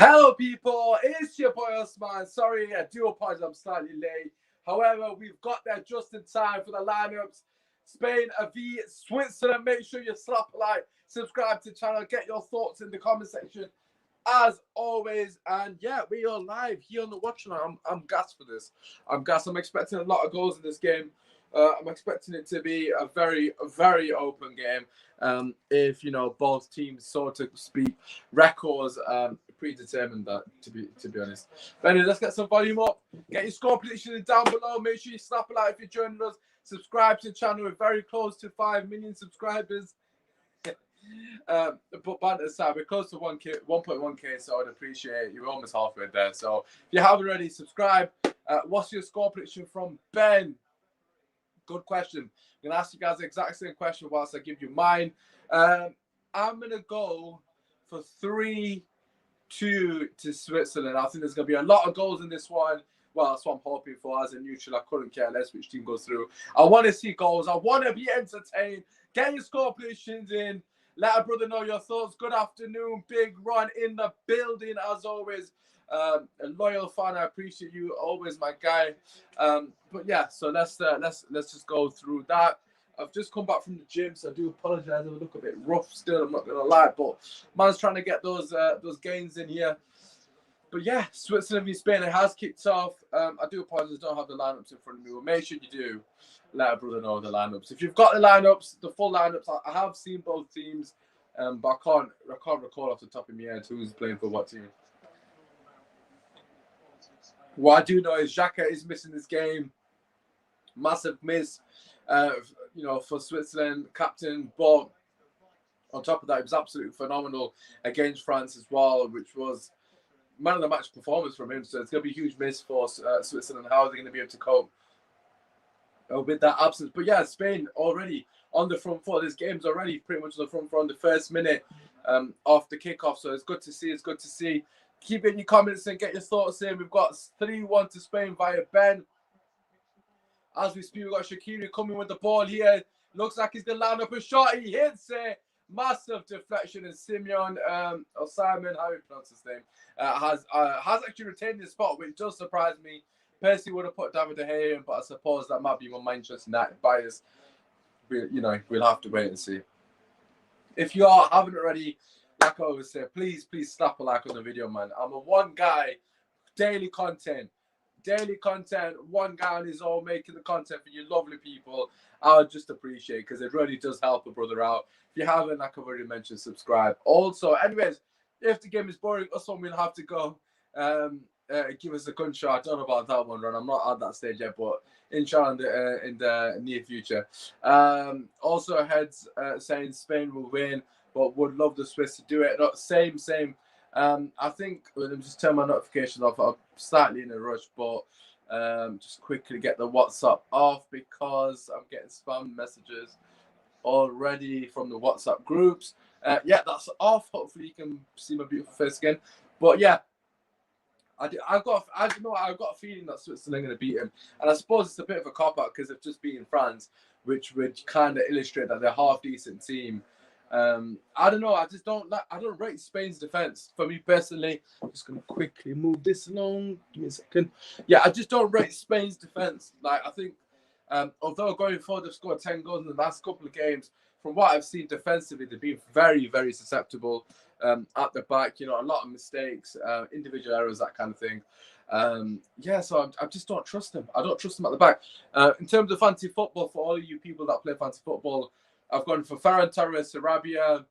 Hello, people. It's your boy Osman. Sorry, I do apologize. I'm slightly late. However, we've got there just in time for the lineups. Spain v Switzerland. Make sure you slap a like, subscribe to the channel, get your thoughts in the comment section, as always. And yeah, we are live here on the Watchalong. I'm gassed for this. I'm gassed. I'm expecting a lot of goals in this game. I'm expecting it to be a very open game. If both teams, so to speak, records predetermined that, to be honest. But anyway, let's get some volume up. Get your score predictions down below. Make sure you slap a like if you're joining us. Subscribe to the channel. We're very close to 5 million subscribers. But banter aside, we're close to 1.1k, so I'd appreciate it. You're almost halfway there. So if you haven't already, subscribe. What's your score prediction from Ben? Good question. I'm going to ask you guys the exact same question whilst I give you mine. I'm going to go for 3-2 to Switzerland. I think there's going to be a lot of goals in this one. Well, that's what I'm hoping for. As a neutral, I couldn't care less which team goes through. I want to see goals. I want to be entertained. Get your score predictions in. Let a brother know your thoughts. Good afternoon. Big Ron in the building, as always. A loyal fan. I appreciate you. Always my guy. But yeah, so let's just go through that. I've just come back from the gym, so I do apologize. I look a bit rough still. I'm not gonna lie, but man's trying to get those gains in here. But yeah, Switzerland v Spain, it has kicked off. I do apologize, I don't have the lineups in front of me. Well, make sure you do let a brother know the lineups. If you've got the lineups, the full lineups, I have seen both teams, but I can't recall off the top of my head who's playing for what team. What I do know is Xhaka is missing this game. Massive miss, for Switzerland captain. But on top of that, it was absolutely phenomenal against France as well, which was man of the match performance from him. So it's going to be a huge miss for Switzerland. How are they going to be able to cope with that absence? But yeah, Spain already on the front foot. This game's already pretty much on the front foot on the first minute off the kickoff. So it's good to see. It's good to see. Keep in your comments and get your thoughts in. We've got 3-1 to Spain via Ben. As we speak, we've got Shaqiri coming with the ball here. Looks like he's going to line up a shot. He hits it. Massive deflection. And Simeon, or Simon, how you pronounce his name, has actually retained his spot, which does surprise me. Personally would have put David De Gea in, but I suppose that might be my Manchester United bias. We'll have to wait and see. If you haven't already, like I always say, please slap a like on the video, man. I'm a one guy, daily content, one guy on his own making the content for you lovely people. I would just appreciate it because it really does help a brother out. If you haven't, like I've already mentioned, subscribe. Also, anyways, if the game is boring, us one will have to go. Give us a gunshot. I don't know about that one, Ron. I'm not at that stage yet, but inshallah in the near future. Also, heads saying Spain will win, but would love the Swiss to do it. Not same. I think let me just turn my notifications off. I'm slightly in a rush, but just quickly get the WhatsApp off because I'm getting spam messages already from the WhatsApp groups. Yeah, that's off. Hopefully you can see my beautiful face again. But yeah, I've got a feeling that Switzerland are going to beat him, and I suppose it's a bit of a cop out because they've just beaten France, which would kind of illustrate that they're a half decent team. I don't know. I don't rate Spain's defense. For me personally, I'm just going to quickly move this along. Give me a second. Yeah, I just don't rate Spain's defense. Like, I think, although going forward, they've scored 10 goals in the last couple of games. From what I've seen defensively, they've been very susceptible at the back. A lot of mistakes, individual errors, that kind of thing. Yeah, so I just don't trust them. I don't trust them at the back. In terms of fantasy football, for all of you people that play fantasy football, I've gone for Ferran Torres, Sarabia,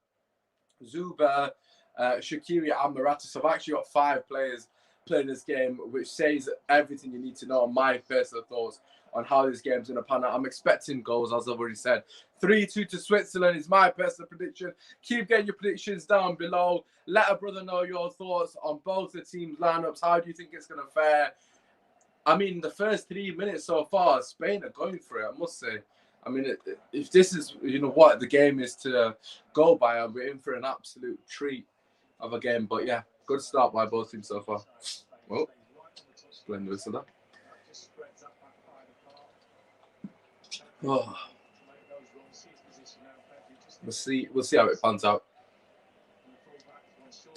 Zuba, Shaqiri, and Morata. So I've actually got 5 players playing this game, which says everything you need to know on my personal thoughts on how this game's going to pan out. I'm expecting goals, as I've already said. 3-2 to Switzerland is my personal prediction. Keep getting your predictions down below. Let a brother know your thoughts on both the teams' lineups. How do you think it's going to fare? I mean, the first 3 minutes so far, Spain are going for it, I must say. I mean, if this is, what the game is to go by, we're in for an absolute treat of a game. But yeah, good start by both teams so far. Well, blend the whistle there. Oh. We'll see how it pans out.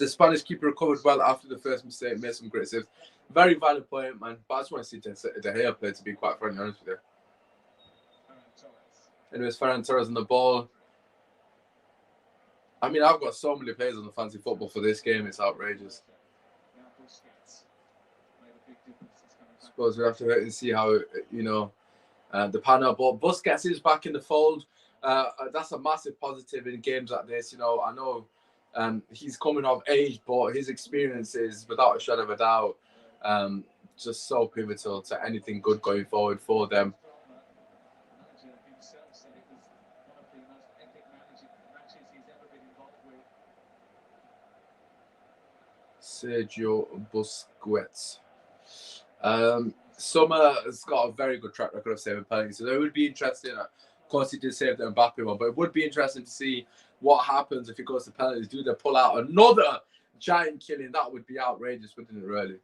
The Spanish keeper recovered well after the first mistake, made some great saves. Very valid point, man. But I just want to see De Gea play, to be quite frankly honest with you. Anyways, Ferran Torres on the ball. I mean, I've got so many players on the fantasy football for this game. It's outrageous. I suppose we have to wait and see how, the panel. But Busquets is back in the fold. That's a massive positive in games like this. I know he's coming of age, but his experience is, without a shadow of a doubt, just so pivotal to anything good going forward for them. Sergio Busquets. Summer has got a very good track record of saving penalties, so it would be interesting. Of course, he did save the Mbappe one, but it would be interesting to see what happens if he goes to penalties. Do they pull out another giant killing? That would be outrageous, wouldn't it, really?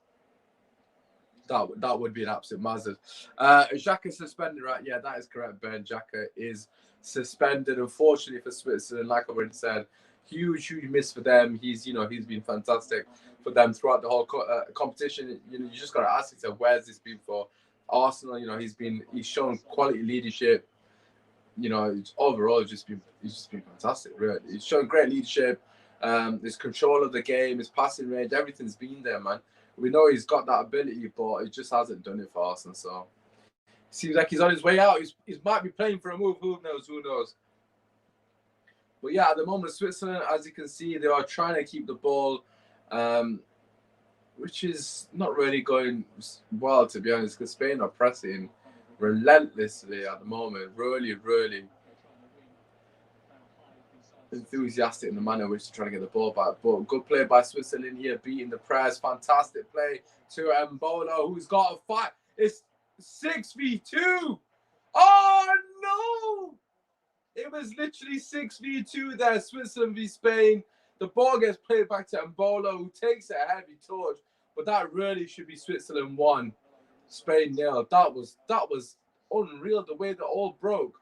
That would be an absolute massive. Xhaka suspended, right? Yeah, that is correct, Ben. Xhaka is suspended, unfortunately, for Switzerland. Like I already said, huge miss for them. He's been fantastic for them throughout the whole competition. You just got to ask yourself, where's this been for Arsenal? He's shown quality leadership. Overall, he's just been fantastic. Really, he's shown great leadership. His control of the game, his passing range, everything's been there, man. We know he's got that ability, but he just hasn't done it for Arsenal. So seems like he's on his way out. He might be playing for a move. Who knows? But yeah, at the moment, Switzerland, as you can see, they are trying to keep the ball, which is not really going well, to be honest, because Spain are pressing relentlessly at the moment. Really enthusiastic in the manner in which they're trying to get the ball back. But good play by Switzerland here, beating the press. Fantastic play to Mbolo, who's got a fight. It's 6v2. Oh, no! It was literally 6v2 there, Switzerland v Spain. The ball gets played back to Mbolo, who takes a heavy touch. But that really should be Switzerland 1, Spain 0. That was unreal, the way that all broke.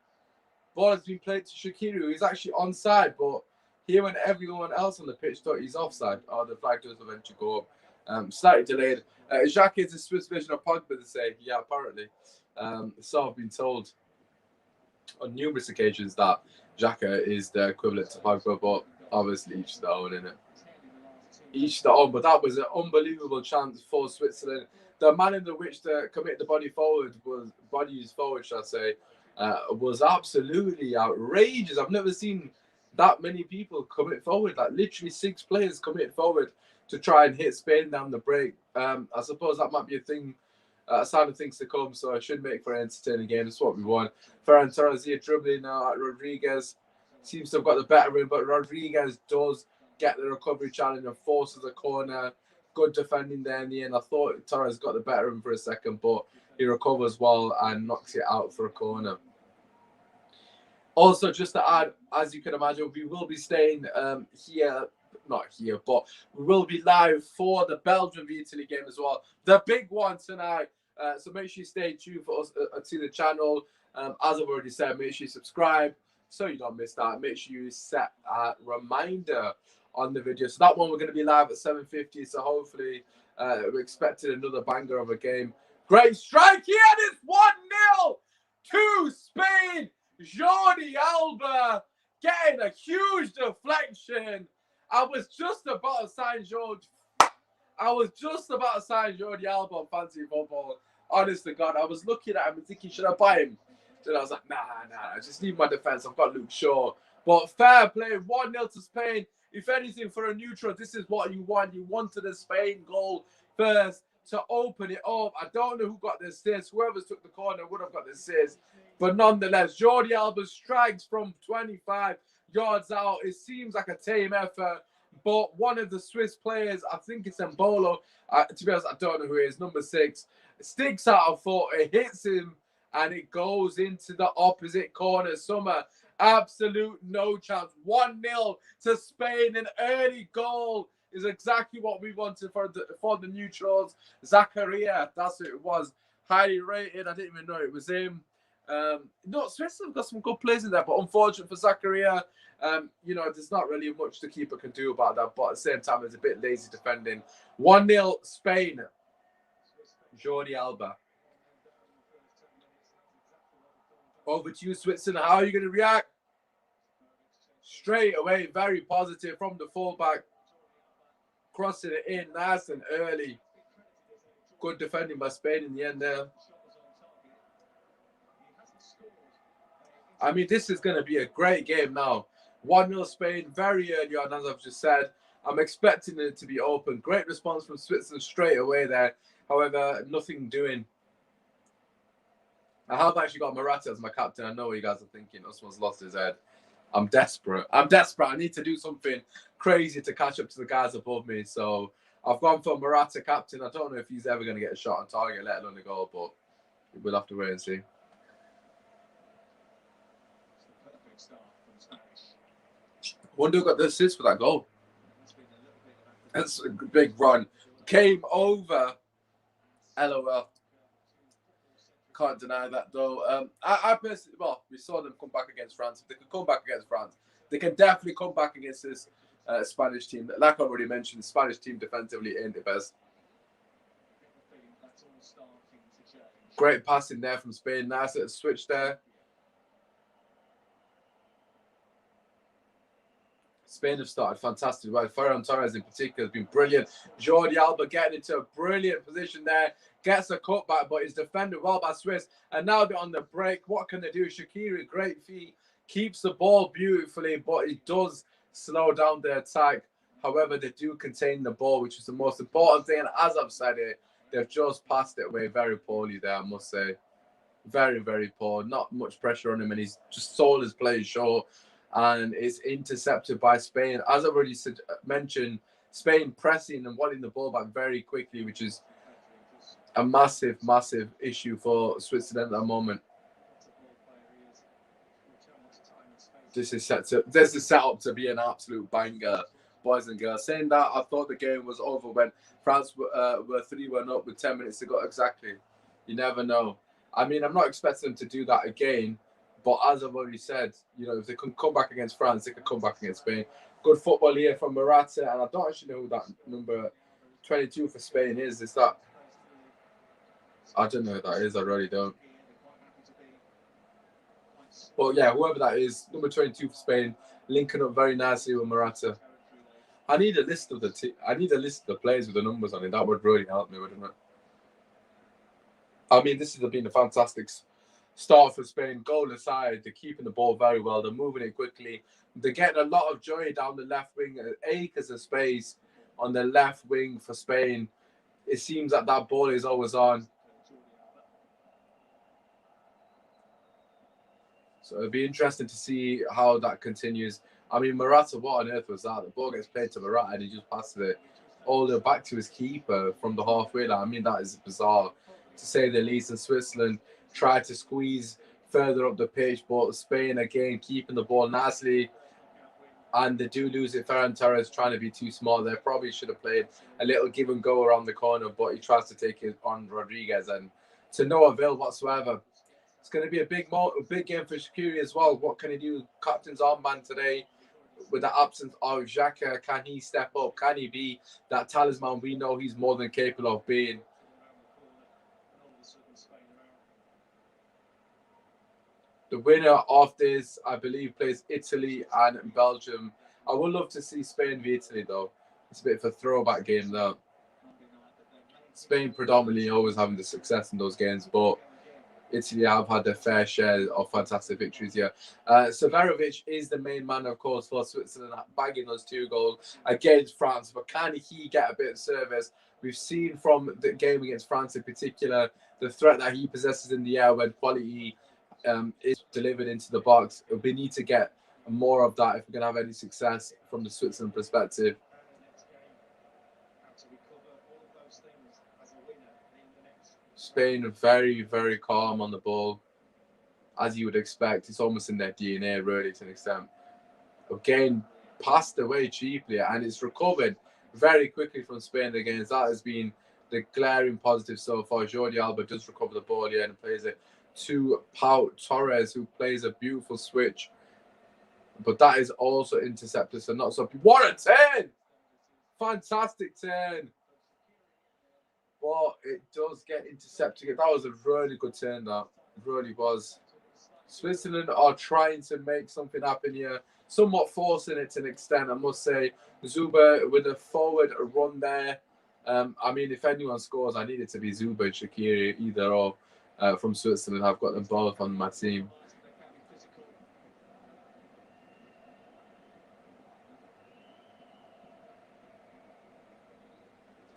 Ball has been played to Shaqiri. He's actually onside, but here and everyone else on the pitch thought he's offside. Oh, the flag does eventually go up. Slightly delayed. Xhaka is a Swiss version of Pogba, they say. Yeah, apparently. So I've been told on numerous occasions that Xhaka is the equivalent to Pogba, but obviously each their own, innit? Each their own. But that was an unbelievable chance for Switzerland. The man in the which to commit the bodies forward, shall I say, was absolutely outrageous. I've never seen that many people commit forward. Like literally 6 players commit forward to try and hit Spain down the break. I suppose that might be a sign of things to come. So it should make for an entertaining game. That's what we want. Ferran Torres here dribbling now at Rodriguez. Seems to have got the better of him, but Rodriguez does get the recovery challenge and forces a corner. Good defending there in the end. I thought Torres got the better of him for a second, but he recovers well and knocks it out for a corner. Also, just to add, as you can imagine, we will be staying not here, but we will be live for the Belgium v Italy game as well. The big one tonight. So make sure you stay tuned for us to the channel. As I've already said, make sure you subscribe so you don't miss that. Make sure you set a reminder on the video. So that one we're going to be live at 7:50. So hopefully we're expecting another banger of a game. Great strike here. It's 1-0 to Spain. Jordi Alba getting a huge deflection. I was just about to sign Jordi Alba on fantasy football. Honest to God, I was looking at him and thinking, should I buy him? Then I was like, nah, I just need my defense. I've got Luke Shaw. But fair play, 1-0 to Spain. If anything, for a neutral, this is what you want. You wanted a Spain goal first to open it up. I don't know who got the assist. Whoever took the corner would have got the assist. But nonetheless, Jordi Alba strikes from 25 yards out. It seems like a tame effort. But one of the Swiss players, I think it's Mbolo, to be honest, I don't know who it is, number 6, sticks out a foot, it hits him, and it goes into the opposite corner. Summer, absolute no chance. 1-0 to Spain, an early goal is exactly what we wanted for the neutrals. Zakaria, that's who it was. Highly rated. I didn't even know it was him. No, Switzerland got some good players in there, but unfortunate for Zakaria. There's not really much the keeper can do about that, but at the same time, it's a bit lazy defending. 1-0 Spain. Jordi Alba. Over to you, Switzerland. How are you going to react? Straight away, very positive from the fullback. Crossing it in nice and early. Good defending by Spain in the end there. I mean, this is going to be a great game now. 1-0 Spain, very early on, as I've just said. I'm expecting it to be open. Great response from Switzerland straight away there. However, nothing doing. I have actually got Morata as my captain. I know what you guys are thinking. Usman's lost his head. I'm desperate. I need to do something crazy to catch up to the guys above me. So I've gone for Morata captain. I don't know if he's ever going to get a shot on target, let alone a goal, but we'll have to wait and see. Wonder who got the assist for that goal. That's a big run. Came over. LOL. Can't deny that though. I personally, we saw them come back against France. If they could come back against France, they can definitely come back against this Spanish team. Like I already mentioned, the Spanish team defensively ain't the best. Great passing there from Spain. Nice little switch there. Spain have started fantastic. Well, Ferran Torres in particular has been brilliant. Jordi Alba getting into a brilliant position there. Gets a cutback, but is defended well by Swiss. And now they're on the break. What can they do? Shaqiri, great feet. Keeps the ball beautifully, but it does slow down their attack. However, they do contain the ball, which is the most important thing. And as I've said it, they've just passed it away very poorly there, I must say. Very, very poor. Not much pressure on him, and he's just sold his play short. And it's intercepted by Spain. As I've already mentioned, Spain pressing and wanting the ball back very quickly, which is a massive, massive issue for Switzerland at the moment. This is set up to be an absolute banger, boys and girls. Saying that, I thought the game was over when France were 3-1 up with 10 minutes to go. Exactly. You never know. I mean, I'm not expecting them to do that again. But as I've already said, if they can come back against France, they can come back against Spain. Good football here from Morata, and I don't actually know who that number 22 for Spain is. Is that? I don't know who that is. I really don't. But yeah, whoever that is, number 22 for Spain, linking up very nicely with Morata. I need a list of the players with the numbers on it. That would really help me, wouldn't it? I mean, this has been a fantastic start for Spain. Goal aside, they're keeping the ball very well. They're moving it quickly. They're getting a lot of joy down the left wing. Acres of space on the left wing for Spain. It seems that ball is always on. So it'll be interesting to see how that continues. I mean, Morata, what on earth was that? The ball gets played to Morata and he just passes it all the way back to his keeper from the halfway line. I mean, that is bizarre, to say the least. And Switzerland tried to squeeze further up the pitch, but Spain again keeping the ball nicely, and they do lose it. Ferran Torres trying to be too smart there. Probably should have played a little give and go around the corner, but he tries to take it on Rodriguez, and to no avail whatsoever. It's going to be a big game for Shaqiri as well. What can he do? Captain's armband today with the absence of Xhaka. Can he step up? Can he be that talisman we know he's more than capable of being? The winner of this, I believe, plays Italy and Belgium. I would love to see Spain v Italy, though. It's a bit of a throwback game, though. Spain predominantly always having the success in those games, but Italy have had their fair share of fantastic victories here. Severovic is the main man, of course, for Switzerland, bagging those 2 goals against France. But can he get a bit of service? We've seen from the game against France in particular, the threat that he possesses in the air when quality is delivered into the box. We need to get more of that if we're going to have any success from the Switzerland perspective. Spain are very, very calm on the ball, as you would expect. It's almost in their DNA, really, to an extent. Again, passed away cheaply, and it's recovered very quickly from Spain again. That has been the glaring positive so far. Jordi Alba does recover the ball here and plays it to Pau Torres, who plays a beautiful switch. But that is also intercepted, so not so. What a turn! Fantastic turn. But it does get intercepted. That was a really good turn, that. It really was. Switzerland are trying to make something happen here. Somewhat forcing it to an extent, I must say. Zuba with a forward run there. I mean, if anyone scores, I need it to be Zuba, Shaqiri, either or from Switzerland. I've got them both on my team.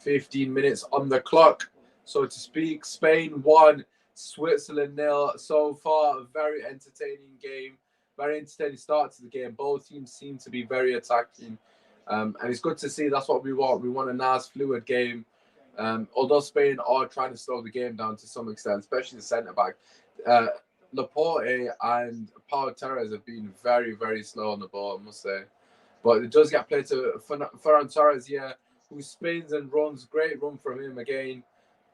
15 minutes on the clock, so to speak. Spain 1, Switzerland 0. So far, a very entertaining game. Very entertaining start to the game. Both teams seem to be very attacking. And it's good to see. That's what we want. We want a nice, fluid game. Although Spain are trying to slow the game down to some extent, especially the centre-back. Laporte and Pau Torres have been very, very slow on the ball, I must say. But it does get played to Ferran Torres here, who spins and runs. Great run from him again.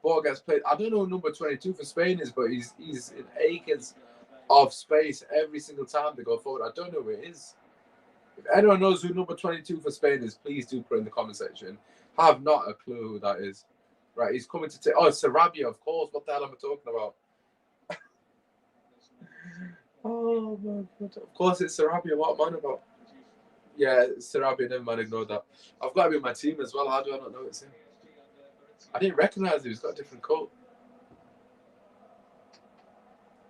Ball gets played. I don't know who number 22 for Spain is, but he's in acres of space every single time they go forward. I don't know who it is. If anyone knows who number 22 for Spain is, please do put in the comment section. I have not a clue who that is. Right, he's coming to take. Oh, Sarabia, of course. What the hell am I talking about? Oh my God. Of course, it's Sarabia. What am I on about? Yeah, Sarabia, never mind, ignore that. I've got him in my team as well. How do I not know it's him? I didn't recognize him. He's got a different coat.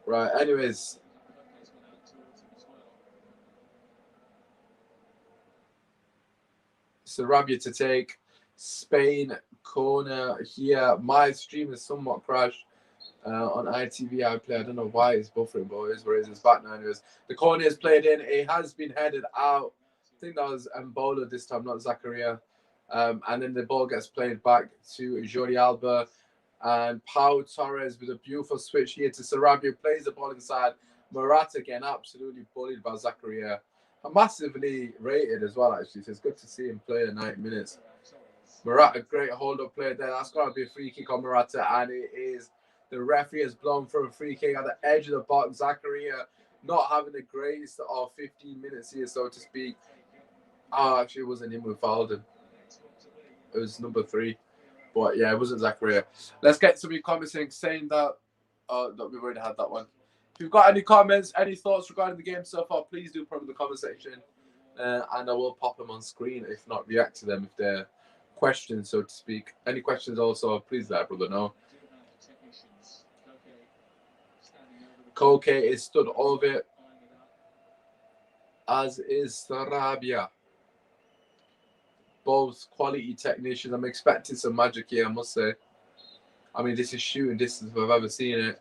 Right, anyways. Sarabia to take. Spain corner here. My stream is somewhat crashed on ITV iPlay. I don't know why it's buffering, but it is where it is. It's back now, anyways. The corner is played in. It has been headed out. I think that was Mbola this time, not Zakaria. And then the ball gets played back to Jordi Alba. And Pau Torres with a beautiful switch here to Sarabia. Plays the ball inside. Morata again, absolutely bullied by Zakaria. Massively rated as well, actually. So it's good to see him play 90 minutes. Morata, great hold-up play there. That's got to be a free kick on Morata. And it is. The referee has blown for a free kick at the edge of the box. Zakaria not having the greatest of 15 minutes here, so to speak. Oh, actually, it wasn't him who fouled him. It was number 3. But yeah, it wasn't Zakaria. Let's get some comments saying that. That we've already had that one. If you've got any comments, any thoughts regarding the game so far, please do put them in the comment section. And I will pop them on screen, if not react to them if they're questions, so to speak. Any questions also, please let brother know. Koke is stood over it, as is Sarabia. Both quality technicians. I'm expecting some magic here, I must say. I mean, this is shooting distance if I've ever seen it.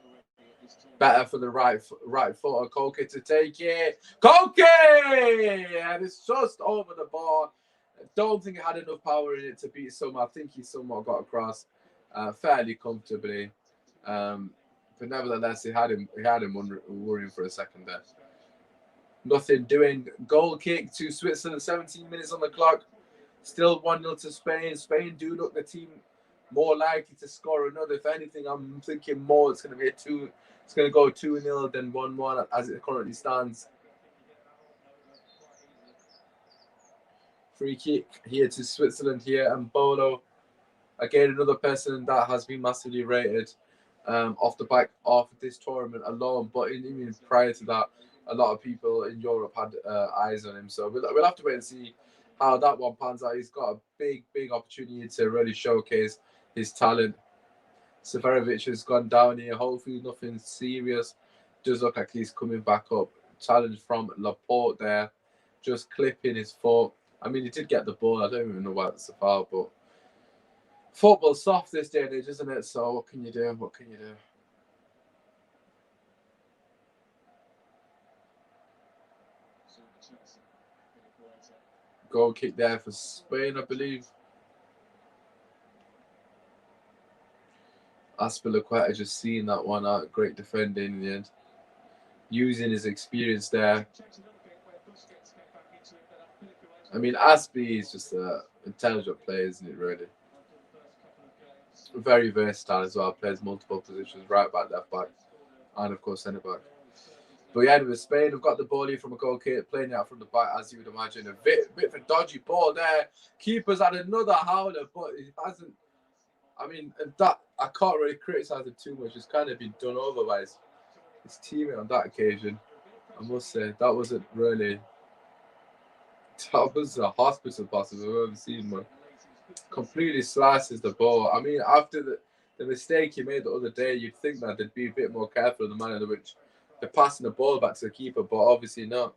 Better for the right foot of Koke to take it. Koke! And it's just over the bar. I don't think it had enough power in it to beat Summer. I think he somewhat got across fairly comfortably. But nevertheless, he had him worrying for a second there. Nothing doing. Goal kick to Switzerland. 17 minutes on the clock. Still 1-0 to Spain. Spain do look the team more likely to score another. If anything, I'm thinking more. It's going to be it's going to go 2-0 than 1-1 as it currently stands. Free kick here to Switzerland here, and Bolo. Again, another person that has been massively rated off the back of this tournament alone. But even prior to that, a lot of people in Europe had eyes on him. So we'll have to wait and see how that one pans out. He's got a big opportunity to really showcase his talent. Severovic has gone down here. Hopefully nothing serious. Does look like he's coming back up. Challenge from Laporte there. Just clipping his foot. I mean, he did get the ball. I don't even know why it's a foul, but football's soft this day and age, isn't it? So what can you do? What can you do? Goal kick there for Spain, I believe. Aspilicueta just seeing that one out. Great defending in the end. Using his experience there. I mean, Aspi is just an intelligent player, isn't it, really? Very versatile as well. Plays multiple positions, right back, left back. and of course centre back. But yeah, with Spain, have got the ball here from a goal kick, playing it out from the back, as you would imagine. A bit of a dodgy ball there. Keeper's had another howler, but it hasn't. I mean, that I can't really criticise him too much. It's kind of been done over by his teammate on that occasion. I must say that wasn't really. That was a hospital pass I've ever seen, man. Completely slices the ball. I mean, after the mistake he made the other day, you'd think that they'd be a bit more careful in the manner in which they're passing the ball back to the keeper, but obviously not.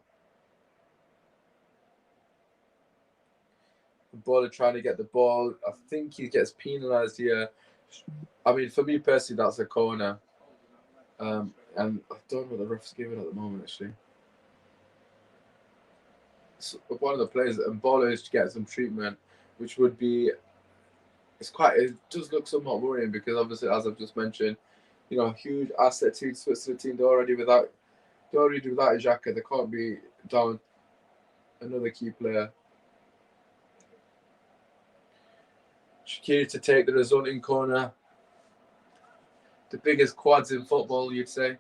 The baller trying to get the ball. I think he gets penalised here. I mean, for me personally, that's a corner. And I don't know what the ref's giving at the moment, actually. So one of the players, and ballers get some treatment, which would be. It does look somewhat worrying because obviously, as I've just mentioned, you know, a huge asset to the Switzerland team. They're already without Xhaka. They can't be down another key player. Shaqiri to take the resulting corner. The biggest quads in football, you'd say.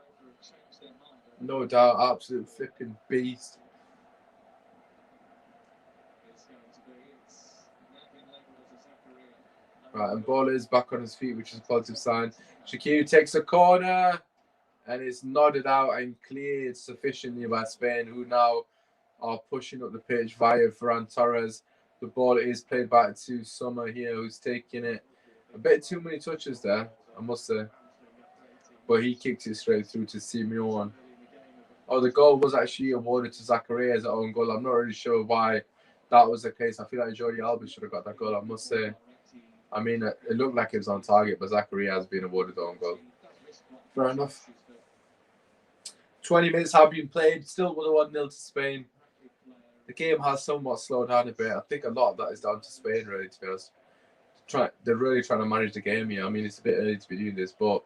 No doubt, absolute flipping beast. Right, and ball is back on his feet, which is a positive sign. Shaqiri takes a corner, and it's nodded out and cleared sufficiently by Spain, who now are pushing up the pitch via Ferran Torres. The ball is played back to Sommer here, who's taking it. A bit too many touches there, I must say. But he kicked it straight through to Simeone. Oh, the goal was actually awarded to Zakaria as an own goal. I'm not really sure why that was the case. I feel like Jordi Alba should have got that goal, I must say. I mean, it looked like it was on target, but Zakaria has been awarded the own goal. Fair enough. 20 minutes have been played. Still 1-0 to Spain. The game has somewhat slowed down a bit. I think a lot of that is down to Spain, really, to be honest. They're really trying to manage the game here. I mean, it's a bit early to be doing this, but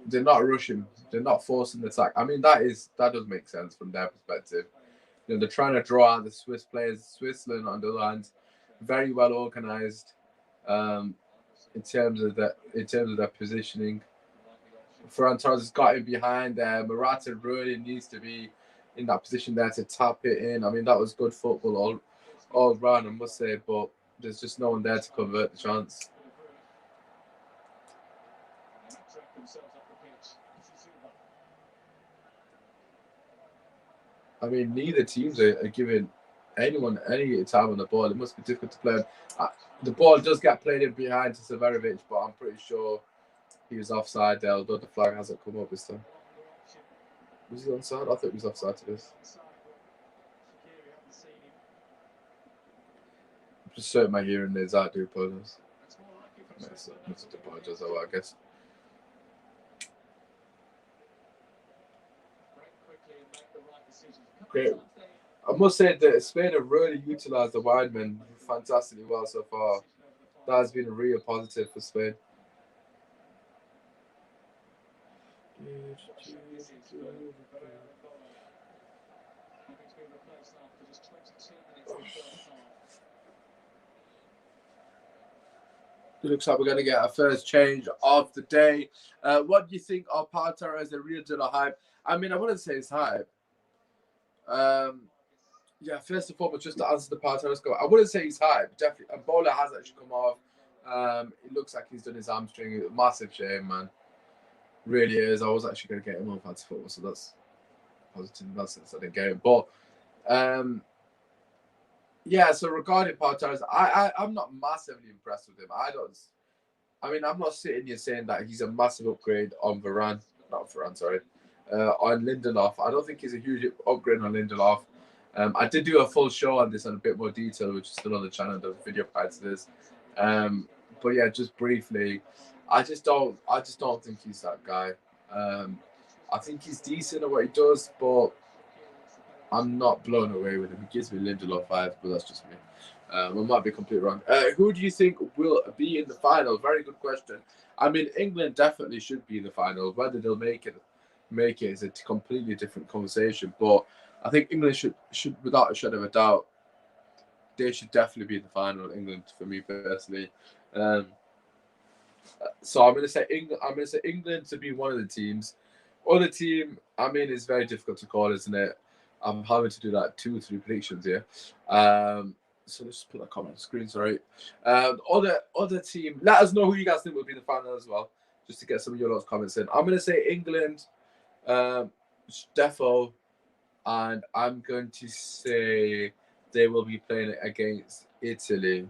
they're not rushing. They're not forcing the attack. I mean, that does make sense from their perspective. You know, they're trying to draw out the Swiss players. Switzerland, on the other hand, very well organised in terms of their positioning. Ferran Torres has got him behind there. Morata really needs to be in that position there to tap it in. I mean, that was good football all round, I must say, but there's just no one there to convert the chance. I mean, neither teams are giving anyone any time on the ball. It must be difficult to play. The ball does get played in behind to Severovic, but I'm pretty sure he was offside there, although the flag hasn't come up this time. Was he onside? I thought he was offside to this. I'm just sorting my hearing aids out, I do apologize. I must apologize, I guess. Great. I must say that Spain have really utilised the wide men fantastically well so far. That has been a real positive for Spain. It looks like we're going to get our first change of the day. What do you think of Pau Torres, the real deal of hype? I mean, I wouldn't say it's hype. Yeah, first and foremost, just to answer the Pau Torres goal, I wouldn't say he's hype. Definitely, Ebola has actually come off. It looks like he's done his hamstring. Massive shame, man. Really is. I was actually going to get him on fantasy football, so that's positive in that sense. I didn't get it, but yeah. So regarding Pau Torres, I'm not massively impressed with him. I'm not sitting here saying that he's a massive upgrade on Varane. Not Varane, sorry. On Lindelof. I don't think he's a huge upgrade on Lindelof. I did do a full show on this in a bit more detail, which is still on the channel, the video prior to this. But yeah, just briefly, I just don't think he's that guy. I think he's decent at what he does, but I'm not blown away with him. He gives me Lindelof vibes, but that's just me. I might be completely wrong. Who do you think will be in the final? Very good question. I mean, England definitely should be in the final. Whether they'll make it is a completely different conversation. But I think England should, without a shadow of a doubt, they should definitely be in the final. England, for me personally. So I'm gonna say England. I'm gonna say England to be one of the teams. Other team, I mean, it's very difficult to call, isn't it? I'm having to do like 2 or 3 predictions here. So let's put that comment on the screen. Sorry. Other team. Let us know who you guys think will be the final as well, just to get some of your comments in. I'm gonna say England, defo, and I'm going to say they will be playing against Italy.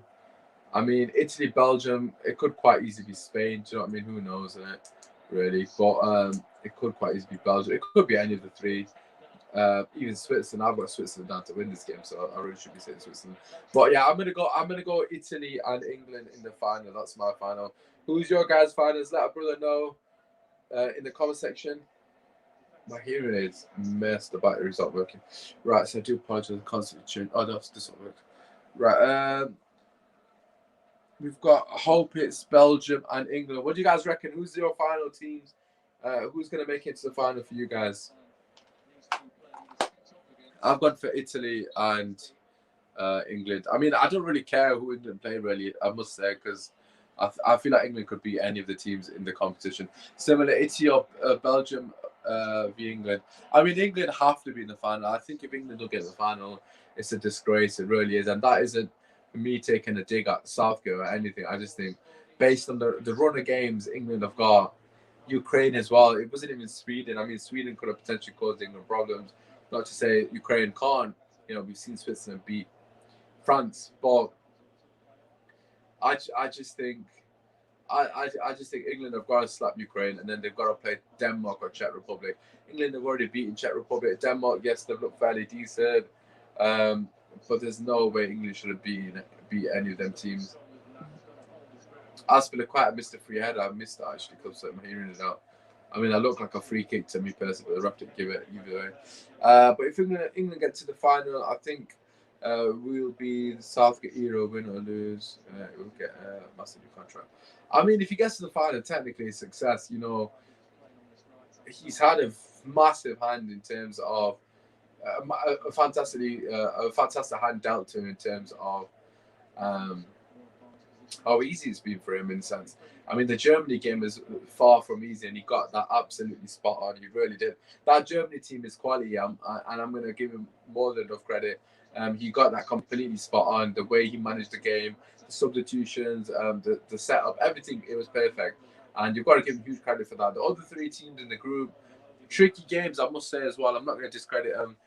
I mean, Italy, Belgium, it could quite easily be Spain. Do you know what I mean? Who knows, innit? Really. But it could quite easily be Belgium. It could be any of the three. Even Switzerland. I've got Switzerland down to win this game, so I really should be saying Switzerland. But yeah, I'm gonna go Italy and England in the final. That's my final. Who's your guys' finals? Let a brother know in the comment section. My hearing aids messed. The battery's not working. Right, so I do apologize for the constant tune. Oh, no, this won't work. Right, we've got Hope it's Belgium and England. What do you guys reckon? Who's your final teams? Who's going to make it to the final for you guys? I've gone for Italy and England. I mean, I don't really care who England play, really, I must say, because I feel like England could beat any of the teams in the competition. Similar, Italy or Belgium v England. I mean, England have to be in the final. I think if England don't get the final, it's a disgrace. It really is. And that isn't me taking a dig at Southgate or anything. I just think based on the run of games England have got, Ukraine as well, it wasn't even Sweden. I mean, Sweden could have potentially caused England problems. Not to say Ukraine can't. You know, we've seen Switzerland beat France, but I just think I just think England have got to slap Ukraine, and then they've got to play Denmark or Czech Republic. England have already beaten Czech Republic. Denmark, yes, they've looked fairly decent, but there's no way England should have beat any of them teams. Aspilicueta missed a free header. I missed that actually because I'm hearing it out. I mean, I look like a free kick to me personally, but the ref didn't give it either way. But if England get to the final, I think we'll be the Southgate era, win or lose. We'll get a massive new contract. I mean, if he gets to the final, technically a success. You know, he's had a massive hand in terms of a fantastic hand dealt to him in terms of how easy it's been for him in a sense. I mean, the Germany game is far from easy, and he got that absolutely spot on. He really did. That Germany team is quality, and I'm going to give him more than enough credit. He got that completely spot on. The way he managed the game, the substitutions, the setup, everything, it was perfect. And you've got to give him huge credit for that. The other 3 teams in the group, tricky games, I must say as well. I'm not going to discredit them.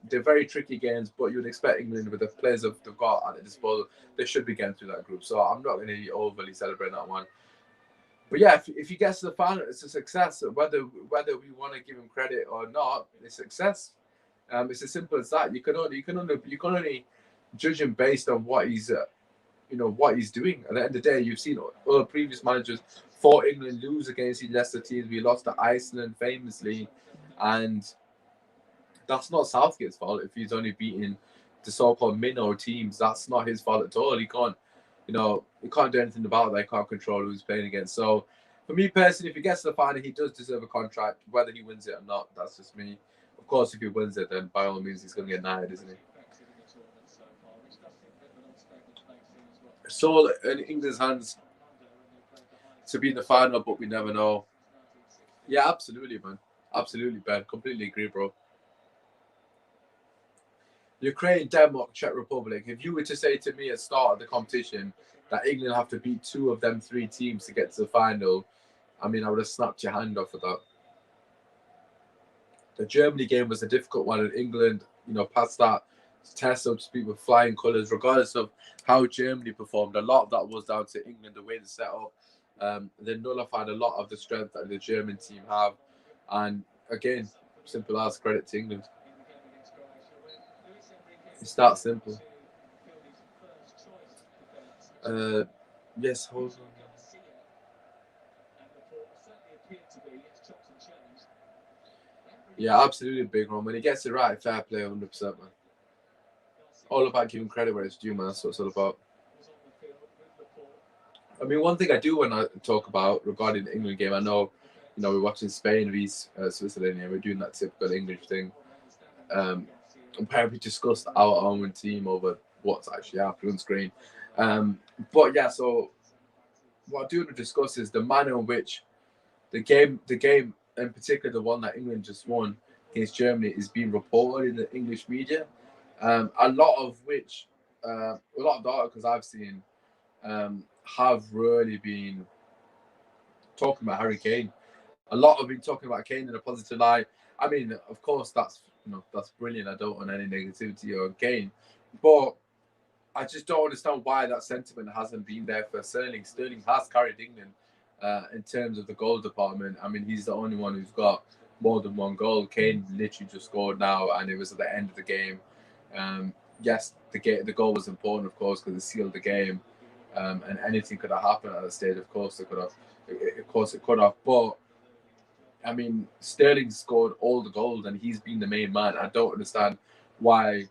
They're very tricky games, but you'd expect England with the players they've got at their disposal, they should be getting through that group. So I'm not going to overly celebrate that one. But yeah, if he gets to the final, it's a success. Whether we want to give him credit or not, it's a success. It's as simple as that. You can only judge him based on what he's what he's doing. At the end of the day, you've seen other previous managers for England lose against the Leicester teams. We lost to Iceland famously, and that's not Southgate's fault. If he's only beating the so-called minnow teams, that's not his fault at all. He can't do anything about that. He can't control who he's playing against. So, for me personally, if he gets to the final, he does deserve a contract, whether he wins it or not. That's just me. Of course, if he wins it, then by all means, he's going to get knighted, isn't he? It's all in England's hands to be in the final, but we never know. Yeah, absolutely, man. Absolutely, Ben. Completely agree, bro. Ukraine, Denmark, Czech Republic. If you were to say to me at the start of the competition that England have to beat 2 of them 3 teams to get to the final, I mean, I would have snapped your hand off of that. The Germany game was a difficult one, and England, passed that test, so to speak, with flying colours, regardless of how Germany performed. A lot of that was down to England, the way they set up. They nullified a lot of the strength that the German team have. And again, simple as credit to England. It's that simple. Yes, hold on. Yeah, absolutely big one. When he gets it right, fair play, 100%, man. All about giving credit where it's due, man. That's what it's all about. I mean, one thing I do want to talk about regarding the England game, I know, we're watching Spain v Switzerland here. We're doing that typical English thing. Apparently discussed our own team over what's actually happening on screen. But yeah, so what I do want to discuss is the manner in which the game in particular, the one that England just won against Germany, is being reported in the English media. A lot of which, a lot of the articles I've seen have really been talking about Harry Kane. A lot have been talking about Kane in a positive light. I mean, of course, that's brilliant. I don't want any negativity on Kane, but I just don't understand why that sentiment hasn't been there for Sterling. Sterling has carried England in terms of the goal department. I mean, he's the only one who's got more than one goal. Kane literally just scored now, and it was at the end of the game. Yes, the goal was important, of course, because it sealed the game, and anything could have happened at the stage. Of course, it could have. Of course, it could have. But I mean, Sterling scored all the goals, and he's been the main man. I don't understand why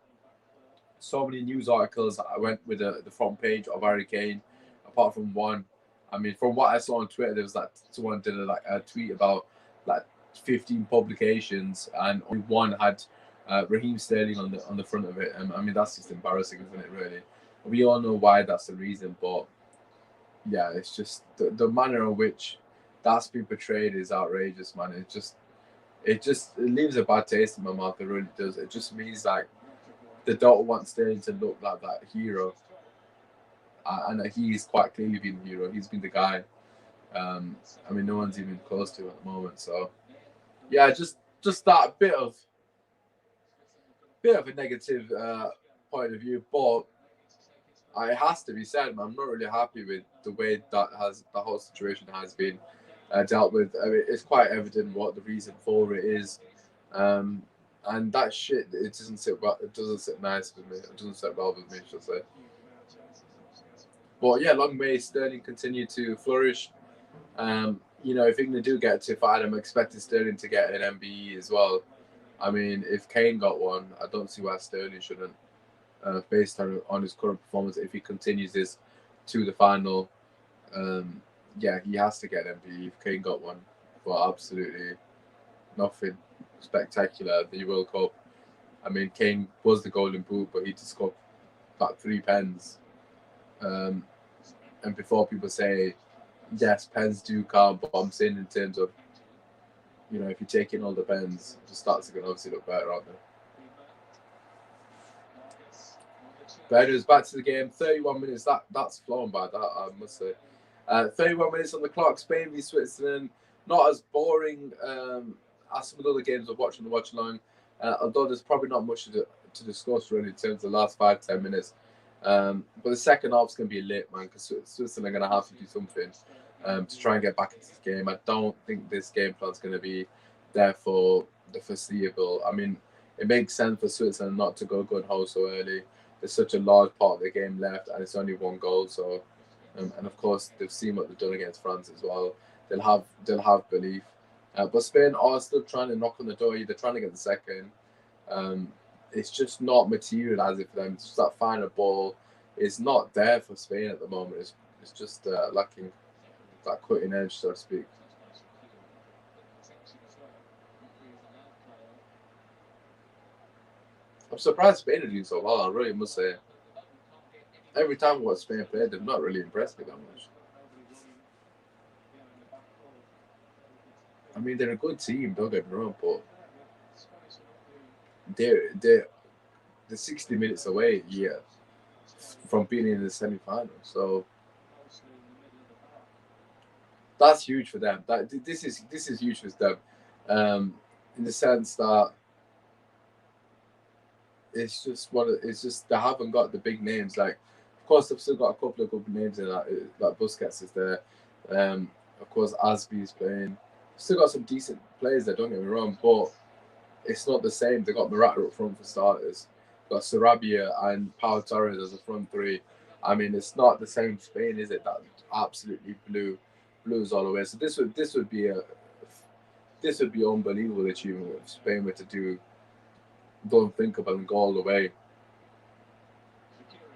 so many news articles I went with the front page of Harry Kane, apart from one. I mean, from what I saw on Twitter, there was like someone did a tweet about like 15 publications, and only one had Raheem Sterling on the front of it. And I mean, that's just embarrassing, isn't it? Really, we all know why that's the reason, but yeah, it's just the manner in which that's been portrayed is outrageous, man. It leaves a bad taste in my mouth. It really does. It just means like they don't want Sterling to look like that hero, and he's quite clearly been the hero. He's been the guy. I mean, no one's even close to him at the moment. So yeah, just that bit of a negative point of view, but it has to be said, man, I'm not really happy with the way the whole situation has been dealt with. I mean, it's quite evident what the reason for it is. Um, and that shit, it doesn't sit well. It doesn't sit nice with me. It doesn't sit well with me, I should say. But yeah, long may Sterling continue to flourish. If England do get to fight, I'm expecting Sterling to get an MBE as well. I mean, if Kane got one, I don't see why Sterling shouldn't, based on his current performance. If he continues this to the final, um, yeah, he has to get an MBE if Kane got one. But absolutely nothing spectacular at the World Cup. I mean, Kane was the golden boot, but he just scored about 3 pens. Um, and before people say, yes, pens do count, but I'm saying in terms of, if you take in all the pens, the stats are going to obviously look better, aren't they? But anyways, back to the game. 31 minutes. That's flown by that, I must say. 31 minutes on the clock. Spain v Switzerland. Not as boring as some of the other games I've watched on the Watchalong. Although there's probably not much to discuss really in terms of the last 5-10 minutes. But the second half's going to be lit, man, because Switzerland are going to have to do something to try and get back into the game. I don't think this game plan's going to be there for the foreseeable. I mean, it makes sense for Switzerland not to go gun ho so early. There's such a large part of the game left, and it's only one goal. So, and of course, they've seen what they've done against France as well. They'll have belief. But Spain are still trying to knock on the door. They're trying to get the second. It's just not materialising for them. It's just that final ball is not there for Spain at the moment. It's just lacking that cutting edge, so to speak. I'm surprised Spain are doing so well. I really must say. Every time what Spain played, they've not really impressed me that much. I mean, they're a good team. Don't get me wrong, but they're 60 minutes away, yeah, from being in the semi-final. So that's huge for them. This is huge for them, in the sense that it's just they haven't got the big names. Like, of course, they've still got a couple of good names in that. Like Busquets is there. Of course, Asby's playing. Still got some decent players there. Don't get me wrong, but it's not the same. They got Morata up front for starters. Got Sarabia and Pau Torres as a front three. I mean, it's not the same Spain, is it? That absolutely blues all the way. So this would be unbelievable achievement if Spain were to do the unthinkable and go all the way.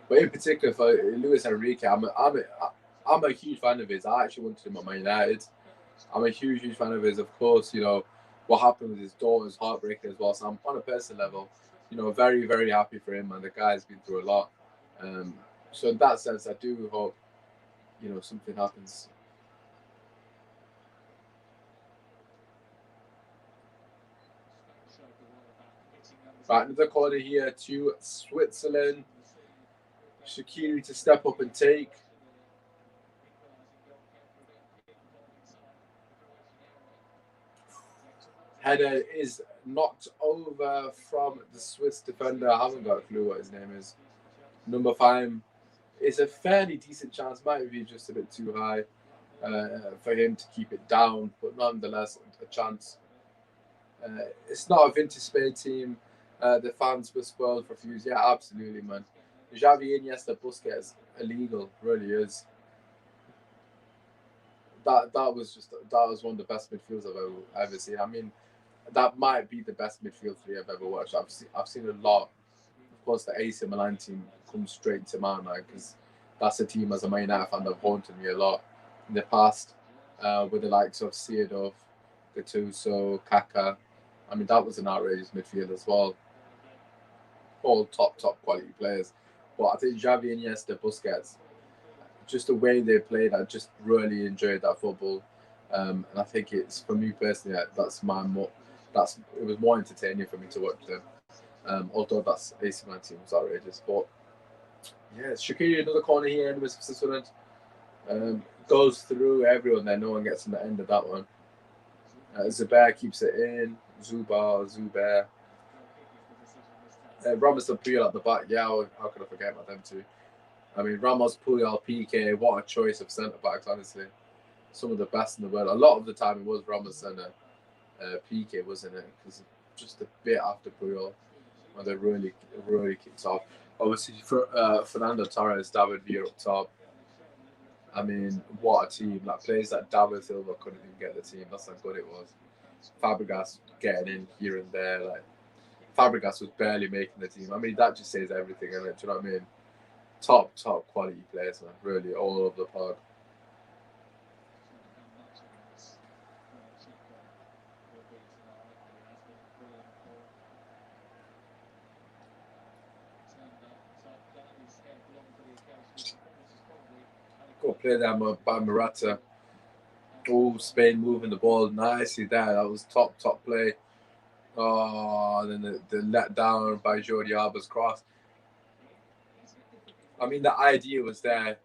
But in particular for Luis Enrique, I'm a huge fan of his. I actually wanted him at Man United. I'm a huge fan of his. Of course, what happened with his daughter's heartbreaking as well. So I'm on a personal level, very, very happy for him. And the guy's been through a lot. So in that sense, I do hope you know, something happens. Right, another corner here to Switzerland. Shaqiri to step up and take. Header is knocked over from the Swiss defender. I haven't got a clue what his name is. Number 5. It's a fairly decent chance. Might be just a bit too high for him to keep it down, but nonetheless, a chance. It's not a vintage Spain team. The fans were spoiled for views. Yeah, absolutely, man. Xavi, Iniesta, Busquets, illegal, really is. That was one of the best midfields I've ever seen. I mean, that might be the best midfield three I've ever watched. I've seen a lot. Of course, the AC Milan team comes straight to mind now because that's a team as a Man United fan that haunted me a lot in the past, with the likes of Seedorf, Gattuso, Kaká. I mean, that was an outrageous midfield as well. All top quality players. But I think Xavi, Iniesta, Busquets, just the way they played, I just really enjoyed that football. And I think it's, for me personally, it was more entertaining for me to watch them. Although that's AC Milan team was outrageous, but yeah, Shaqiri another corner here in Switzerland. Goes through everyone there. No one gets in the end of that one. Zubair keeps it in. Zubair. Ramos and Puyol at the back. Yeah, how could I forget about them two? I mean, Ramos, Puyol, PK. What a choice of centre backs, honestly. Some of the best in the world. A lot of the time it was Ramos and PK, wasn't it? Because just a bit after Puyol, when they really kicked off. Obviously, Fernando Torres, David Villa up top. I mean, what a team. Like, players like David Silva couldn't even get the team. That's how good it was. Fabregas getting in here and there. Like, Fabregas was barely making the team. I mean, that just says everything, isn't it? Do you know what I mean? Top quality players, man. Really, all over the park. Good play there by Morata. Oh, Spain moving the ball nicely there. That was top play. Oh, and then the let down by Jordi Alba's cross. I mean, the idea was there.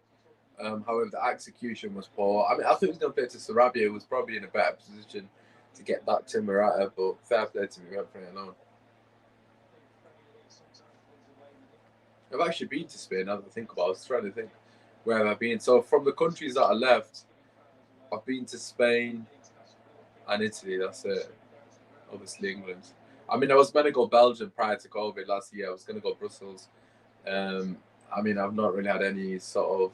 However, the execution was poor. I mean, I think it was compared to Sarabia, who was probably in a better position to get that to Morata, but fair play to me, we went for it alone. I've actually been to Spain, now that I think about it. I was trying to think where have I been. So, from the countries that I left, I've been to Spain and Italy, that's it. Obviously, England. I mean, I was going to go Belgium prior to COVID last year. I was going to go Brussels. I mean, I've not really had any sort of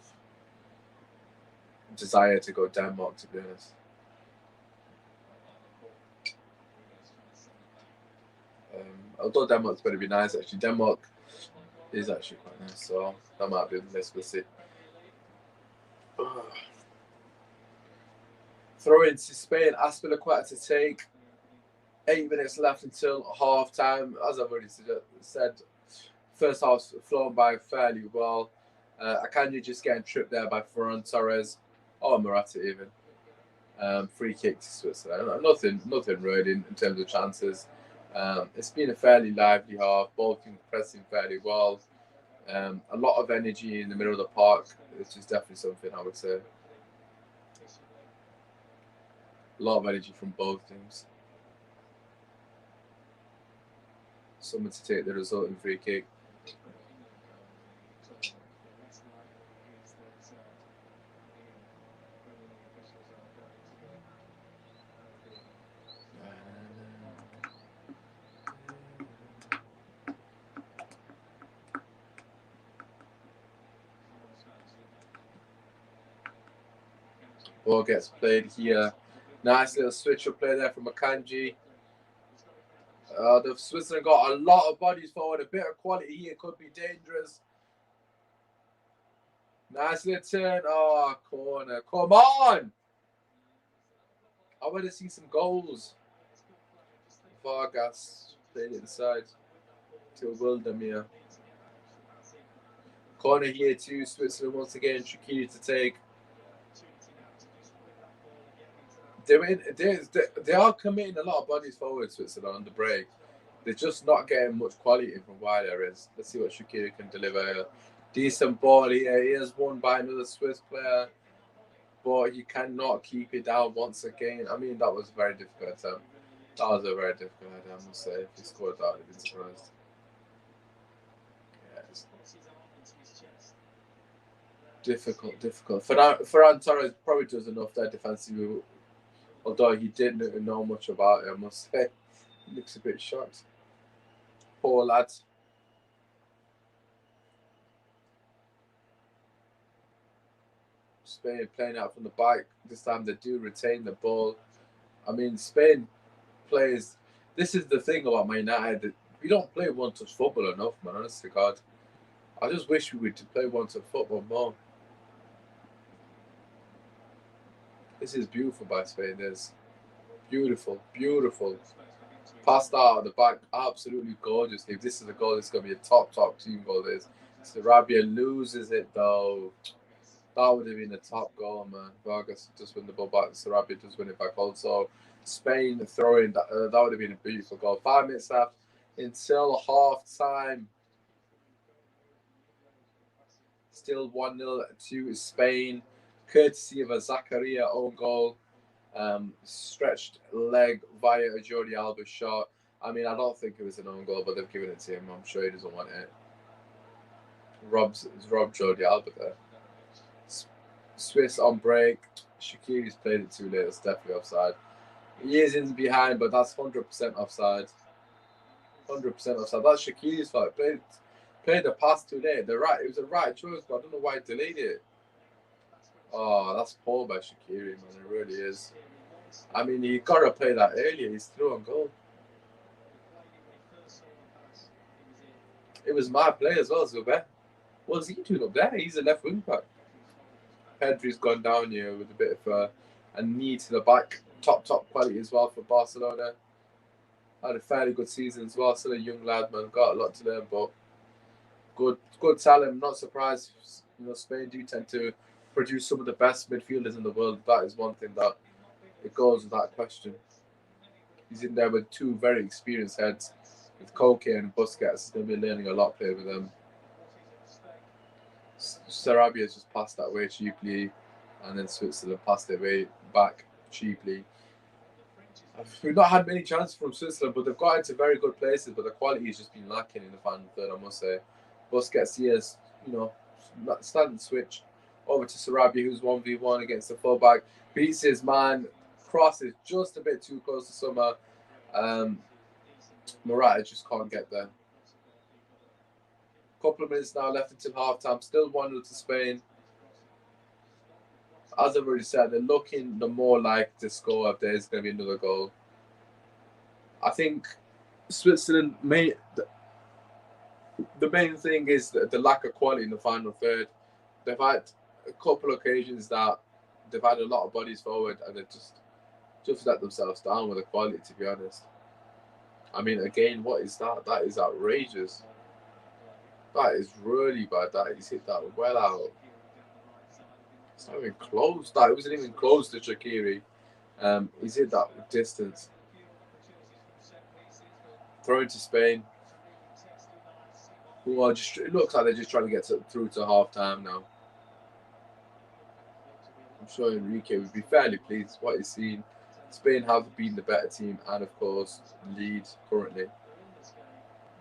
desire to go Denmark, to be honest. Although Denmark's going to be nice, actually. Denmark is actually quite nice, so that might be the list. We'll see. Throw into Spain, Aspilicueta to take. 8 minutes left until half time. As I've already said, first half's flown by fairly well. Akanji just getting tripped there by Ferran Torres, or Morata even. Free kick to Switzerland. Nothing really in terms of chances. It's been a fairly lively half. Both teams pressing fairly well. A lot of energy in the middle of the park, which is definitely something I would say. A lot of energy from both teams. Someone to take the resulting free kick. Ball gets played here. Nice little switch up play there from Akanji. The Switzerland got a lot of bodies forward. A bit of quality here could be dangerous. Nice little turn. Oh, corner. Come on. I want to see some goals. Vargas played it inside to Wildemir. Corner here to Switzerland once again. Shaqiri to take. they are committing a lot of bodies forward, Switzerland, on the break. They're just not getting much quality from wide areas. Let's see what Shaqiri can deliver. Decent ball here. He is won by another Swiss player, but he cannot keep it down once again. I mean, that was a very difficult attempt. That was a very difficult idea, I must say. If he scored that, I'd have been surprised. Yeah, it's difficult. Ferran Torres probably does enough there defensively, although he didn't know much about it, I must say. He looks a bit shocked. Poor lad. Spain playing out from the back. This time they do retain the ball. I mean, Spain plays. This is the thing about Man United. We don't play one-touch football enough, man. Honest to God, I just wish we would play one-touch football more. This is beautiful by Spain. This beautiful. Passed out of the back, absolutely gorgeous. If this is a goal, it's going to be a top team goal. This Sarabia loses it though. That would have been a top goal, man. Vargas just win the ball back. Sarabia just win it back. Also, Spain throwing that would have been a beautiful goal. 5 minutes left until half time. Still 1-0 to Spain, courtesy of a Zakaria own goal. Stretched leg via a Jordi Alba shot. I mean, I don't think it was an own goal, but they've given it to him. I'm sure he doesn't want it. Robbed Jordi Alba there. Swiss on break. Shaqiri's played it too late. It's definitely offside. He is in behind, but that's 100% offside. 100% offside. That's Shaqiri's fault. Played the pass too late. It was a right choice, but I don't know why he delayed it. Oh, that's poor by Shaqiri, man. It really is. I mean, he got to play that earlier. He's through on goal. It was my play as well, Zubair. What's he doing up there? He's a left wing back. Pedri's gone down here with a bit of a knee to the back. Top quality as well for Barcelona. Had a fairly good season as well. Still a young lad, man. Got a lot to learn, but good talent. I'm not surprised. You know, Spain do tend to produce some of the best midfielders in the world. That is one thing that it goes without question. He's in there with two very experienced heads, with Koke and Busquets. He's going to be learning a lot playing with them. Sarabia has just passed that way cheaply, and then Switzerland passed their way back cheaply. We've not had many chances from Switzerland, but they've got into very good places, but the quality has just been lacking in the final third, I must say. Busquets here is, you know, standing switch over to Sarabia, who's 1v1 against the fullback. Beats his man, crosses just a bit too close to Summer. Morata just can't get there. Couple of minutes now left until half time. Still 1-0 to Spain. As I've already said, they're looking the more like to score if there's going to be another goal. I think Switzerland the main thing is the lack of quality in the final third. They've had a couple of occasions that they've had a lot of bodies forward and they've just let themselves down with the quality, to be honest. I mean, again, what is that? That is outrageous. That is really bad. He's hit that well out. It's not even close. It wasn't even close to Shaqiri. He's hit that with distance. Thrown to Spain. Who are just, it looks like they're just trying to get through to half time now. I'm sure Enrique would be fairly pleased with what he's seen. Spain have been the better team and, of course, lead currently.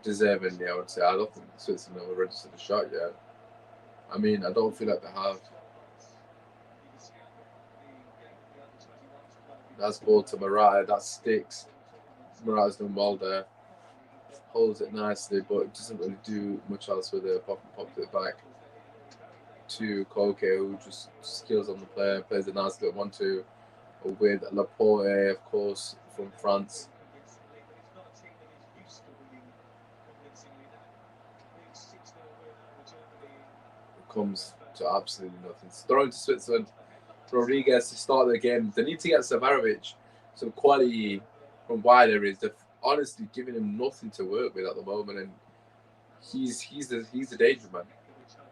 Deservingly, I would say. I don't think Switzerland have registered a shot yet. I mean, I don't feel like they have. That's ball to Morata. That sticks. Morata's done well there. Holds it nicely, but it doesn't really do much else with it. Pops it back to Koke, who just skills on the play, plays a nice little 1-2 with Laporte, of course, from France. Comes to absolutely nothing. It's thrown to Switzerland. Rodriguez to start the game. They need to get Severovic some quality from wide areas. They've honestly giving him nothing to work with at the moment, and he's the danger man.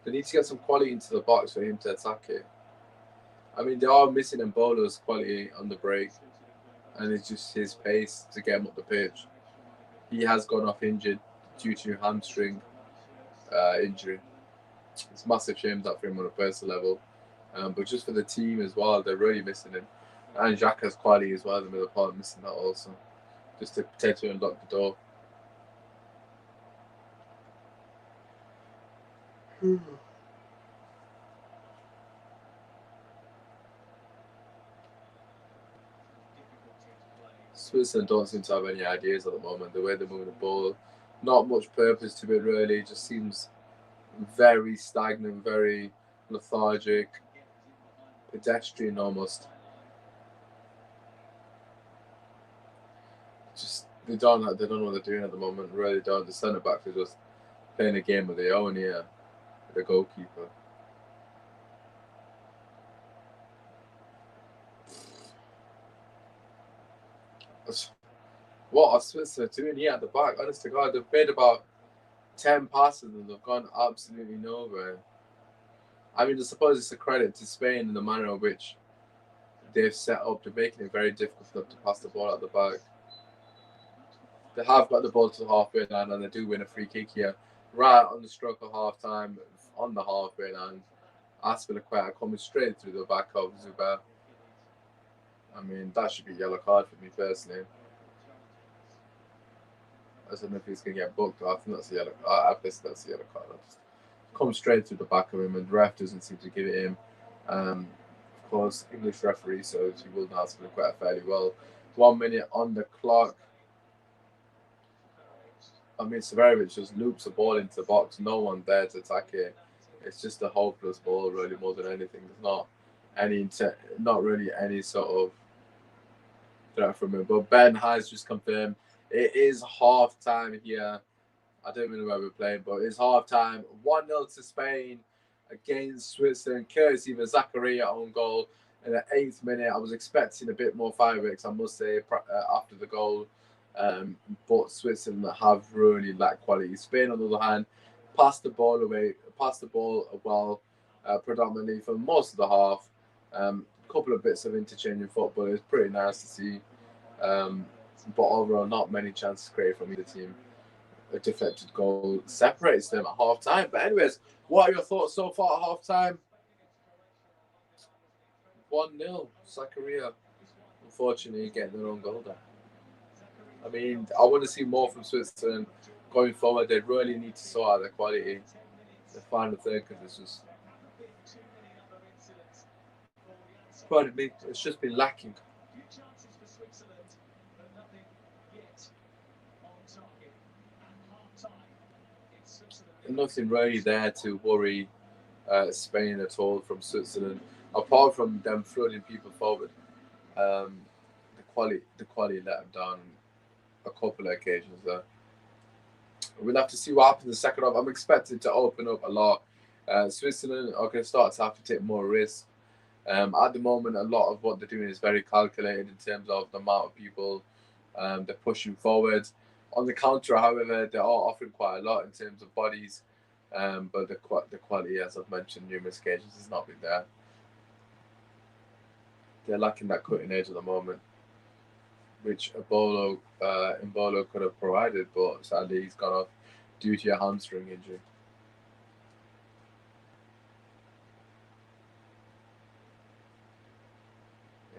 They need to get some quality into the box for him to attack it. I mean, they are missing Embolo's quality on the break, and it's just his pace to get him up the pitch. He has gone off injured due to hamstring injury. It's a massive shame that for him on a personal level, but just for the team as well, they're really missing him. And Xhaka's quality as well, the middle part missing that also, just to potentially unlock the door. Switzerland don't seem to have any ideas at the moment. The way they're moving the ball, not much purpose to it really. It just seems very stagnant, very lethargic, pedestrian almost. Just they don't know what they're doing at the moment. Really don't. The centre backs are just playing a game of their own here. The goalkeeper. What are Switzerland doing here at the back? Honest to God, they've made about 10 passes and they've gone absolutely nowhere. I mean, I suppose it's a credit to Spain in the manner in which they've set up. They're making it very difficult for them to pass the ball at the back. They have got the ball to the halfway line and they do win a free kick here. Right on the stroke of half time, on the halfway line. Aspilicueta coming straight through the back of Zuber. I mean, that should be a yellow card for me personally. I don't know if he's going to get booked. I think that's a yellow card. I guess that's a yellow card. Just come straight through the back of him, and the ref doesn't seem to give it him. Of course, English referee, so he will know Aspilicueta fairly well. 1 minute on the clock. I mean, Severovic just loops the ball into the box. No one there to attack it. It's just a hopeless ball, really, more than anything. There's not really any sort of threat from him. But Ben has just confirmed it is half time here. I don't even know where we're playing, but it's half time. 1-0 to Spain against Switzerland, courtesy of a Zakaria own goal. In the 8th minute, I was expecting a bit more fireworks, I must say, after the goal. But Switzerland have really lacked quality. Spain, on the other hand, passed the ball well, predominantly for most of the half. A couple of bits of interchanging football. It was pretty nice to see. But overall, not many chances created from either team. A deflected goal separates them at half time. But anyways, what are your thoughts so far at half time? 1-0, Zakaria. Unfortunately, getting their own goal there. I mean, I want to see more from Switzerland going forward. They really need to sort out their quality. The final third, because it's just been lacking. And nothing really there to worry Spain at all from Switzerland, apart from them flooding people forward. The quality let them down a couple of occasions there. We'll have to see what happens in the second half. I'm expecting to open up a lot. Switzerland are going to start to have to take more risks. At the moment, a lot of what they're doing is very calculated in terms of the amount of people they're pushing forward. On the counter, however, they are offering quite a lot in terms of bodies, but the quality, as I've mentioned numerous occasions, has not been there. They're lacking that cutting edge at the moment, which Embolo could have provided, but sadly he's gone off due to a hamstring injury.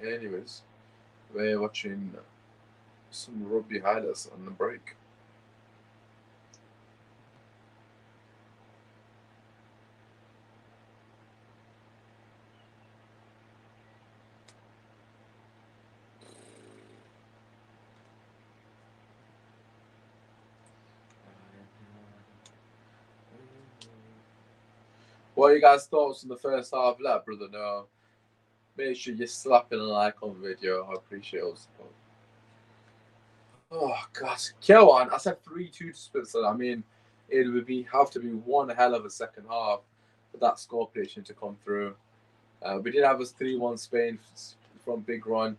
Anyways, we're watching some rugby highlights on the break. What are you guys' thoughts on the first half? Let a brother know. Make sure you're slapping a like on the video. I appreciate all the support. Oh gosh, K1. I said 3-2 to Switzerland. I mean, it would have to be one hell of a second half for that score prediction to come through. We did have a 3-1 Spain from Big Ron.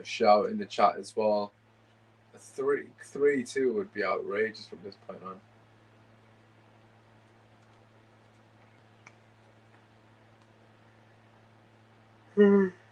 Shout in the chat as well. 3-2 would be outrageous from this point on. Alhamdulillah.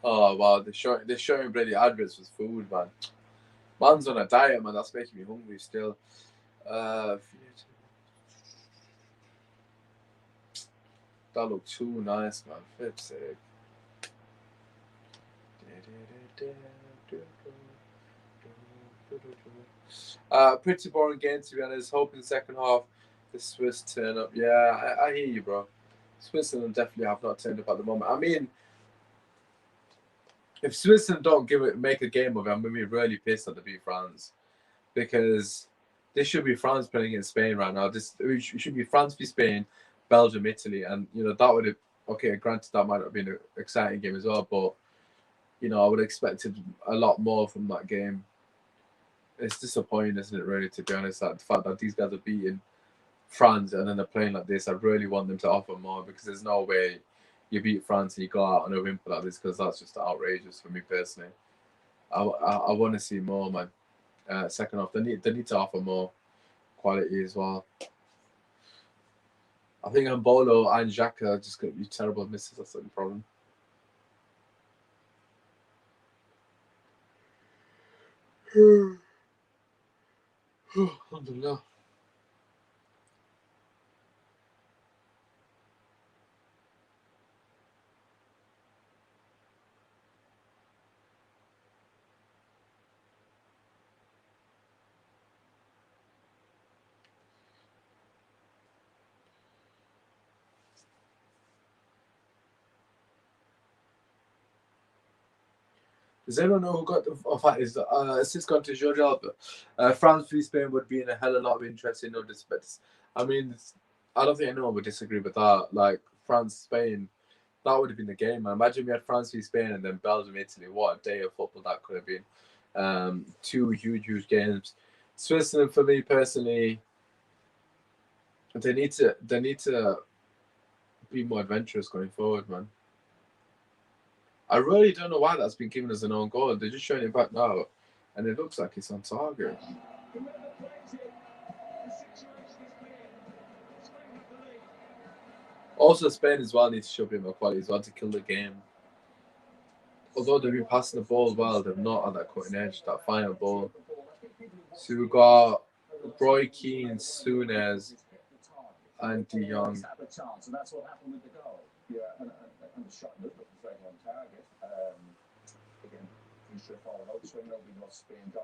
Oh wow, they're showing bloody adverts with food, man. Man's on a diet, man. That's making me hungry still. That looked too nice, man. Flip's sake. Pretty boring game to be honest. Hoping second half the Swiss turn up. Yeah, I hear you, bro. Switzerland definitely have not turned up at the moment. I mean, if Switzerland don't make a game of it, I'm gonna be really pissed at the beat France because this should be France playing against Spain right now. It should be France v Spain, Belgium, Italy, and that would have Granted, that might have been an exciting game as well, but I would have expected a lot more from that game. It's disappointing, isn't it? Really, to be honest, that the fact that these guys are beating France and then they're playing like this, I really want them to offer more because there's no way you beat France and you go out on a whimper like this because that's just outrageous for me personally. I want to see more, man. Second half, they need to offer more quality as well. I think Mbolo and Xhaka are just going to be terrible misses. That's the problem. Alhamdulillah. Does anyone know who got the assist gone to Jordi Alba? France v Spain would be in a hell of a lot of interest in no disrespect. I mean, I don't think anyone would disagree with that. Like France Spain, that would have been the game, man. Imagine we had France v Spain and then Belgium Italy. What a day of football that could have been. Two huge games. Switzerland, for me personally, they need to be more adventurous going forward, man. I really don't know why that's been given as an own goal. They're just showing it back now, and it looks like it's on target. Also, Spain as well needs to show a bit more quality as well to kill the game. Although they've been passing the ball well, they've not at that cutting edge, that final ball. So we've got Roy Keane, Souness, and De Jong.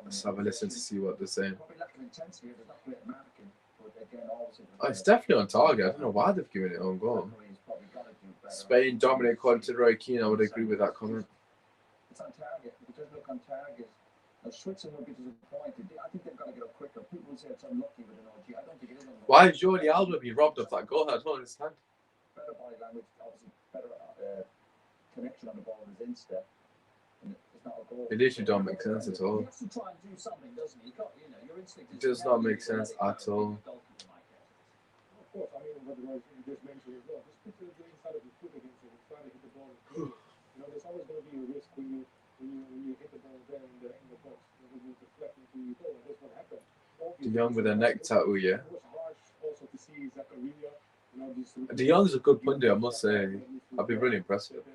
Let's have a listen to see what they're saying. Oh, it's definitely on target. I don't know why they've given it on goal. Spain dominate according to Roy Keane. I would agree with that comment. It's on target. If it doesn't look on target, Switzerland will be disappointed. I think they've got to get up quicker. People say it's unlucky with an OG. I don't think it is unlucky. Why is Jordi Alba being robbed of that goal? I don't understand. Better body language, obviously better connection on the ball with his instep. It literally don't make sense at all. It does not make sense at all. There's always going to be a risk when you hit the ball there in the box. When you deflect into your goal, that's what happened. De Jong with a neck tattoo, yeah. De Jong's a good player, I must say. I've been really impressed with him.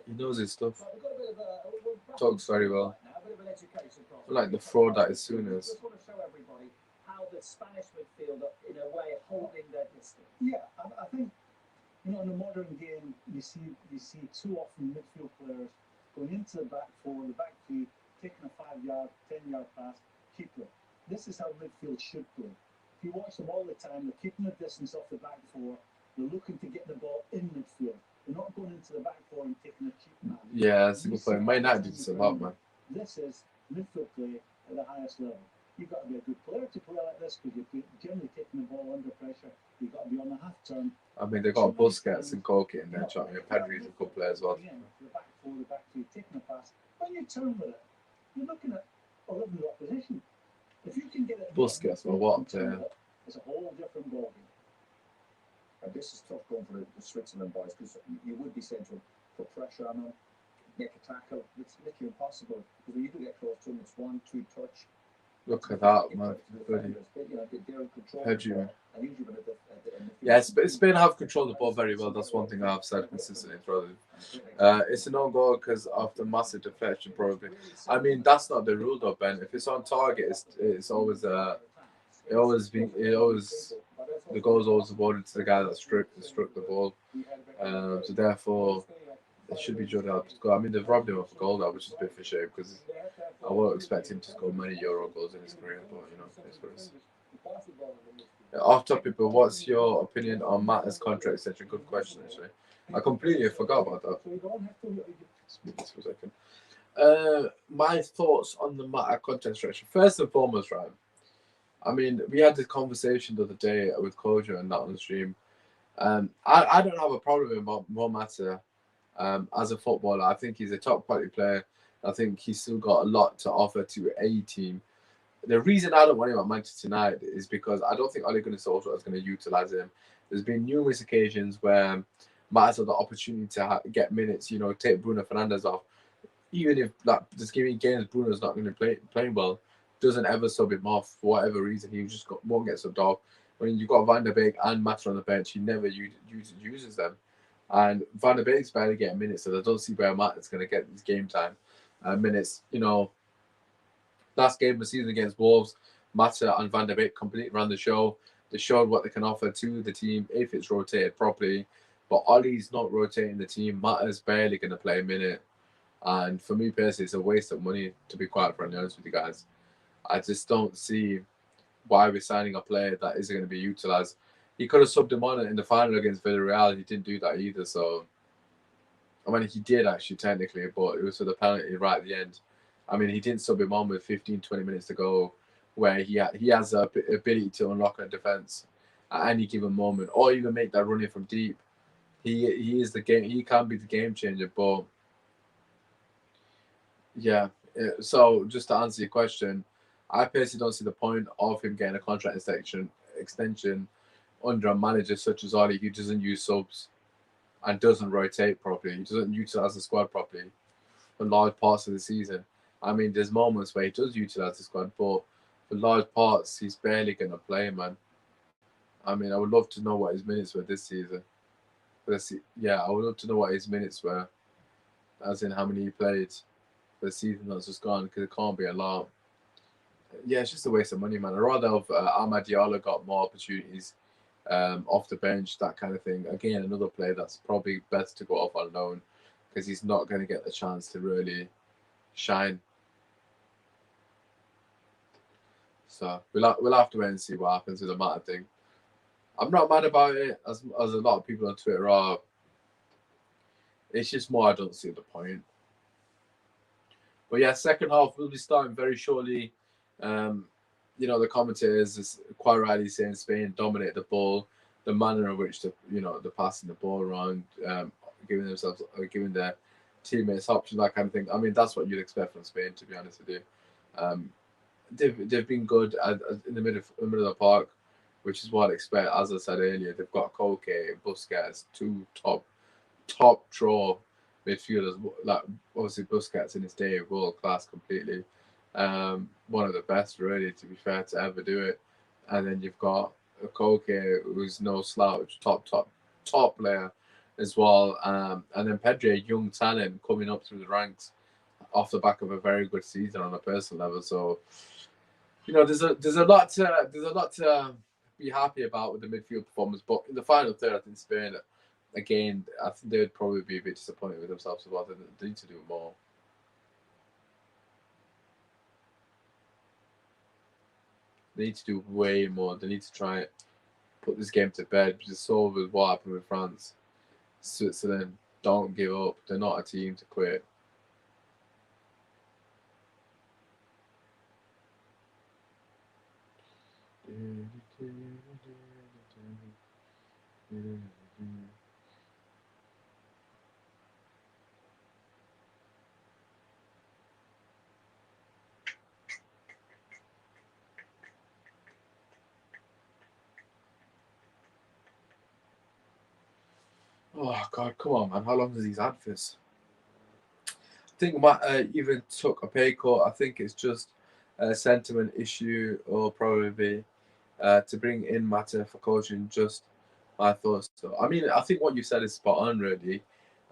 He knows his stuff. Talks very well. I like the fraud that is Souness. How the Spanish midfield, in a way, holding their distance. Yeah, I think. In the modern game, you see too often midfield players going into the back four, the back three, taking a 5-yard, 10-yard pass, keep them. This is how midfield should go. If you watch them all the time, they're keeping the distance off the back four. They're looking to get the ball in midfield. They're not going into the back four and taking a cheap man. Yeah, that's a good point. Might not do this a lot, man. This is midfield play at the highest level. You've got to be a good player to play like this because you're generally taking the ball under pressure. You've got to be on the half turn. I mean, they've got Busquets and Koke in there, Pedri's a good player as well. before the back to you, taking a pass. When you turn with it, you're looking at 11 opposition. If you can get it, Busquets, well, what? It's a whole different ballgame. And this is tough going for the Switzerland boys, because you would be saying to them, put pressure on them, make a tackle. It's literally impossible, because when you do get close to them, it's 1-2 touch. Look at that, man. Pedro. Yeah, Spain have controlled the ball very well. That's one thing I've said consistently throughout it. It's a no-goal because of the massive deflection, probably. I mean, that's not the rule, though, Ben. If it's on target, it's always the goal's always awarded to the guy that struck the ball. So therefore, it should be judged out. I mean, they've robbed him of a goal, though, which is a bit of a shame because I won't expect him to score many Euro goals in his career, but it's what it is. Off topic, but what's your opinion on Matt's contract? Such a good question, actually. I completely forgot about that. Just for a second. My thoughts on the Matt contract structure. First and foremost, right? I mean, we had this conversation the other day with Koja and that on the stream. I don't have a problem with Mo Mata as a footballer. I think he's a top quality player. I think he's still got a lot to offer to a team. The reason I don't want him at Manchester United is because I don't think Ole Gunnar Solskjaer is going to utilise him. There's been numerous occasions where Matt's had the opportunity to get minutes, take Bruno Fernandes off. Even if just giving games Bruno's not going to playing well, doesn't ever sub him off for whatever reason. He just won't get subbed off. When you've got Van der Beek and Mata on the bench, he never uses them. And Van der Beek's barely getting minutes, so I don't see where Mata's going to get his game time minutes. Last game of the season against Wolves, Mata and Van der Beek completely ran the show. They showed what they can offer to the team if it's rotated properly. But Ollie's not rotating the team. Mata's barely going to play a minute. And for me personally, it's a waste of money, to be quite frankly honest with you guys. I just don't see why we're signing a player that isn't going to be utilised. He could have subbed him on in the final against Villarreal. He didn't do that either. So, I mean, he did actually technically, but it was for the penalty right at the end. I mean, he didn't sub him on with 15, 20 minutes to go, where he has the ability to unlock a defence at any given moment, or even make that run in from deep. He is the game. He can be the game changer. But yeah, so just to answer your question, I personally don't see the point of him getting a contract extension under a manager such as Oli, who doesn't use subs and doesn't rotate properly. He doesn't utilise the squad properly for large parts of the season. I mean, there's moments where he does utilise the squad, but for large parts, he's barely going to play, man. I mean, I would love to know what his minutes were this season. I would love to know what his minutes were, as in how many he played for the season that's just gone, because it can't be a lot. Yeah, it's just a waste of money, man. I'd rather have Amad Diallo got more opportunities off the bench, that kind of thing. Again, another player that's probably best to go off on loan because he's not going to get the chance to really shine. So we'll have to wait and see what happens with the Mata thing. I'm not mad about it, as a lot of people on Twitter are. It's just more I don't see the point. But yeah, second half we'll be starting very shortly. The commentators is quite rightly saying Spain dominate the ball, the manner in which they're passing the ball around, giving their teammates options, that kind of thing. I mean, that's what you'd expect from Spain, to be honest with you. They've been good in the middle of the park, which is what I expect. As I said earlier, they've got Koke, Busquets, two top draw midfielders. Like obviously Busquets in his day, world class completely. One of the best, really, to be fair, to ever do it. And then you've got Koke, who's no slouch, top player as well. And then Pedro, young talent coming up through the ranks off the back of a very good season on a personal level. So, there's a lot to be happy about with the midfield performance. But in the final third, I think Spain, again, I think they would probably be a bit disappointed with themselves as well. They need to do more. They need to do way more. They need to try and put this game to bed. Just so with what happened with France. Switzerland, don't give up. They're not a team to quit. Oh God, come on, man! How long has he had this? I think Matt even took a pay cut. I think it's just a sentiment issue, or probably to bring in Mata for coaching. Just my thoughts. So, I mean, I think what you said is spot on, really.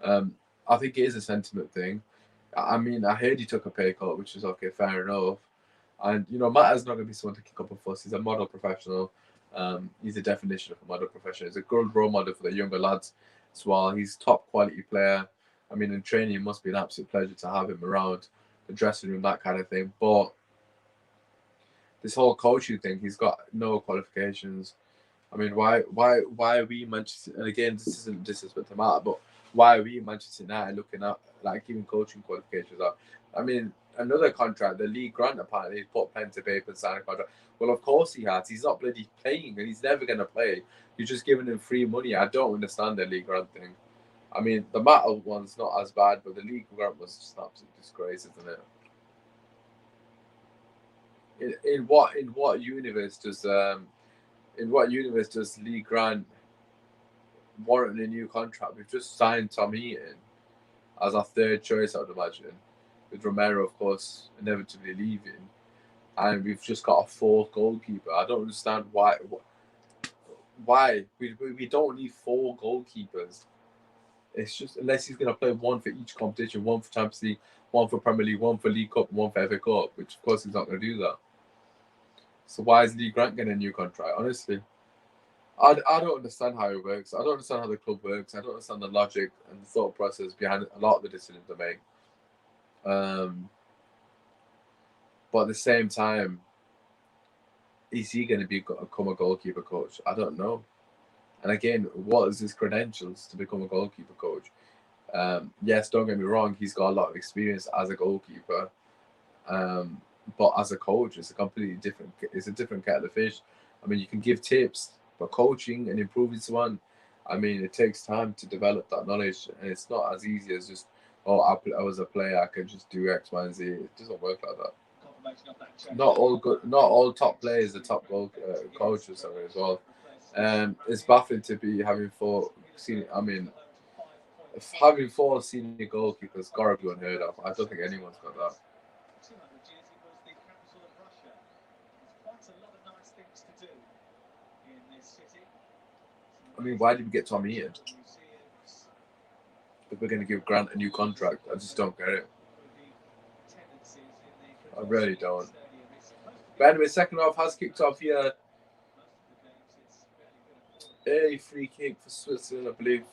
Um, I think it is a sentiment thing. I mean, I heard he took a pay cut, which is okay, fair enough. And you know, Mata's not going to be someone to kick up a fuss. He's a model professional. He's the definition of a model professional. He's a good role model for the younger lads as well. He's top quality player. I mean, in training, it must be an absolute pleasure to have him around the dressing room, that kind of thing. But this whole coaching thing, he's got no qualifications. I mean, why are we Manchester? And again, this isn't disrespect to Matt, but why are we Manchester United looking at like giving coaching qualifications out? I mean, another contract, the Lee Grant apparently put pen to paper and signed a contract. Well, of course he has. He's not bloody playing, and he's never going to play. You're just giving him free money. I don't understand the Lee Grant thing. I mean, the Matt one's not as bad, but the Lee Grant was just an absolute disgrace, isn't it? In what universe does Lee Grant warrant a new contract? We've just signed Tom Heaton as our third choice, I would imagine, with Romero, of course, inevitably leaving, and we've just got a fourth goalkeeper. I don't understand why. Why we don't need four goalkeepers. It's just unless he's going to play one for each competition, one for Champions League, one for Premier League, one for League Cup, one for FA Cup, which of course he's not going to do that. So why is Lee Grant getting a new contract? Honestly, I don't understand how it works. I don't understand how the club works. I don't understand the logic and the thought process behind a lot of the decisions they make. But at the same time, is he going to become a goalkeeper coach? I don't know. And again, what is his credentials to become a goalkeeper coach? Yes, don't get me wrong, he's got a lot of experience as a goalkeeper. But as a coach, it's a different kettle of fish. I mean, you can give tips, but coaching and improving someone, I mean, it takes time to develop that knowledge, and it's not as easy as just, oh, I was a player, I can just do X, Y, and Z. It doesn't work like that. Not all top players are top coaches as well. It's baffling to be having four senior. I mean, having four senior goalkeepers gotta be unheard of. I don't think anyone's got that. I mean, why did we get Tommy Ian? If we're going to give Grant a new contract, I just don't get it. I really don't. But anyway, second half has kicked off here. A free kick for Switzerland, I believe.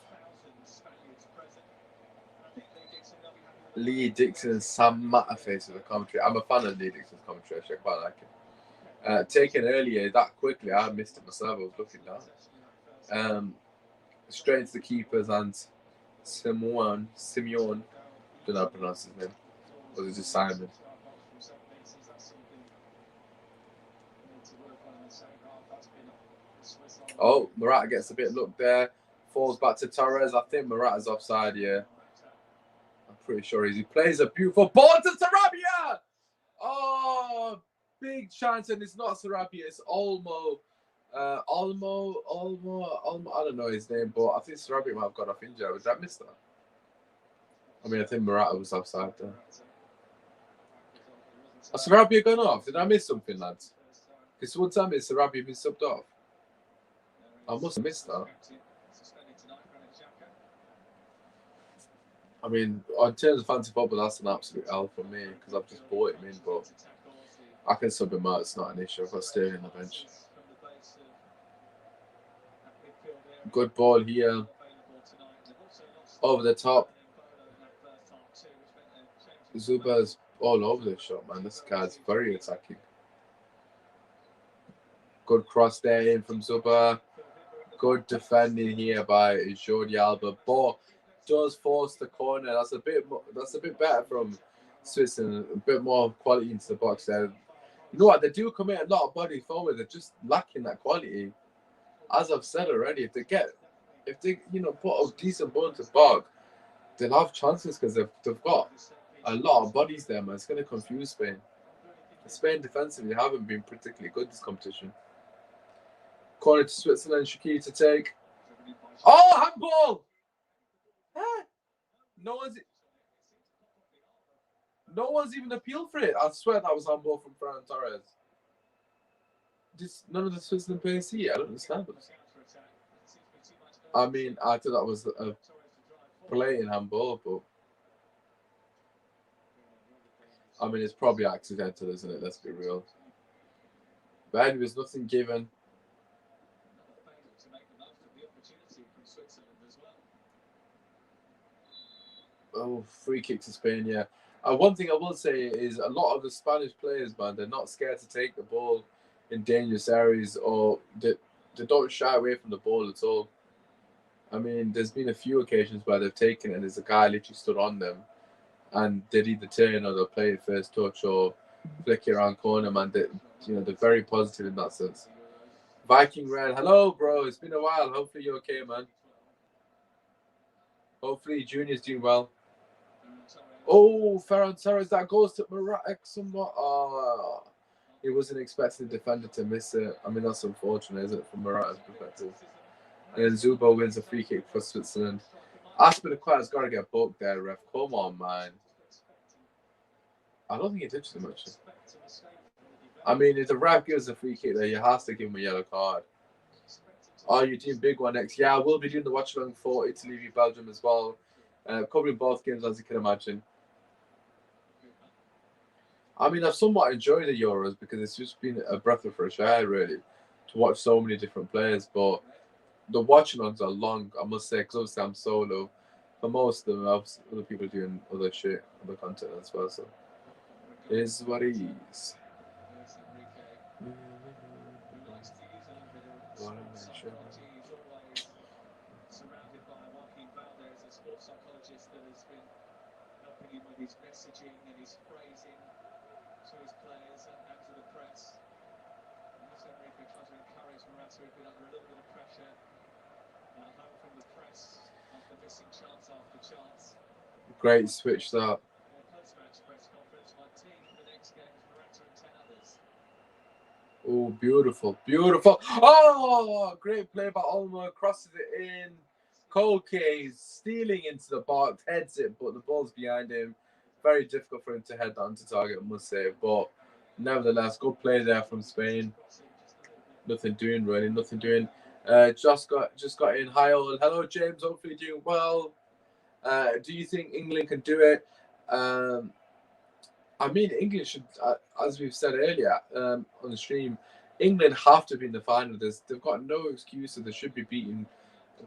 Lee Dixon and Sam Matterface with the commentary. I'm a fan of Lee Dixon's commentary, actually. I quite like it. Taken earlier that quickly, I missed it myself. I was looking down. Straight into the keepers and Simeon. Don't know how to pronounce his name. Or was it just Simon? Oh, Morata gets a bit look there. Falls back to Torres. I think Morata's offside here. I'm pretty sure he plays a beautiful ball to Sarabia. Oh, big chance, and it's not Sarabia, it's Olmo. Olmo. I don't know his name, but I think Sarabia might have got off injured. Did I miss that? I mean, I think Morata was offside there. Has Sarabia gone off? Did I miss something, lads? Because one time is Sarabia been subbed off? I must have missed that. I mean, in terms of fantasy football, that's an absolute L for me because I've just bought him in, but I can sub him out. It's not an issue. I've got Sterling on the bench. Good ball here. Over the top. Zuba's all over the shot, man. This guy's very attacking. Good cross there in from Zuba. Good defending here by Jordi Alba. But does force the corner. That's a bit better from Switzerland. A bit more quality into the box there. You know what? They do commit a lot of body forward. They're just lacking that quality. As I've said already, if they put a decent ball into the box, they'll have chances because they've got a lot of bodies there, man. It's going to confuse Spain. Spain defensively haven't been particularly good this competition. Corner to Switzerland, Shaqiri to take. Oh, handball! No one's even appealed for it. I swear that was handball from Ferran Torres. None of the Switzerland players see it. I don't understand it. I mean, I thought that was a blatant handball, but I mean, it's probably accidental, isn't it? Let's be real. But anyways, nothing given. Oh, free kick to Spain, yeah. One thing I will say is a lot of the Spanish players, man, they're not scared to take the ball in dangerous areas, or they don't shy away from the ball at all. I mean, there's been a few occasions where they've taken it and there's a guy literally stood on them and they'd either turn or they'll play it first touch or flick it around corner, man. They're very positive in that sense. Viking Red, hello, bro. It's been a while. Hopefully you're okay, man. Hopefully Junior's doing well. Oh, Ferran Torres, that goes to Maratek somewhat. Oh, he wasn't expecting the defender to miss it. I mean, that's unfortunate, isn't it, from Maratek's perspective? And then Zubo wins a free kick for Switzerland. Aspilicueta's got to get booked there, ref. Come on, man. I don't think he touched him, actually. I mean, if the ref gives a free kick there, you have to give him a yellow card. Oh, you're doing big one next. Yeah, I will be doing the watch-along for Italy v Belgium as well. Covering both games, as you can imagine. I mean, I've somewhat enjoyed the Euros because it's just been a breath of fresh air, really, to watch so many different players. But the watch-alongs are long, I must say, because obviously I'm solo. For most of them, other people doing other shit, other content as well. So it is what it is. Surrounded by Joaquin Valdez, a sports psychologist that has been helping him with his messaging and his phrasing to his players and to the press. And Jose Enrique trying to encourage Morata, who'd been under a little bit of pressure home from the press after missing chance after chance. Great switch that. Post-match press conference, my team for the next game is Morata and 10 others. Oh, beautiful, beautiful. Oh, great play by Olmo. Crosses it in. Koke stealing into the box, heads it, but the ball's behind him. Very difficult for him to head down to target, I must say. But nevertheless, good play there from Spain. Nothing doing, really. Nothing doing. Just got in. Hi, all. Hello, James. Hopefully doing well. Do you think England can do it? I mean, England should, as we've said earlier on the stream, England have to be in the final. They've got no excuse. They should be beating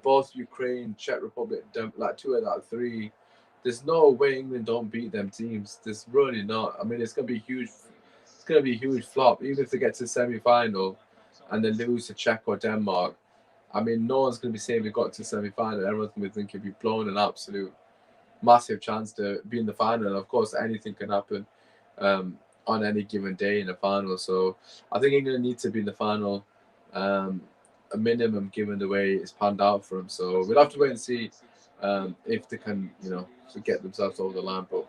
both Ukraine, Czech Republic, like 2 out of 3. There's no way England don't beat them teams. There's really not. I mean, it's gonna be huge. It's gonna be a huge flop, even if they get to the semi-final and they lose to Czech or Denmark. I mean, no one's gonna be saying we got to the semi-final. Everyone's gonna be thinking we've blown an absolute massive chance to be in the final. And of course, anything can happen on any given day in the final. So I think England need to be in the final, a minimum, given the way it's panned out for them. So we'll have to wait and see if they can, to get themselves over the line. But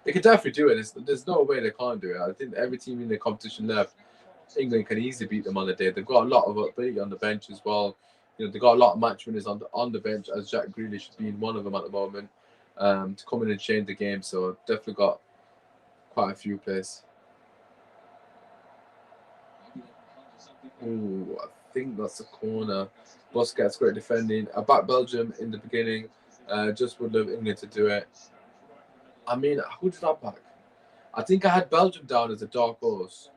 they can definitely do it. There's no way they can't do it. I think every team in the competition left, England can easily beat them on the day. They've got a lot of ability on the bench as well. They've got a lot of match winners on the bench, as Jack Grealish being one of them at the moment, to come in and change the game. So definitely got quite a few players. Oh, I think that's a corner. Busquets, great defending. I backed Belgium in the beginning. Just would love England to do it. I mean, who did I back? I think I had Belgium down as a dark horse.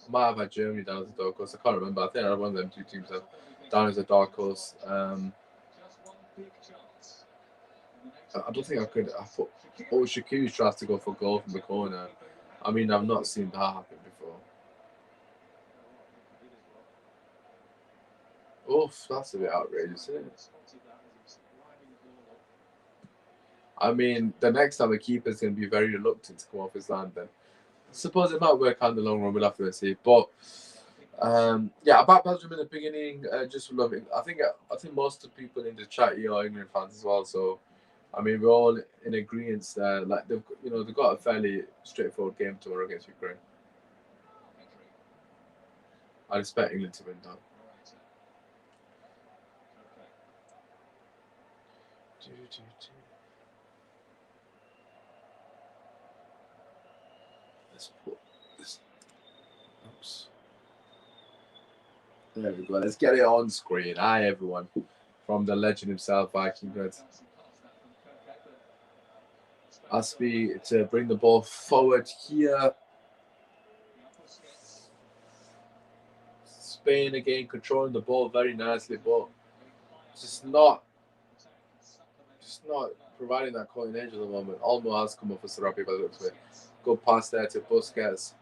I might have had Germany down as a dark horse. I can't remember. I think I had one of them 2 teams down as a dark horse. I don't think I could. I thought, Shaqiri tries to go for goal from the corner. I mean, I've not seen that happen before. Oof, that's a bit outrageous, isn't it? I mean, the next time a keeper's going to be very reluctant to come off his land, then I suppose it might work out in the long run. We'll have to see. But yeah, about Belgium in the beginning, just loving. I think most of the people in the chat here are England fans as well. So I mean, we're all in agreement there. Like they've got a fairly straightforward game tomorrow against Ukraine. I expect England to win that. Oops. There we go. Let's get it on screen. Hi, everyone. From the legend himself, Viking Red. Aspie to bring the ball forward here. Spain again controlling the ball very nicely, but just not providing that cutting edge at the moment. Olmo has come up for Sarabi by the looks of it. Good pass there to Busquets.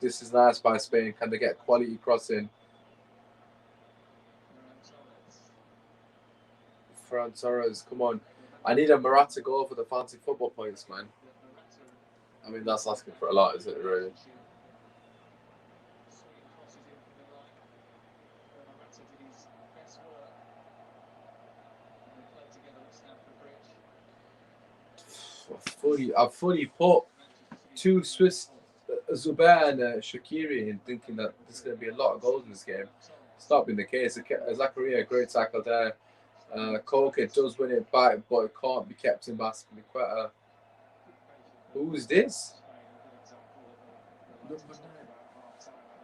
This is nice by Spain. Can they get quality crossing? Ferran Torres, come on. I need a Morata goal for the fancy football points, man. I mean, that's asking for a lot, isn't it, really? I've fully put two Swiss, Zubair and Shaqiri, in thinking that there's going to be a lot of goals in this game. It's not been the case. Zakaria, great tackle there. Koke does win it back, but it can't be kept in Basketball. Who's this?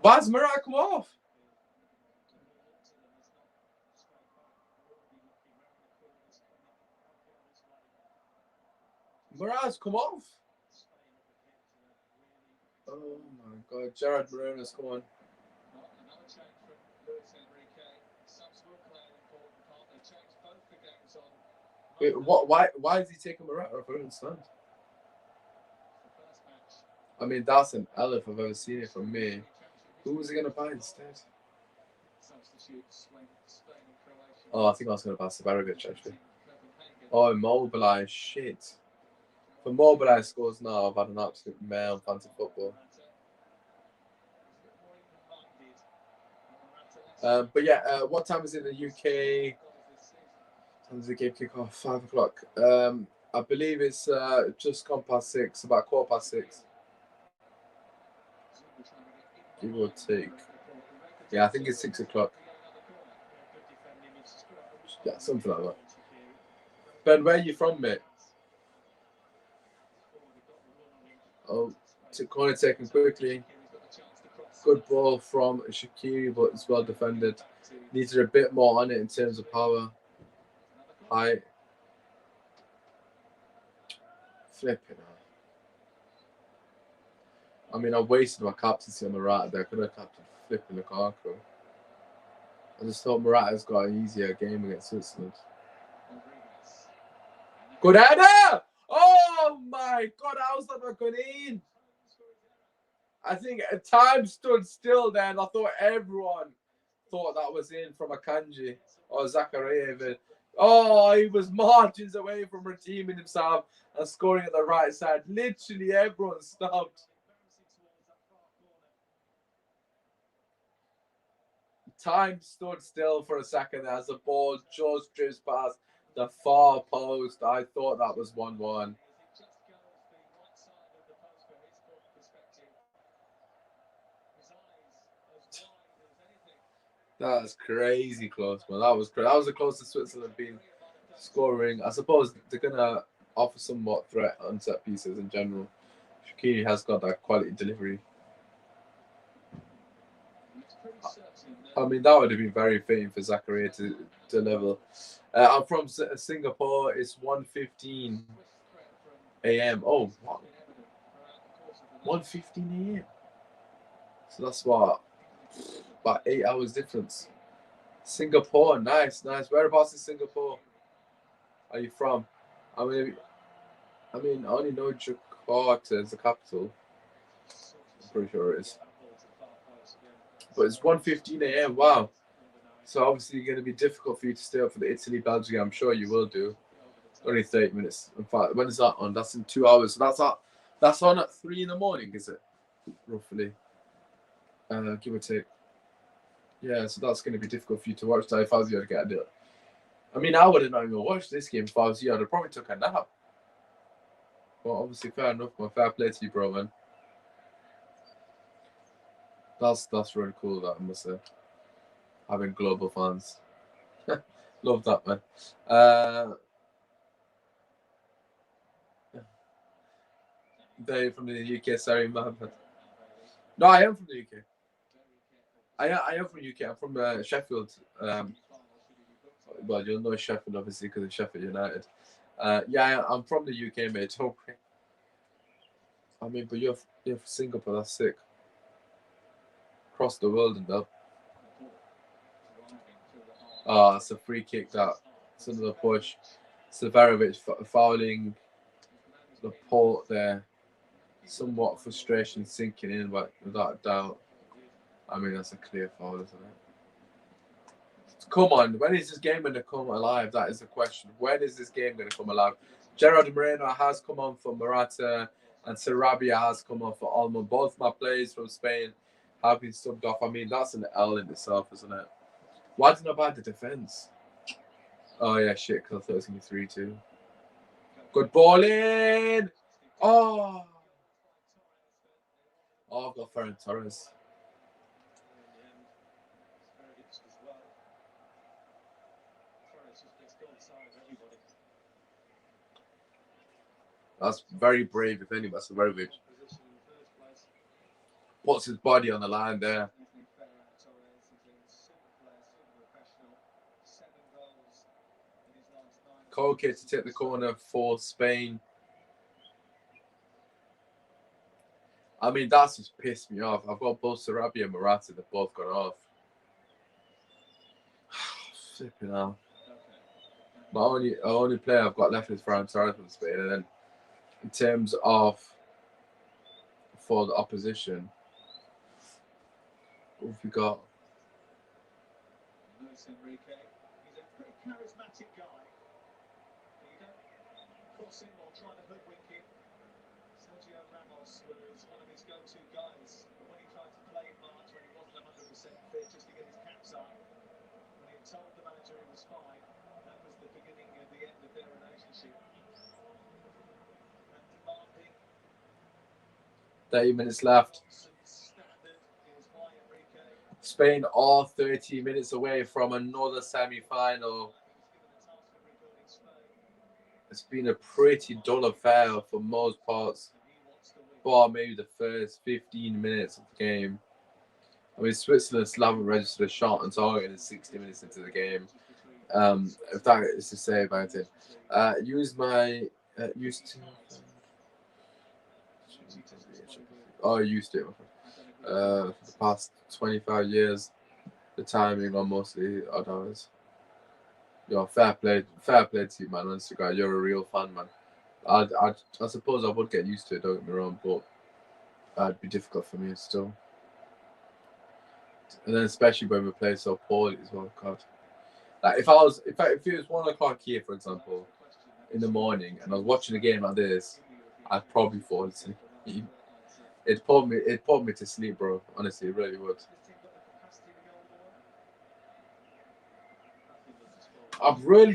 Why does Morata come off? Morata's come off. Oh my God, Gerard Moreno's come on. Wait, what? Why is he taking Morata off? I don't understand. I mean, that's an L if I've ever seen it from me. Who was he going to buy instead? Oh, I think I was going to buy Sebarovic, actually. Oh, Mobilize, shit. For Mobilize scores now, I've had an absolute mare on fantasy football. But yeah, what time is it in the UK? When does the game kick off? 5 o'clock. I believe it's just gone past 6, about 6:15. Give or take. Yeah, I think it's 6 o'clock. Yeah, something like that. Ben, where are you from, mate? Oh, corner taken quickly. Good ball from Shaqiri, but it's well defended. Needed a bit more on it in terms of power. Height. Flipping out. I mean, I wasted my captaincy on Morata there. I could have captained flipping Lukaku. I just thought Morata's got an easier game against Switzerland. Good header! Oh my God, how's that not going in? I think time stood still there, and I thought everyone thought that was in from Akanji or Zakaria even. Oh, he was margins away from redeeming himself and scoring at the right side. Literally everyone stopped. Time stood still for a second as the ball just drifts past the far post. I thought that was 1-1. That's crazy close, man. That was the closest Switzerland been scoring. I suppose they're gonna offer somewhat threat on set pieces in general. Shaqiri has got that quality delivery. I mean, that would have been very fitting for Zakaria to level. I'm from Singapore. It's 1:15 a.m. Oh, wow. 1:15 a.m. So that's what, about 8 hours difference. Singapore, nice. Whereabouts in Singapore are you from? I mean, I only know Jakarta as the capital. I'm pretty sure it is. But it's 1:15 a.m. Wow. So obviously going to be difficult for you to stay up for the Italy-Belgium game. I'm sure you will do. Only 30 minutes. In fact, when is that on? That's in 2 hours. So that's on at 3 in the morning, is it? Roughly. Give or take. Yeah, so that's going to be difficult for you to watch that if I was you to get a deal. I mean, I wouldn't even watch this game if I was you. I'd have probably took a nap. Well, obviously, fair enough. My fair play to you, bro, man. That's really cool, that, I must say. Having global fans. Love that, man. They're from the UK, sorry, my bad. No, I am from the UK. I am from UK. I'm from Sheffield. Well, you'll know Sheffield obviously because of Sheffield United. Yeah, I'm from the UK, mate. Okay. I mean, but you're from Singapore. That's sick. Across the world and that. Ah, it's a free kick. That it's another push. Severovic fouling the port there. Somewhat frustration sinking in, but without a doubt, I mean that's a clear foul, isn't it? Come on, when is this game going to come alive? That is the question. When is this game going to come alive? Gerard Moreno has come on for Morata, and Sarabia has come on for Almond. Both my players from Spain have been subbed off. I mean, that's an L in itself, isn't it? Why didn't I buy the defense? Oh yeah, shit. Because I thought it was going to be 3-2. Good ball in. Oh, I've got Ferran Torres. That's very brave, if any. That's very rich. Puts his body on the line there. Koke to take the corner for Spain. I mean, that's just pissed me off. I've got both Sarabia and Morata that both got off. Flipping out. My only player I've got left is Ferran Torres from Spain, and then in terms of for the opposition, what have we got? Luis Enrique. He's a pretty charismatic guy. You don't cross him or try to hoodwink him. Sergio Ramos was one of his go-to guys. But when he tried to play in March when he wasn't 100% fit just to get his caps up, when he told the manager he was fine, that was the beginning of the end of their relationship. And demanding 30 minutes left. Spain are 30 minutes away from another semi-final. It's been a pretty dull affair for most parts, bar maybe the first 15 minutes of the game. I mean, Switzerland still haven't registered a shot on target in 60 minutes into the game. If that is to say about it, used to. Oh, I used to. For the past 25 years, the timing on mostly odd hours. Yo, fair play to you, man. Honest to God, you're a real fan, man. I suppose I would get used to it. Don't get me wrong, but it'd be difficult for me still. And then especially when we play so poorly as well. God, like if it was 1 o'clock here, for example, in the morning, and I was watching a game like this, I'd probably fall asleep. It'd put me to sleep, bro. Honestly, it really would. I'm really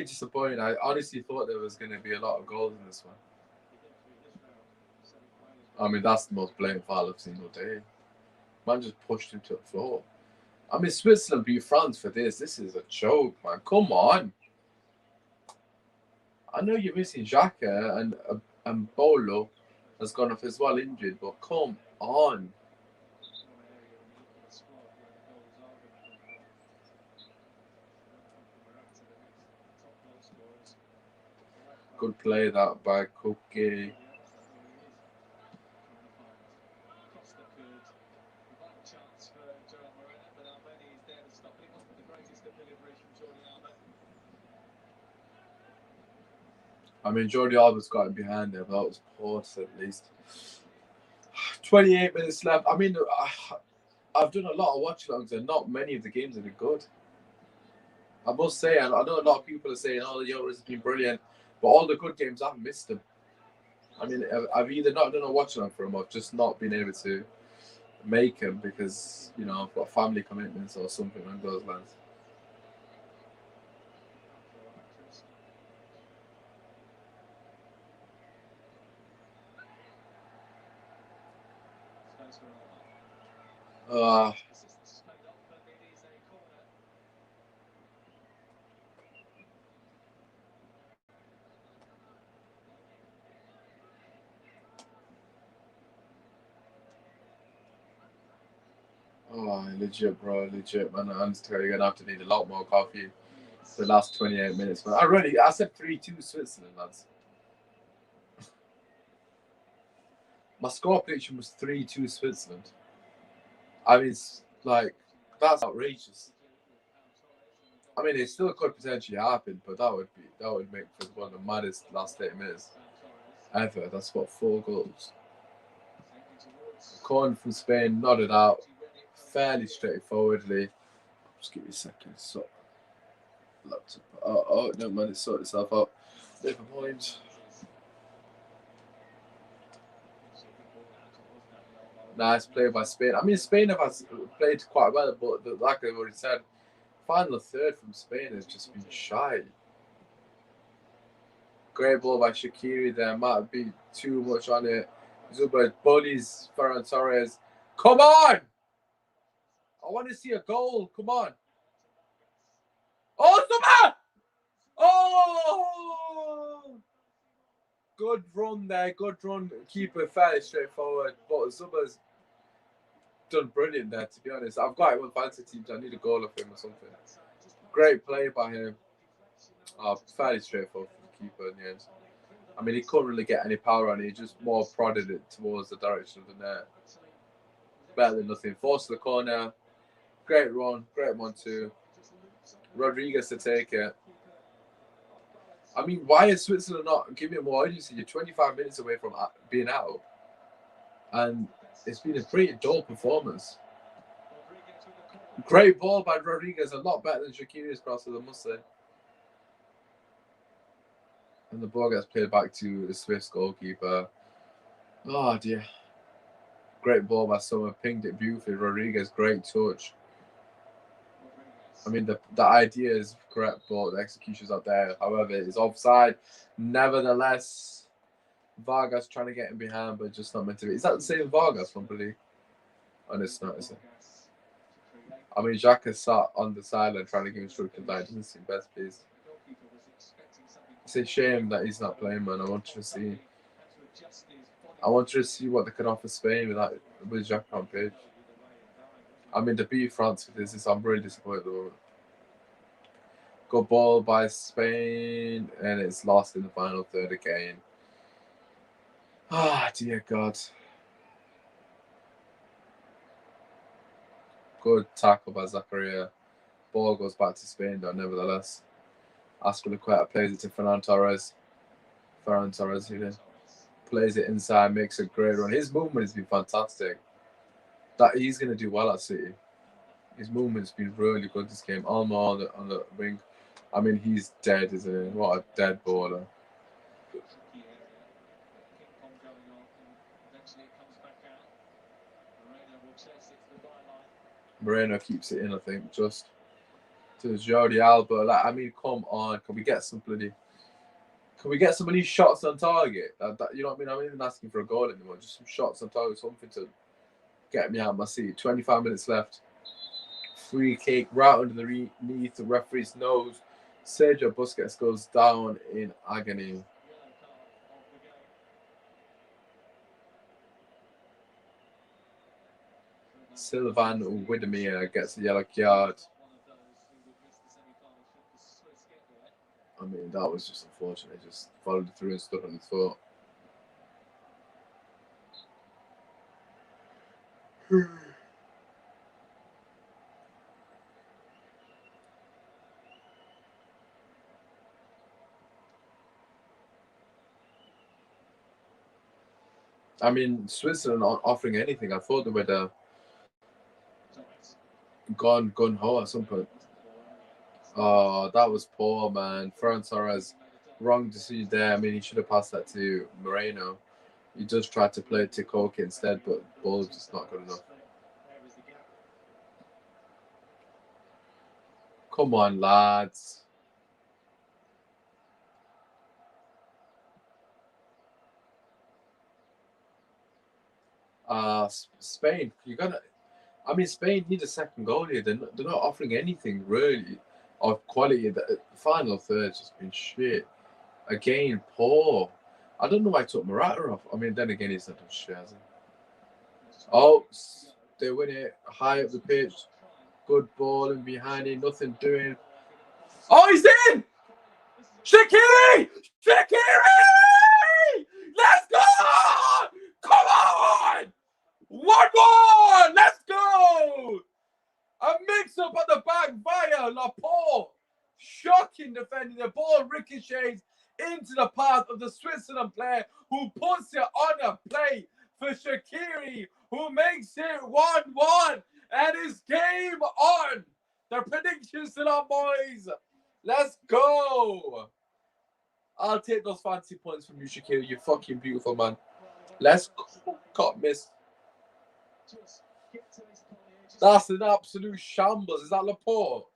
disappointed. I honestly thought there was going to be a lot of goals in this one. I mean, that's the most blatant foul I've seen all day. Man just pushed him to the floor. I mean, Switzerland beat France for this. This is a joke, man. Come on. I know you're missing Xhaka and Bolo has gone off as well injured, but come on. Good play that by Cookie. I mean, Jordi Alba's got him behind there, but that was poor at least. 28 minutes left. I mean, I've done a lot of watch-alongs and not many of the games have been good. I must say, I know a lot of people are saying, oh, the Euros has been brilliant, but all the good games, I've missed them. I mean, I've either not done a watch-along for them or just not been able to make them because, you know, I've got family commitments or something along those lines. Oh, legit, bro, legit, man. I'm gonna have to need a lot more coffee for the last 28 minutes. But I said 3-2 Switzerland, lads. My score prediction was 3-2 Switzerland. I mean, it's like, that's outrageous. I mean, it still could potentially happen, but that would make for one of the maddest last 8 minutes ever. That's what 4 goals. Corn from Spain nodded out fairly straightforwardly. Just give me a second. So, laptop. Oh, no man, it sorted itself out. Never mind. Nice play by Spain. I mean, Spain have played quite well, but like I've already said, final third from Spain has just been shy. Great ball by Shaqiri there. Might be too much on it. Zuba bullies Ferran Torres. Come on! I want to see a goal. Come on. Oh, Zuba! Oh! Good run there. Good run. Keeper fairly straightforward. But Zuba's done brilliant there, to be honest. I've got him on fantasy teams. I need a goal of him or something. Great play by him. Fairly straightforward for the keeper in the end. I mean, he couldn't really get any power on it. He just more prodded it towards the direction of the net. Better than nothing. Forced the corner. Great run. Great 1-2. Rodriguez to take it. I mean, why is Switzerland not giving it more urgency? You're 25 minutes away from being out. And it's been a pretty dull performance. Great ball by Rodriguez. A lot better than Shaqiri's crosses, I must say. And the ball gets played back to the Swiss goalkeeper. Oh, dear. Great ball by Summer. Pinged it beautifully. Rodriguez, great touch. I mean, the idea is correct, but the execution's not there. However, it's offside. Nevertheless, Vargas trying to get him behind, but just not meant to be. Is that the same Vargas from Billy? Oh, it's not, is it? I mean, Xhaka sat on the sideline trying to give instructions, but it doesn't seem best pleased. It's a shame that he's not playing, man. I want to see what they can offer Spain with Xhaka on pitch. I mean, to beat France with this, I'm really disappointed though. Good ball by Spain, and it's lost in the final third again. Ah, dear God. Good tackle by Zakaria. Ball goes back to Spain, though, nevertheless. Azpilicueta plays it to Ferran Torres. Ferran Torres, plays it inside, makes a great run. His movement has been fantastic. That he's going to do well at City. His movement's been really good this game. Almo on the wing. I mean, he's dead, isn't he? What a dead baller. Moreno keeps it in, I think, just to Jordi Alba. Like, I mean, come on. Can we get some of these shots on target? You know what I mean? I'm not even asking for a goal anymore. Just some shots on target, something to get me out of my seat. 25 minutes left. Free kick right underneath the referee's nose. Sergio Busquets goes down in agony. Sylvain Widemir gets a yellow card. I mean, that was just unfortunate. Just followed through and stuck on his foot. I mean, Switzerland aren't offering anything. I thought they would gone gun-ho at some point. Oh, that was poor, man. Ferran Torres, wrong decision there. I mean, he should have passed that to Moreno. He just tried to play it to Koke instead, but the ball's just not good enough. Come on, lads. Spain, Spain need a second goal here. They're not offering anything really of quality. The final third's just been shit. Again, poor. I don't know why I took Morata off. I mean, then again, he's not done shit, has he? Oh, They win it high up the pitch. Good ball and behind it, nothing doing. Oh, he's in! Shaqiri! Shaqiri! Let's go! Come on! One more! Let's go! A mix-up at the back via Laporte. Shocking defending. The ball ricochets into the path of the Switzerland player who puts it on a plate for Shaqiri, who makes it 1-1. And it's game on. The predictions still on, boys. Let's go. I'll take those fancy points from you, Shaqiri. You're fucking beautiful, man. Let's go. Can't miss. That's an absolute shambles. Is that Laporte?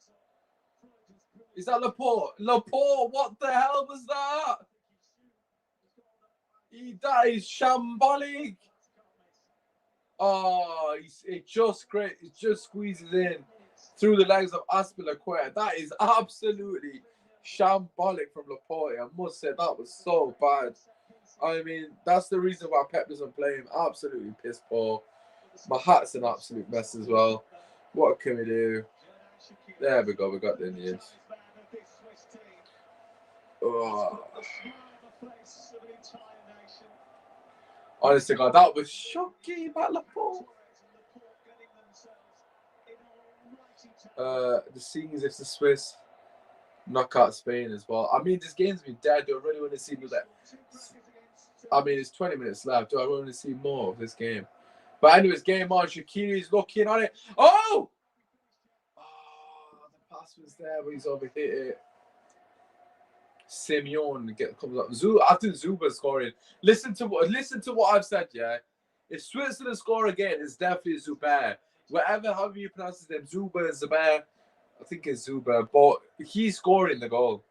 Is that Laporte? Laporte, what the hell was that? That is shambolic. Oh, it just squeezes in through the legs of Aspilicueta. That is absolutely shambolic from Laporte. I must say that was so bad. I mean, that's the reason why Pep doesn't play him. Absolutely piss poor. My hat's an absolute mess as well. What can we do? There we go. We got the Indians. Oh. Honestly, God, that was shocking about Laporte. The scenes if the Swiss knock out Spain as well. I mean, this game's been dead. Do I really want to see that? I mean, it's 20 minutes left. Do I want to see more of this game? But anyways, game on. Shaqiri's looking on it. Oh! The pass was there, but he's overhit it. Simeone comes up. I think Zuba's scoring. Listen to what I've said, yeah. If Switzerland score again, it's definitely Zubair. However you pronounce his name, Zubair. I think it's Zubair, but he's scoring the goal.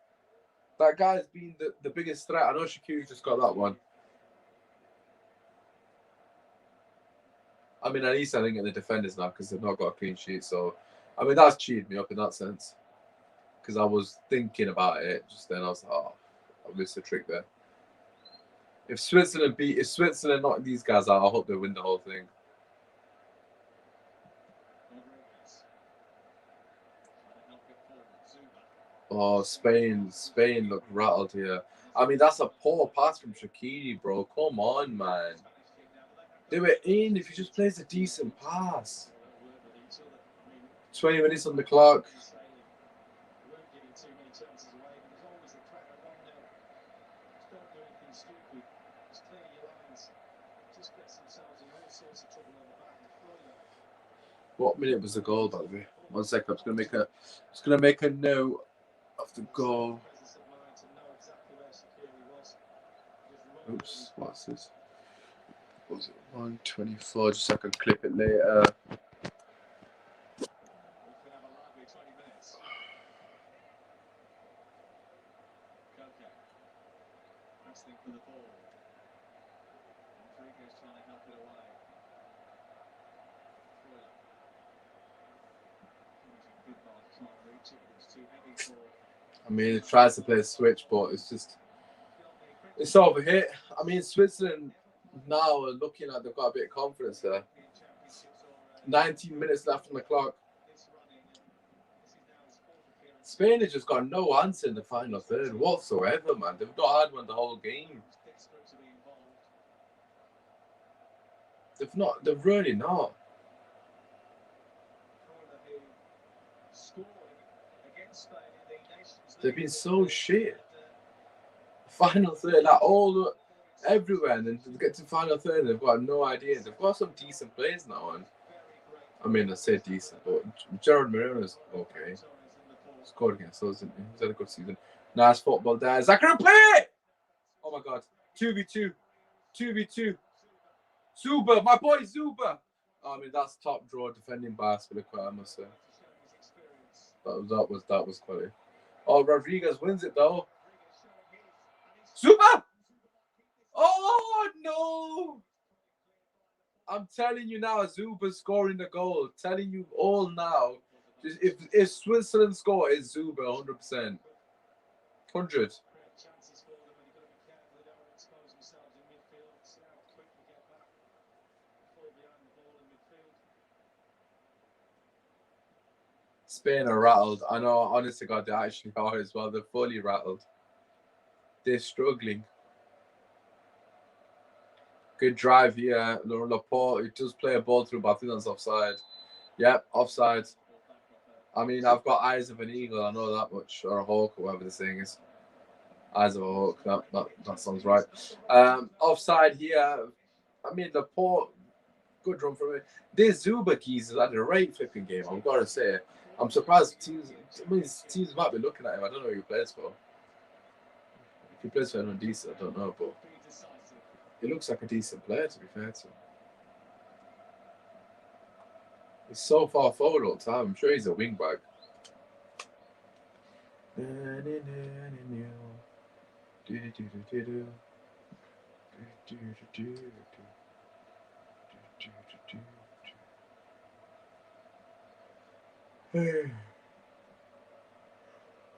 That guy's been the biggest threat. I know Shaqiri just got that one. I mean, at least I think in the defenders now because they've not got a clean sheet. So, I mean, that's cheated me up in that sense. Because I was thinking about it just then. I was like, oh, I missed a trick there. If Switzerland knock these guys out, I hope they win the whole thing. Oh, Spain looked rattled here. I mean, that's a poor pass from Shaqiri, bro. Come on, man. They were in if he just plays a decent pass. 20 minutes on the clock. What minute was the goal, by the way? 1 second. I'm just gonna make a note of the goal. Oops, what's this? What was it 124? Just so I can clip it later. I mean, it tries to play a switch, but it's overhit. I mean, Switzerland now are looking like they've got a bit of confidence there. 19 minutes left on the clock. Spain has just got no answer in the final third whatsoever, man. They've not had one the whole game. They've really not. They've been so shit. Final third, everywhere, and then to get to final third, they've got no idea. They've got some decent players now, and I mean, I say decent, but Gerard Moreno's okay. Scored against us, didn't he? He's had a good season. Nice football there. Zachary play! Oh my god. 2v2. Zuba, my boy Zuba. I mean, that's top draw defending by Aspilicueta, I must say. That was quality. Oh, Rodriguez wins it though. Zuba! Oh no! I'm telling you now, Zuba's scoring the goal. Telling you all now. If Switzerland score, it's Zuba 100%. 100. Spain are rattled. I know, honest to God, they actually are as well. They're fully rattled. They're struggling. Good drive here. Laporte, he does play a ball through, but I think that's offside. Yep, offside. I mean, I've got eyes of an eagle. I know that much. Or a hawk, or whatever the saying is. Eyes of a hawk. That sounds right. Offside here. I mean, Laporte, good run from it. This Zuba keys had a right flipping game, I've got to say. I'm surprised teams might be looking at him. I don't know who he plays for. If he plays for anyone decent, I don't know, but he looks like a decent player, to be fair to him. He's so far forward all the time. I'm sure he's a wing back.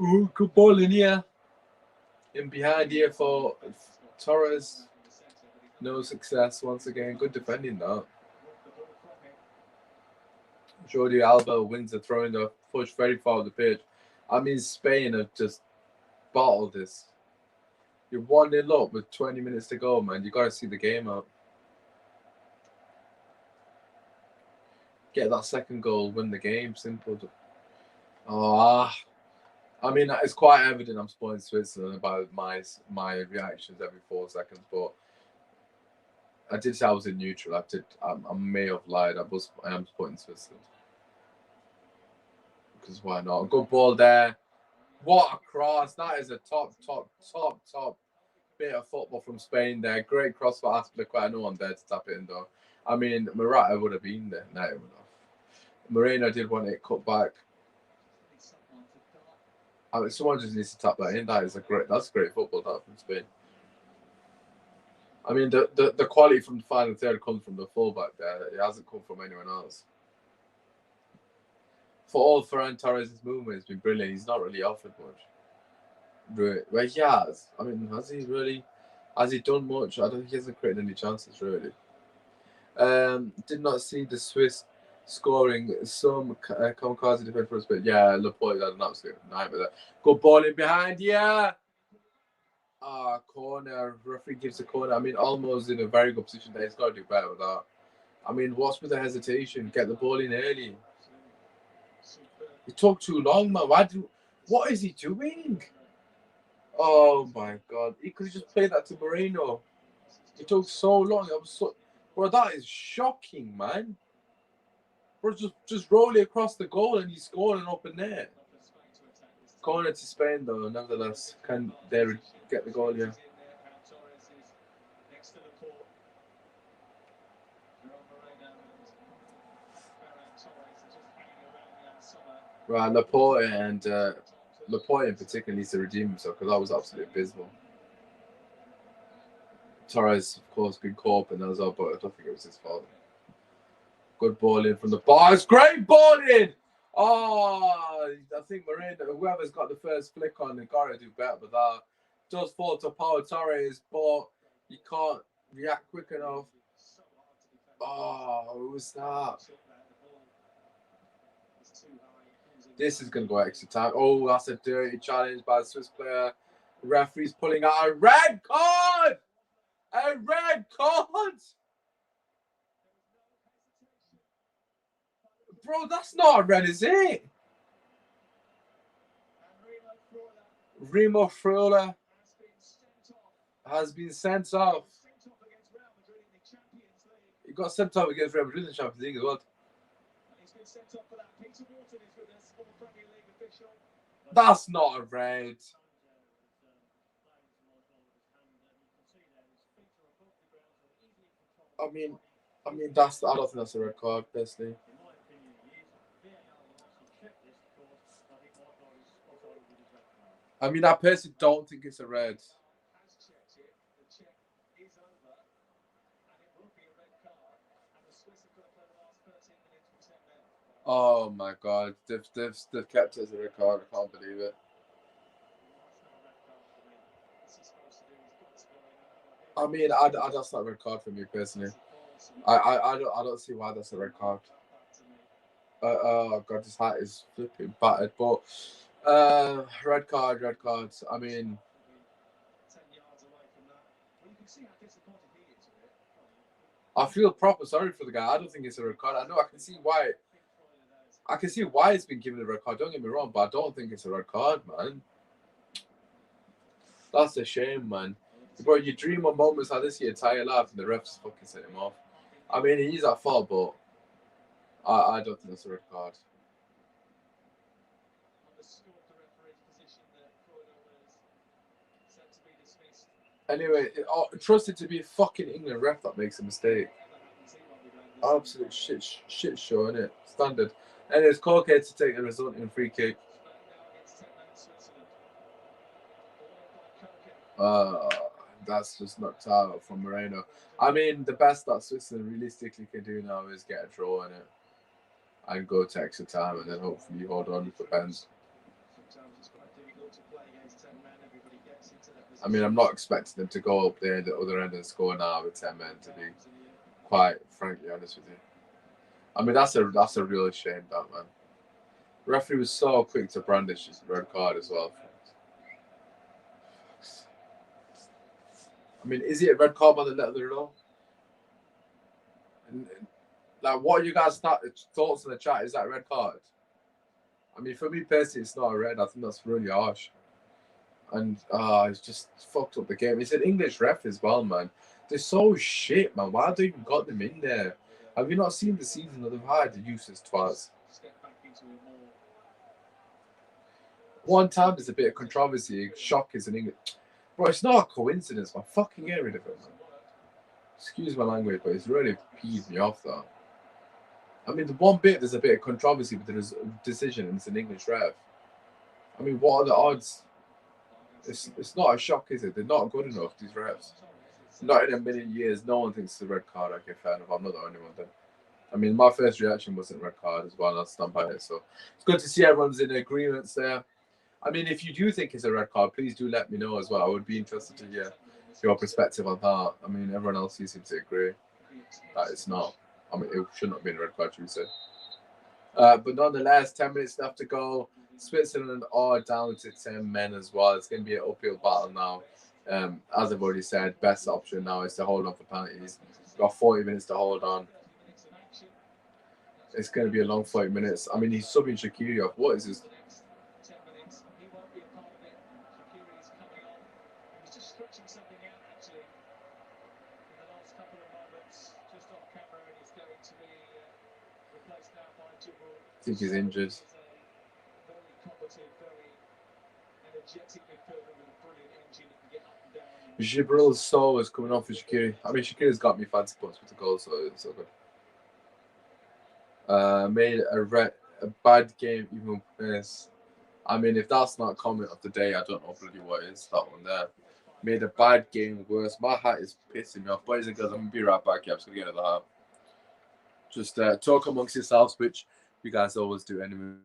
Ooh, good ball in here. In behind here for Torres. No success once again. Good defending though. Jordi Alba wins the throw in the push very far up the pitch. I mean, Spain have just bottled this. You're 1-0 up with 20 minutes to go, man. You got to see the game out. Get that second goal, win the game. Simple. I mean, it's quite evident I'm supporting Switzerland about my reactions every 4 seconds, but I did say I was in neutral. I may have lied. I am supporting Switzerland. Because why not? A good ball there. What a cross. That is a top bit of football from Spain there. Great cross for Aspilicueta. No one there to tap it in though. I mean, Morata would have been there. No, it would have. Moreno did want it cut back. I mean, someone just needs to tap that in. That's great football that from Spain. I mean, the quality from the final third comes from the fullback there. It hasn't come from anyone else. For all Ferran Torres' movement has been brilliant. He's not really offered much. Well, he has. I mean, has he done much? I don't think he hasn't created any chances, really. Did not see the Swiss scoring some kamikaze defense for us, but yeah, Laporte had an absolute nightmare there. Good ball in behind, yeah! Corner. Referee gives a corner. I mean, Olmo's in a very good position there. He's got to do better with that. I mean, what's with the hesitation? Get the ball in early. He took too long, man. What is he doing? Oh my God! He could have just played that to Moreno. It took so long. Bro, that is shocking, man. Bro, just roll it across the goal and he's scoring up in there. Corner to Spain, though. Nevertheless, can they get the goal? Yeah. Right, Laporte in particular needs to redeem himself because that was absolutely abysmal. Torres, of course, been caught up in that as well, but I don't think it was his fault. Good ball in from the bars. Great ball in! Oh, I think Moreno, whoever's got the first flick on, they got to do better with that. Does fall to Pau Torres, but you can't react quick enough. Oh, who was that? This is going to go extra time. Oh, that's a dirty challenge by the Swiss player. The referee's pulling out a red card! A red card! Bro, that's not a red, is it? Remo Freuler has been sent off. He got sent off against Real Madrid in the Champions League as well. That's not a red. I mean, I don't think that's a red card, personally. I mean, I personally don't think it's a red. Oh my God, they've kept it as a red card. I can't believe it. I mean, that's not a red card for me personally. I don't see why that's a red card. Oh god, his hat is flipping battered. But red card, red cards. I mean, 10 yards away from that. Well, you can see how disappointed he is with it. I feel proper sorry for the guy. I don't think it's a red card. I know I can see why. I can see why it's been given a red card. Don't get me wrong, but I don't think it's a red card, man. That's a shame, man. Bro, you dream of moments like this your entire life, and the refs fucking set him off. I mean, he's at fault, but I don't think that's a red card. Anyway, trusted to be a fucking England ref that makes a mistake. Absolute shit show, innit? Standard. And it's Colgate to take the resulting free kick. That's just knocked out from Moreno. I mean, the best that Switzerland realistically can do now is get a draw in it and go to extra time, and then hopefully hold on for pens. I mean, I'm not expecting them to go up there at the other end and score now with 10 men, to be quite frankly honest with you. I mean, that's a real shame, that, man. The referee was so quick to brandish his red card as well. I mean, is it a red card by the letter of the law? Like, what are you guys' thoughts in the chat? Is that a red card? I mean, for me personally, it's not a red. I think that's really harsh. And it's just fucked up the game. It's an English ref as well, man. They're so shit, man. Why have they even got them in there? Have you not seen the season that they've had? The useless twats. One time there's a bit of controversy. Shock is an English. Bro, it's not a coincidence, man. Fucking get rid of it, man. Excuse my language, but it's really peeved me off, though. I mean, the one bit there's a bit of controversy with the decision, and it's an English ref. I mean, what are the odds? It's not a shock, is it? They're not good enough, these refs. Not in a million years. No one thinks it's a red card. Okay, fair enough. I'm not the only one then. I mean, my first reaction wasn't red card as well. I'll stand by it. So it's good to see everyone's in agreement there. I mean, if you do think it's a red card, please do let me know as well. I would be interested to hear your perspective on that. I mean, everyone else seems to agree that it's not. I mean, it should not have been a red card, should we say. But nonetheless, 10 minutes left to go. Switzerland are down to 10 men as well. It's going to be an uphill battle now. As I've already said, best option now is to hold on for penalties. Got 40 minutes to hold on. It's going to be a long 40 minutes. I mean, he's subbing Shaqiri off. What is this? I think he's injured. Gibril's soul is coming off for Shaqiri. I mean, Shaqiri's got me fancy points with the goal, so it's so good. Made a bad game even worse. I mean, if that's not comment of the day, I don't know bloody what is. That one there. Made a bad game worse. My hat is pissing me off. Boys and girls, I'm going to be right back. Yeah, I'm just going to get out of the hat. Just talk amongst yourselves, which you guys always do anyway.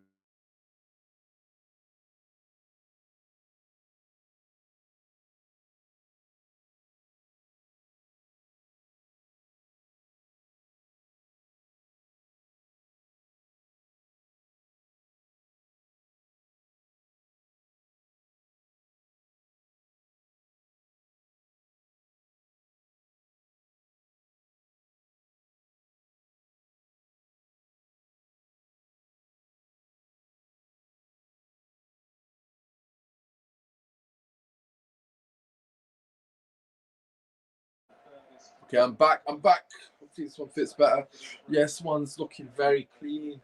Okay, I'm back. Hopefully this one fits better. Yes, one's looking very clean.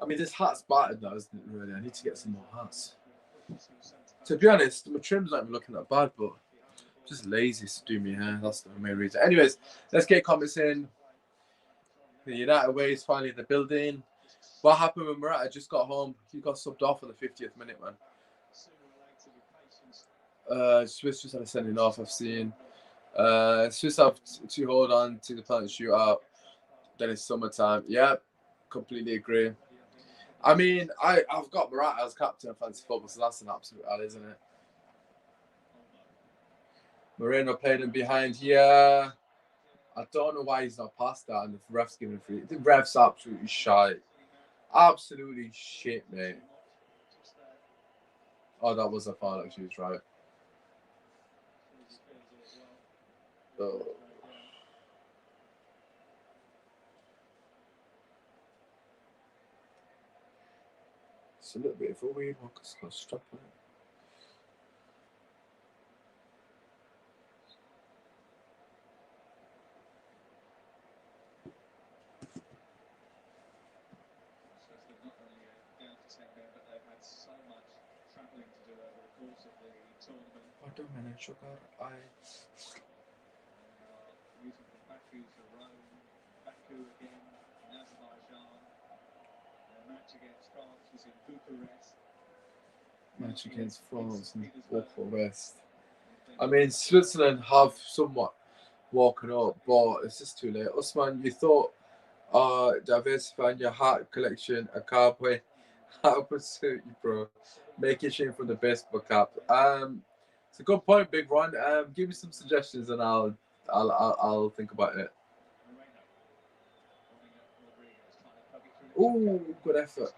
I mean, this hat's battered now, isn't it, really? I need to get some more hats. To be honest, my trim's not even looking that bad, but I'm just lazy to do my hair. That's the main reason. Anyways, let's get comments in. The United way is finally in the building. What happened when Morata just got home? He got subbed off in the 50th minute, man. Swiss just had a sending off, I've seen. Swiss have to hold on to the penalty shootout. Then it's summertime. Yeah, completely agree. I mean, I've got Morata as captain of fantasy football, so that's an absolute L, isn't it? Moreno played him behind here. I don't know why he's not past that, and the ref's giving free. The ref's absolutely shy. Absolutely shit, mate. Oh, that was a foul, actually, was right. Oh. It's a little bit of a weird one because it's got a strap on it. Pardon me, sugar. Match against France in Bucharest. I mean, Switzerland have somewhat woken up, but it's just too late. Usman, you thought diversifying your hat collection a cowboy hat would suit you, bro. Make your shame from the baseball cap. It's a good point, Big Ron. Give me some suggestions and I'll think about it. Oh, good effort.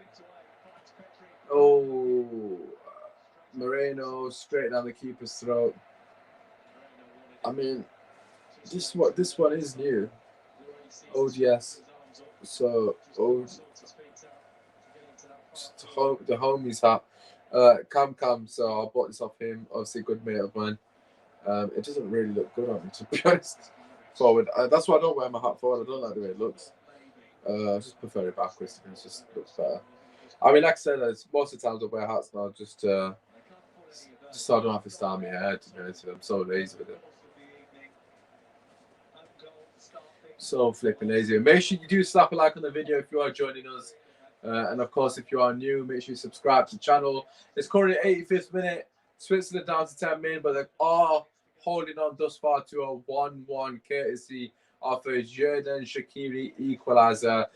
Oh, Moreno straight down the keeper's throat. I mean, this one is new. ODS. So the homies hat. Cam. So I bought this off him. Obviously, a good mate of mine. It doesn't really look good on me, to be honest. Forward. That's why I don't wear my hat forward. I don't like the way it looks. I just prefer it backwards. It just looks better. I mean, like I said, most of the times I wear hats now just so I don't have to style my hair. To be honest, I'm so lazy with it. So flipping lazy. Make sure you do slap a like on the video if you are joining us. And of course, if you are new, make sure you subscribe to the channel. It's currently 85th minute. Switzerland down to 10 men, but they are holding on thus far to a 1-1 courtesy of a Jordan Shaqiri equaliser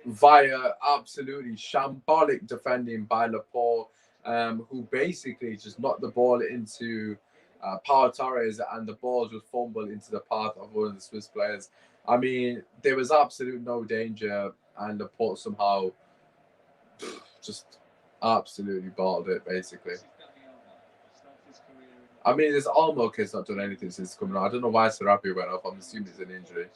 via absolutely shambolic defending by Laporte, who basically just knocked the ball into Pau Torres, and the ball just fumbled into the path of one of the Swiss players. I mean, there was absolute no danger, and Laporte somehow just absolutely bottled it, basically. I mean, this Almo kid's not done anything since coming out. I don't know why Serapi went off. I'm assuming it's an injury.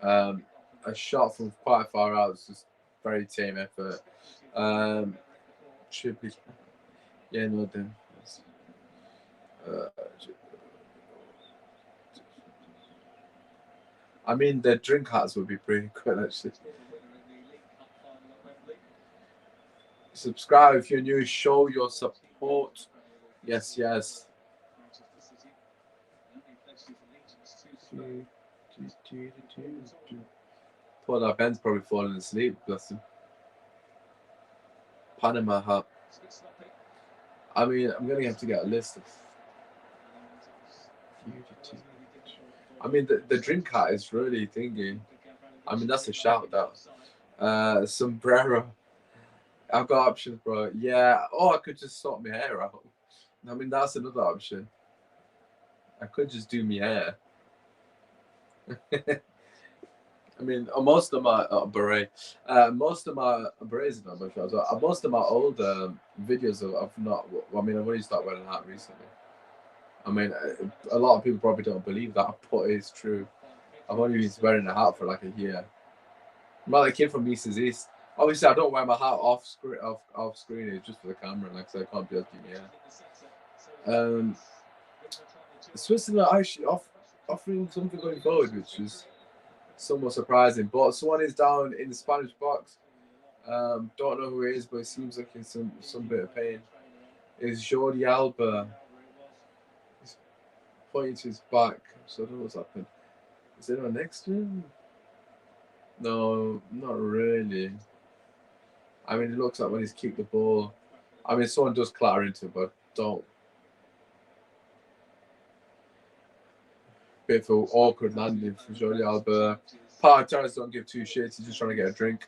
A shot from quite far out was just very tame effort. Should be. Yeah, no, then. I mean, the drink hats would be pretty good, actually. Subscribe if you're new. Show your support. Yes. Poor that Ben's probably falling asleep. Bless him. Panama hat. I mean, I'm gonna have to get a list of. I mean, the drink hat is really thingy. I mean, that's a shout out. Sombrero. I've got options, bro. Yeah. Oh, I could just sort my hair out. I mean, that's another option. I could just do my hair. I mean, most of my beret, most of my berets are not much. Most of my old videos I've not. I mean, I've only started wearing that recently. I mean, a lot of people probably don't believe that, but it's true. I've only been wearing a hat for like a year. I'm not a kid from East is East. Obviously, I don't wear my hat off screen. It's just for the camera, like so I can't be asking me. Switzerland are actually offering something going forward, which is somewhat surprising. But someone is down in the Spanish box. Don't know who it is, but it seems like it's some bit of pain. It's Jordi Alba. He's pointing to his back, so I don't know what's happened. Is anyone next to him? No, not really. I mean, it looks like when he's kicked the ball. I mean, someone does clatter into it, but don't. Bit of an awkward landing for Jordi Alba. Pau Torres don't give two shits. He's just trying to get a drink.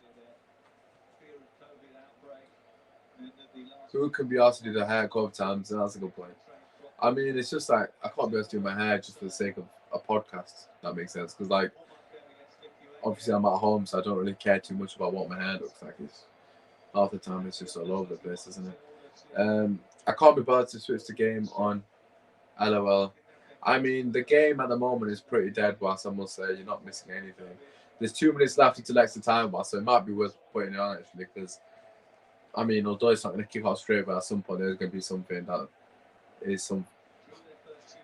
Who can be asked to do the hair a couple of times? And that's a good point. I mean, it's just like I can't be asked to do my hair just for the sake of a podcast. That makes sense because, like, obviously I'm at home, so I don't really care too much about what my hair looks like. Half the time it's just all over the place, isn't it? I can't be bothered to switch the game on. LOL. I mean, the game at the moment is pretty dead, whilst I must say you're not missing anything. There's 2 minutes left until extra time, so it might be worth putting it on actually, because I mean, although it's not going to kick off straight, but at some point there's going to be something that is some.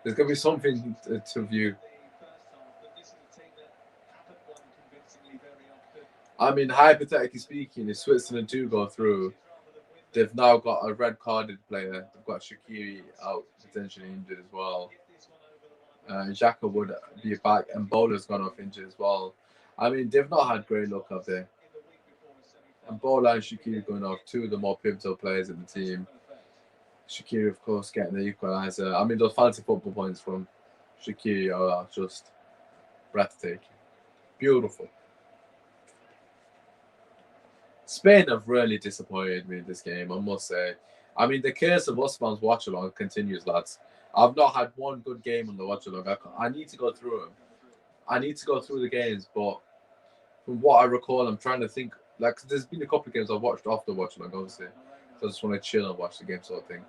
There's going to be something to view. I mean, hypothetically speaking, if Switzerland do go through, they've now got a red-carded player. They've got Shaqiri out, potentially injured as well. Xhaka would be back, and Bowler's gone off injured as well. I mean, they've not had great luck, have they? And Bowler and Shaqiri going off, two of the more pivotal players in the team. Shaqiri, of course, getting the equaliser. I mean, those fancy football points from Shaqiri are just breathtaking. Beautiful. Spain have really disappointed me in this game, I must say. I mean, the curse of Usman's Watchalong continues, lads. I've not had one good game on the Watchalong. I need to go through them. I need to go through the games, but from what I recall, I'm trying to think. Like, there's been a couple of games I've watched off the Watchalong, obviously. So I just want to chill and watch the game, sort of thing.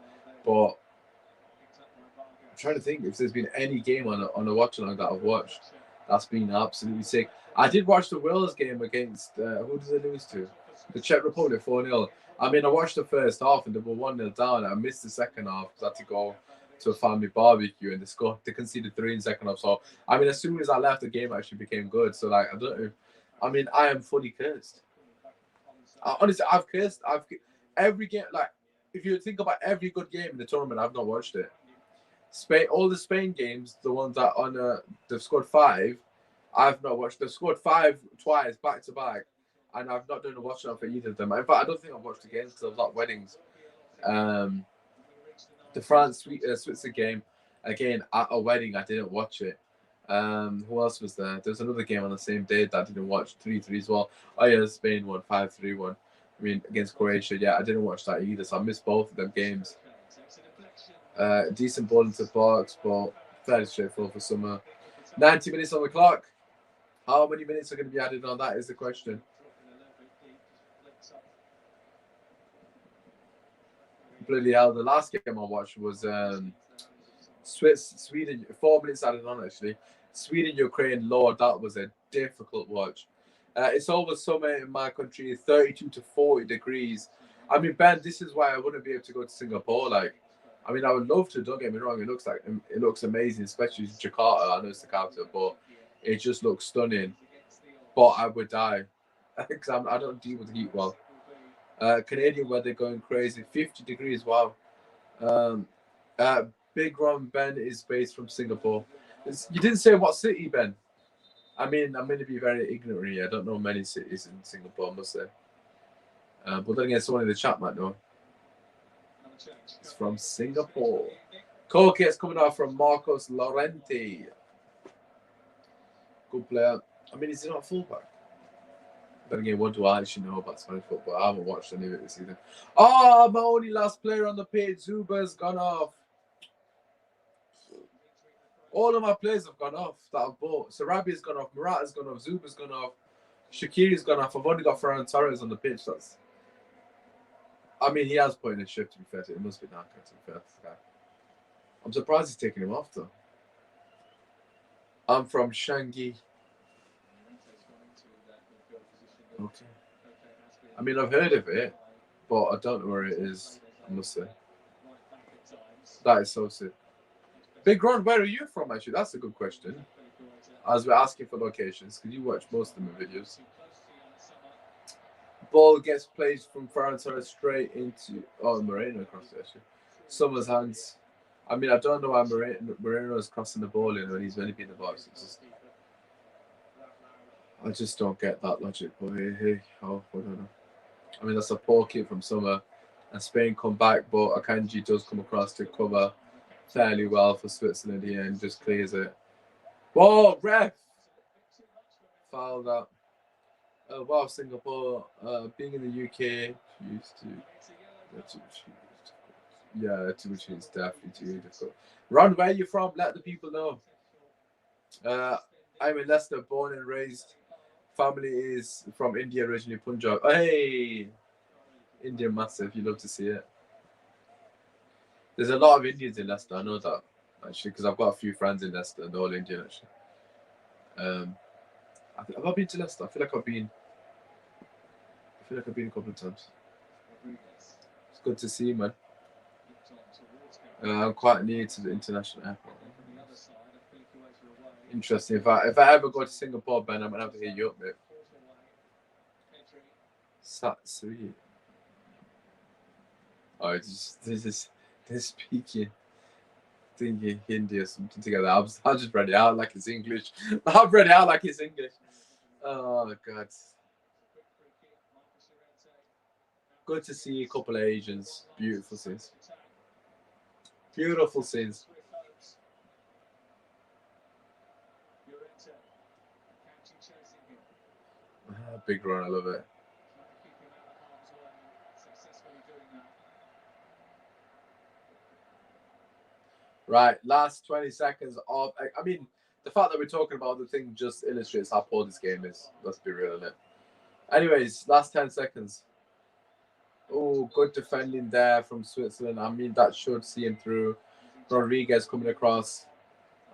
But I'm trying to think if there's been any game on a Watchalong that I've watched that's been absolutely sick. I did watch the Wales game against who did they lose to? The Czech Republic 4-0. I mean, I watched the first half and they were 1-0 down. I missed the second half because I had to go to a family barbecue and they conceded 3 in the second half. So I mean, as soon as I left, the game actually became good. So like, I don't know. I mean, I am fully cursed. Honestly, I've cursed. Every game, like, if you think about every good game in the tournament, I've not watched it. Spain, all the Spain games, the ones that they've scored 5, I've not watched. They've scored 5 twice back to back, and I've not done a watch on for either of them. In fact, I don't think I've watched the games because I was at weddings. The Switzerland game, again at a wedding, I didn't watch it. Who else was there? There was another game on the same day that I didn't watch, 3-3 as well. Oh yeah, Spain won 5-3 I mean, against Croatia. Yeah, I didn't watch that either, so I missed both of them games. Decent ball into the box, but fairly straightforward for summer. 90 minutes on the clock. How many minutes are going to be added on? That is the question. Bloody hell, the last game I watched was Sweden, 4 minutes added on actually. Sweden, Ukraine, Lord, that was a difficult watch. It's always summer in my country, 32 to 40 degrees. I mean, Ben, this is why I wouldn't be able to go to Singapore. Like, I mean, I would love to. Don't get me wrong. It looks amazing, especially Jakarta. I know it's the capital, but it just looks stunning. But I would die because I don't deal with heat well. Canadian weather going crazy, 50 degrees. Wow. Big Ron Ben is based from Singapore. You didn't say what city, Ben. I mean, I'm going to be very ignorant here. I don't know many cities in Singapore, I must say. But then again, someone in the chat might know. It's from Singapore. Colgate's coming out from Marcos Llorente. Good player. I mean, is he not a fullback? Then again, what do I actually know about Spanish football? I haven't watched any of it this season. Oh, my only last player on the pitch, Zuba's gone off. All of my players have gone off that I've bought. Sarabia's gone off, Morata's gone off, Zuba's gone off, Shaqiri's gone off. I've only got Ferran Torres on the pitch. I mean, he has put in a shift, to be fair to him. It must be knackered, to be fair to this guy. I'm surprised he's taking him off, though. I'm from Shanghai. Okay. I mean, I've heard of it, but I don't know where it is, I must say. That is so sick. Big Ron, where are you from, actually? That's a good question. As we're asking for locations, because you watch most of my videos. Ball gets placed from Ferran Torres straight into Moreno across it, actually. Summer's hands. I mean, I don't know why Moreno is crossing the ball in when he's only been in the box. I just don't get that logic. But hey, I don't know. I mean, that's a poor kick from Summer, and Spain come back, but Akanji does come across to cover fairly well for Switzerland here and just clears it. Whoa, ref! Foul that. Wow, Singapore, being in the UK, used to. Yeah, which is definitely too difficult. Ron, where are you from? Let the people know. I'm in Leicester, born and raised. Family is from India, originally Punjab. Hey! India massive. You love to see it. There's a lot of Indians in Leicester. I know that actually because I've got a few friends in Leicester and they're all Indian actually. Have I been to Leicester? I feel like I've been a couple of times. It's good to see you, man. I'm quite near to the international airport. Interesting. If I ever go to Singapore, Ben, I'm gonna have to hit you up, mate. Satsui. Oh, they're speaking thinking Hindi or something together. I just read it out like it's English. I've read it out like it's English. Oh God. Good to see a couple of Asians. Beautiful scenes. Beautiful scenes. Big run, I love it. Right, last 20 seconds of. I mean, the fact that we're talking about the thing just illustrates how poor this game is. Let's be real, innit? Anyways, last 10 seconds. Oh, good defending there from Switzerland. I mean, that should see him through. Rodriguez coming across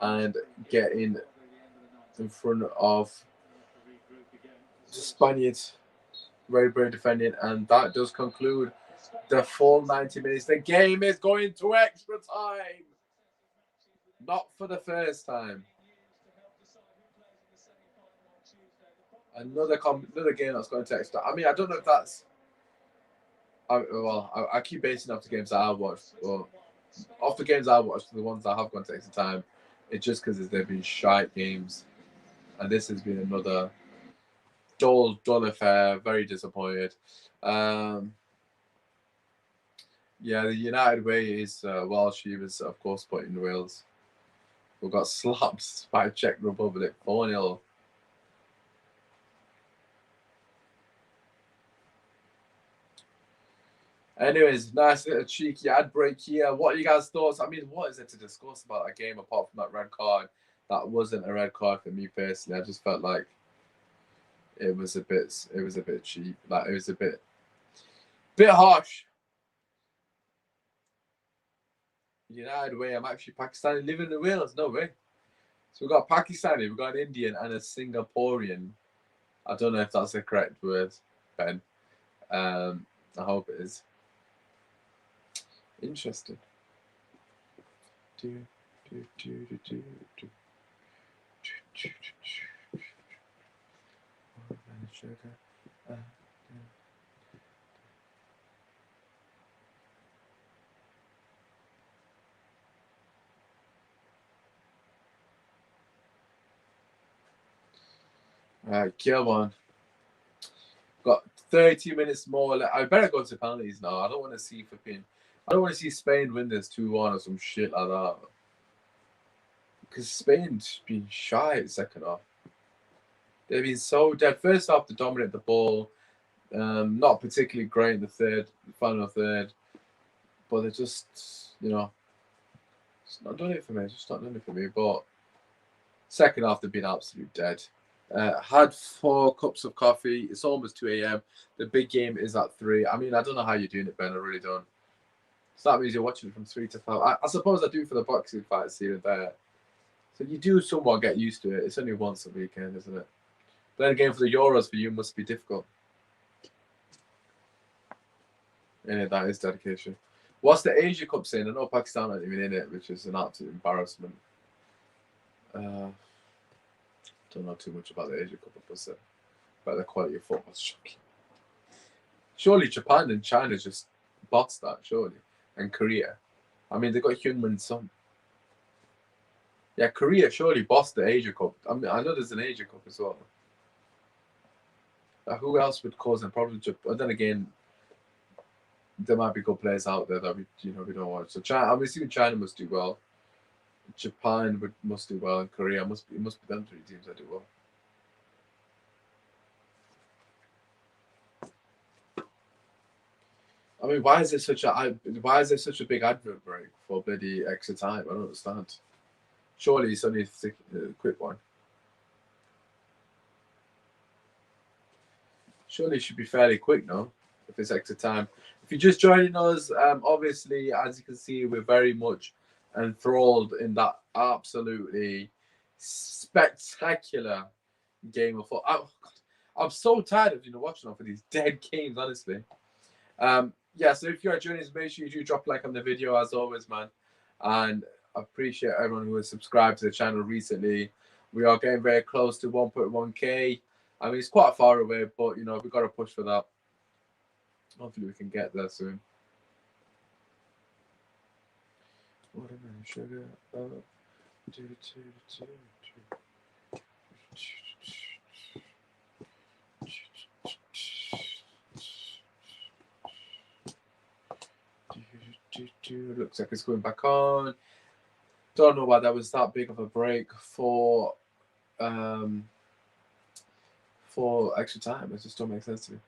and getting in front of the Spaniards. Very brave defending, and that does conclude the full 90 minutes. The game is going to extra time. Not for the first time. Another game that's going to extra. I mean, I don't know if that's. I keep basing off the games that I've watched. Well, off the games I've watched, the ones that have gone to extra time, it's just because they've been shite games, and this has been another dull affair. Very disappointed. Yeah, the United way is Welsh. He was, of course, put in Wales. We got slapped by Czech Republic 4-0. Anyways, nice little cheeky ad break here. What are you guys' thoughts? I mean, what is there to discuss about that game apart from that red card? That wasn't a red card for me personally. I just felt like it was a bit cheap. Like it was a bit harsh. United way. I'm actually Pakistani living in Wales. No way. So we've got a Pakistani, we've got an Indian, and a Singaporean. I don't know if that's the correct word, Ben. I hope it is. Interesting. Alright, kill one. Got 30 minutes more. I better go to penalties now. I don't want to see Spain win this 2-1 or some shit like that. Because Spain's been shy second half. They've been so dead. First half, they dominate the ball. Not particularly great in the final third. But they're just, it's not done it for me. It's just not done it for me. But second half, they've been absolutely dead. Had 4 cups of coffee. It's almost 2 a.m. The big game is at 3. I mean, I don't know how you're doing it, Ben. I really don't. So that means you're watching it from 3 to 5. I suppose I do for the boxing fights here and there. So you do somewhat get used to it. It's only once a weekend, isn't it? But then again, for the Euros for you must be difficult. Yeah, that is dedication. What's the Asia Cup saying? I know Pakistan aren't even in it, which is an absolute embarrassment. Don't know too much about the Asia Cup, but the quality of football is shocking. Surely Japan and China just bossed that, surely. And Korea. I mean, they got Hyunmin Son. Yeah, Korea surely bossed the Asia Cup. I mean, I know there's an Asia Cup as well. Who else would cause them problems? But then again, there might be good players out there that we don't watch. So China, I'm assuming China must do well. Japan must do well, and Korea must be them 3 teams that do well. I mean, why is there such a big advert break for bloody extra time? I don't understand. Surely it's only a quick one. Surely it should be fairly quick, no? if it's extra time. If you're just joining us, obviously, as you can see, we're very much enthralled in that absolutely spectacular game of football. I'm so tired of watching off of these dead games, honestly. Yeah, so if you are joining us, make sure you do drop a like on the video as always, man. And I appreciate everyone who has subscribed to the channel recently. We are getting very close to 1.1k. I mean, it's quite far away, but we've got to push for that. Hopefully we can get there soon. Watermelon sugar. Looks like it's going back on. Don't know why that was that big of a break for extra time. It just don't make sense to me.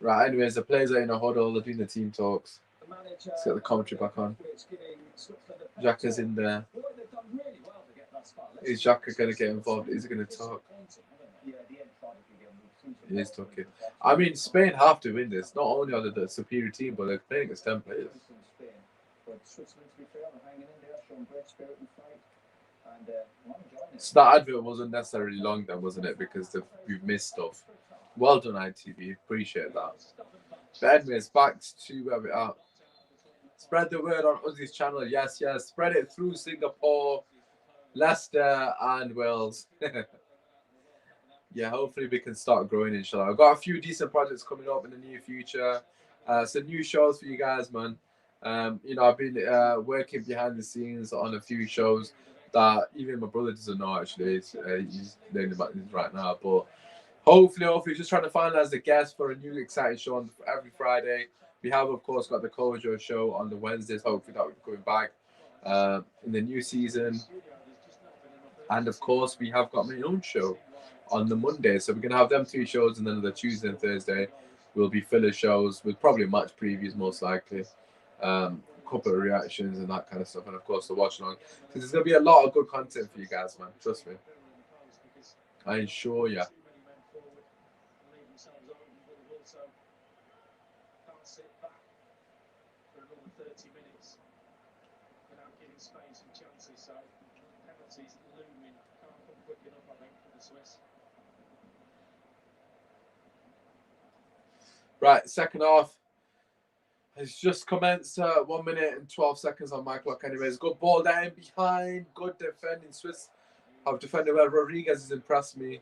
Right, anyways, the players are in a huddle, they're doing the team talks. Let's get the commentary back on. Xhaka's in there. Is Xhaka going to get involved? Is he going to talk? He is talking. I mean, Spain have to win this. Not only are they the superior team, but they're playing against 10 players. So that advert wasn't necessarily long then, wasn't it? Because we've missed stuff. Well done, ITV. Appreciate that. But anyways, back to where we are. Spread the word on Uzi's channel. Yes, yes. Spread it through Singapore, Leicester, and Wales. Yeah, hopefully we can start growing, inshallah. I've got a few decent projects coming up in the near future. Some new shows for you guys, man. I've been working behind the scenes on a few shows that even my brother doesn't know, actually. He's learning about this right now. But hopefully, just trying to finalize the guests for a new exciting show on every Friday. We have, of course, got the Kojo show on the Wednesdays. Hopefully that will be going back in the new season. And, of course, we have got my own show on the Monday. So we're going to have them 2 shows, and then the Tuesday and Thursday will be filler shows with probably match previews, most likely. A couple of reactions and that kind of stuff. And, of course, the watch along. So there's going to be a lot of good content for you guys, man. Trust me. I assure you. Right, second half. It's just commenced 1 minute and 12 seconds on my clock anyways. Good ball there in behind. Good defending. Swiss have defended well. Rodriguez has impressed me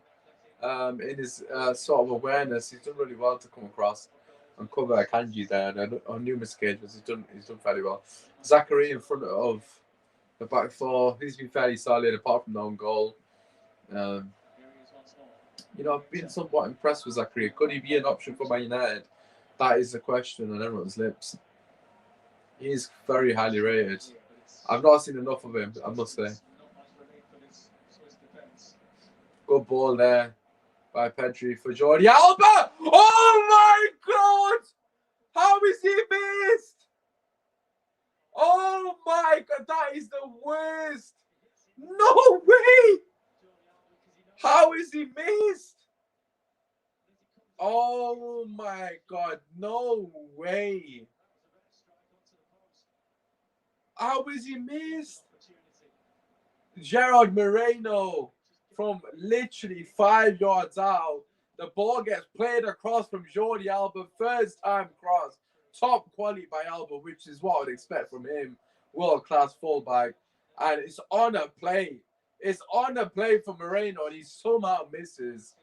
in his sort of awareness. He's done really well to come across and cover Kanji there. And on numerous occasions, he's done fairly well. Zachary in front of the back four. He's been fairly solid apart from the own goal. I've been somewhat impressed with Zachary. Could he be an option for Man United? That is the question on everyone's lips. He is very highly rated. I've not seen enough of him, I must say. Good ball there by Pedri for Jordi Alba. Oh my God! How is he missed? Oh my God, that is the worst. No way! How is he missed? Oh my God, no way. How is he missed? Gerard Moreno from literally 5 yards out. The ball gets played across from Jordi Alba. First time cross. Top quality by Alba, which is what I would expect from him. World-class fullback. And it's on a play. It's on a play for Moreno, and he somehow misses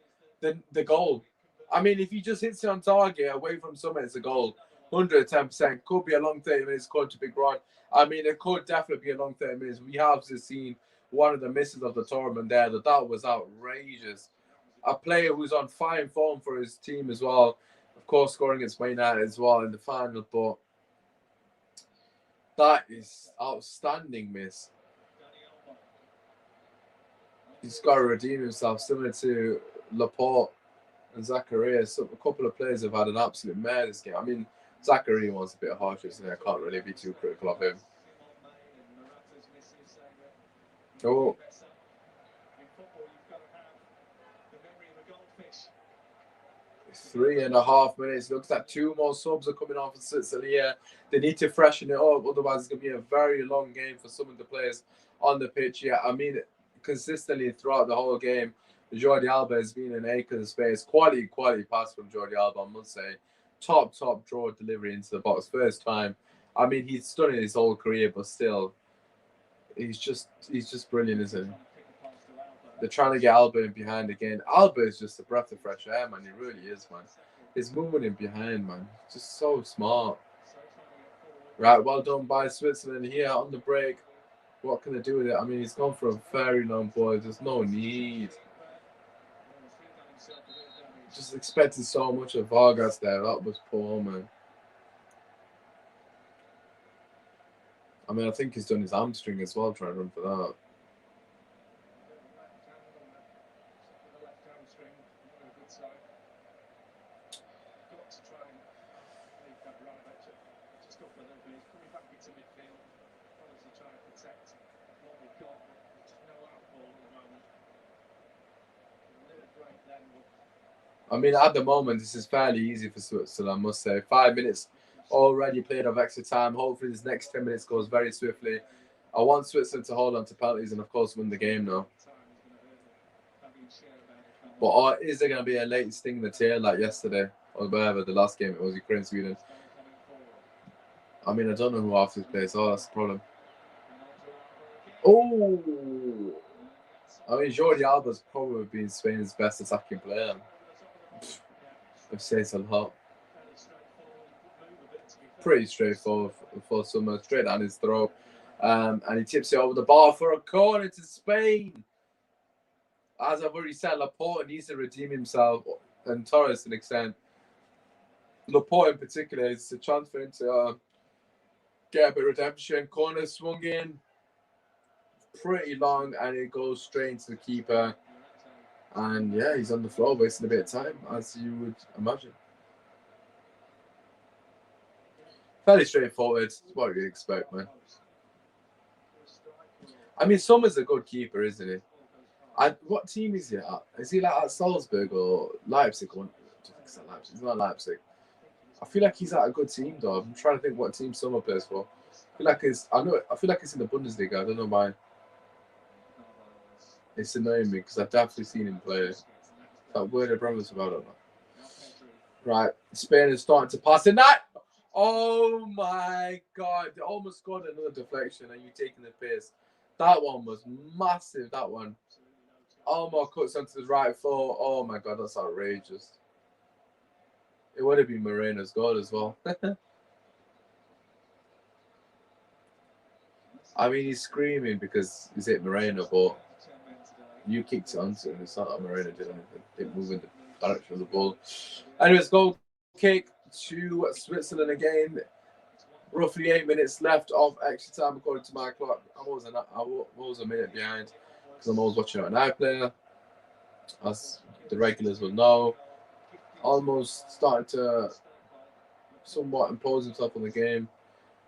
the goal. I mean, if he just hits it on target away from someone, it's a goal. 110%. Could be a long 30 minutes, could to Big Ron. I mean, it could definitely be a long 30 minutes. We have just seen one of the misses of the tournament there. That was outrageous. A player who's on fine form for his team as well. Of course, scoring against Man United as well in the final. But that is outstanding miss. He's got to redeem himself, similar to Laporte and Zachariah. So a couple of players have had an absolute mare this game. I mean, Zachariah was a bit harsh, isn't he? I can't really be too critical of him. Oh. 3.5 minutes. Looks like 2 more subs are coming on for Switzerland here. They need to freshen it up, otherwise it's going to be a very long game for some of the players on the pitch here. I mean, consistently throughout the whole game, Jordi Alba has been an acre of space. Quality pass from Jordi Alba, I must say. Top draw delivery into the box. First time. I mean, he's done it his whole career, but still, he's just brilliant, isn't he? They're trying to get Alba in behind again. Alba is just a breath of fresh air, man. He really is, man. His movement in behind, man. Just so smart. Right, well done by Switzerland here on the break. What can they do with it? I mean, he's gone for a very long ball. There's no need. Just expected so much of Vargas there. That was poor, man. I mean, I think he's done his hamstring as well, trying to run for that. I mean, at the moment, this is fairly easy for Switzerland, I must say. 5 minutes already played of extra time. Hopefully, this next 10 minutes goes very swiftly. I want Switzerland to hold on to penalties and, of course, win the game now. But is there going to be a late sting in the tail like yesterday or whatever, the last game it was, Ukraine-Sweden? I mean, I don't know who half this plays. Oh, that's the problem. Oh! I mean, Jordi Alba's probably been Spain's best attacking player. It says a lot. Pretty straightforward for Summer, straight down his throat. And he tips it over the bar for a corner to Spain. As I've already said, Laporte needs to redeem himself, and Torres to an extent. Laporte in particular is a chance for him to get a bit of redemption. Corner swung in pretty long, and it goes straight into the keeper. And yeah, he's on the floor wasting a bit of time, as you would imagine. Fairly straightforward. It's what you'd expect, man. I mean, Sommer's a good keeper, isn't he? What team is he at? Is he like at Salzburg or Leipzig? It's not Leipzig. I feel like he's at a good team, though. I'm trying to think what team Sommer plays for. I feel like it's in the Bundesliga. I don't know why. It's annoying me because I've definitely seen him play. That Werder Bremen's about it. Right, Spain is starting to pass in that. Oh my God! They almost scored another deflection, and you taking the piss. That one was massive. That one. Almost cuts onto the right foot. Oh my God, that's outrageous. It would have been Moreno's goal as well. I mean, he's screaming because he's hit Moreno, but you kicked it onto him. It's not that Moreno did anything. Didn't move in the direction of the ball. Anyways, goal kick to Switzerland again. Roughly 8 minutes left of extra time according to my clock. I was a minute behind because I'm always watching on iPlayer, as the regulars will know. Almost starting to somewhat impose himself on the game,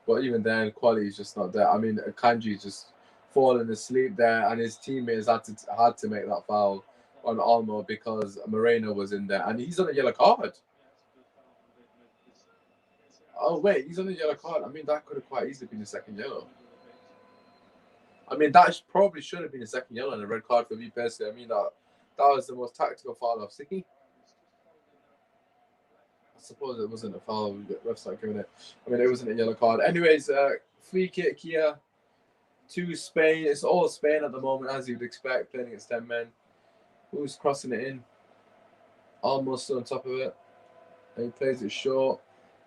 but even then, quality is just not there. I mean, Kanji's just falling asleep there, and his teammates had to make that foul on Olmo because Moreno was in there, and he's on a yellow card. Oh wait, he's on a yellow card. I mean, that could have quite easily been a second yellow. I mean, that probably should have been a second yellow and a red card for me personally. I mean, that was the most tactical foul of Siki. I suppose it wasn't a foul. Refs not giving it. I mean, it wasn't a yellow card. Anyways, free kick here to Spain. It's all Spain at the moment, as you'd expect, playing against 10 men. Who's crossing it in? Almost on top of it. And he plays it short.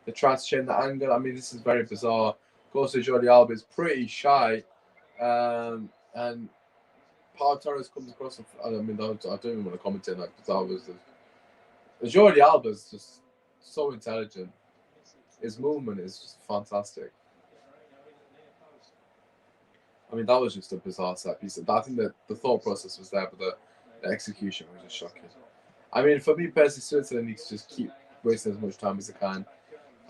They try to change the angle. I mean, this is very bizarre. Of course, Jordi Alba is pretty shy. And Pau Torres comes across. I don't even want to comment on that because Jordi Alba is just so intelligent. His movement is just fantastic. I mean, that was just a bizarre set piece. I think that the thought process was there, but the execution was just shocking. I mean, for me personally, Switzerland needs to just keep wasting as much time as they can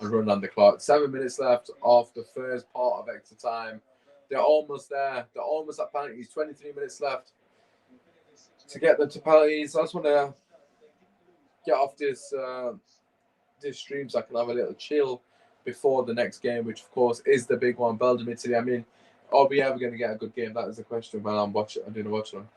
and run on the clock. 7 minutes left of the first part of extra time. They're almost there. They're almost at penalties. 23 minutes left to get them to penalties. I just want to get off this this stream so I can have a little chill before the next game, which of course is the big one, Belgium, Italy. I mean, are we ever going to get a good game? That is the question while I'm doing a watch on.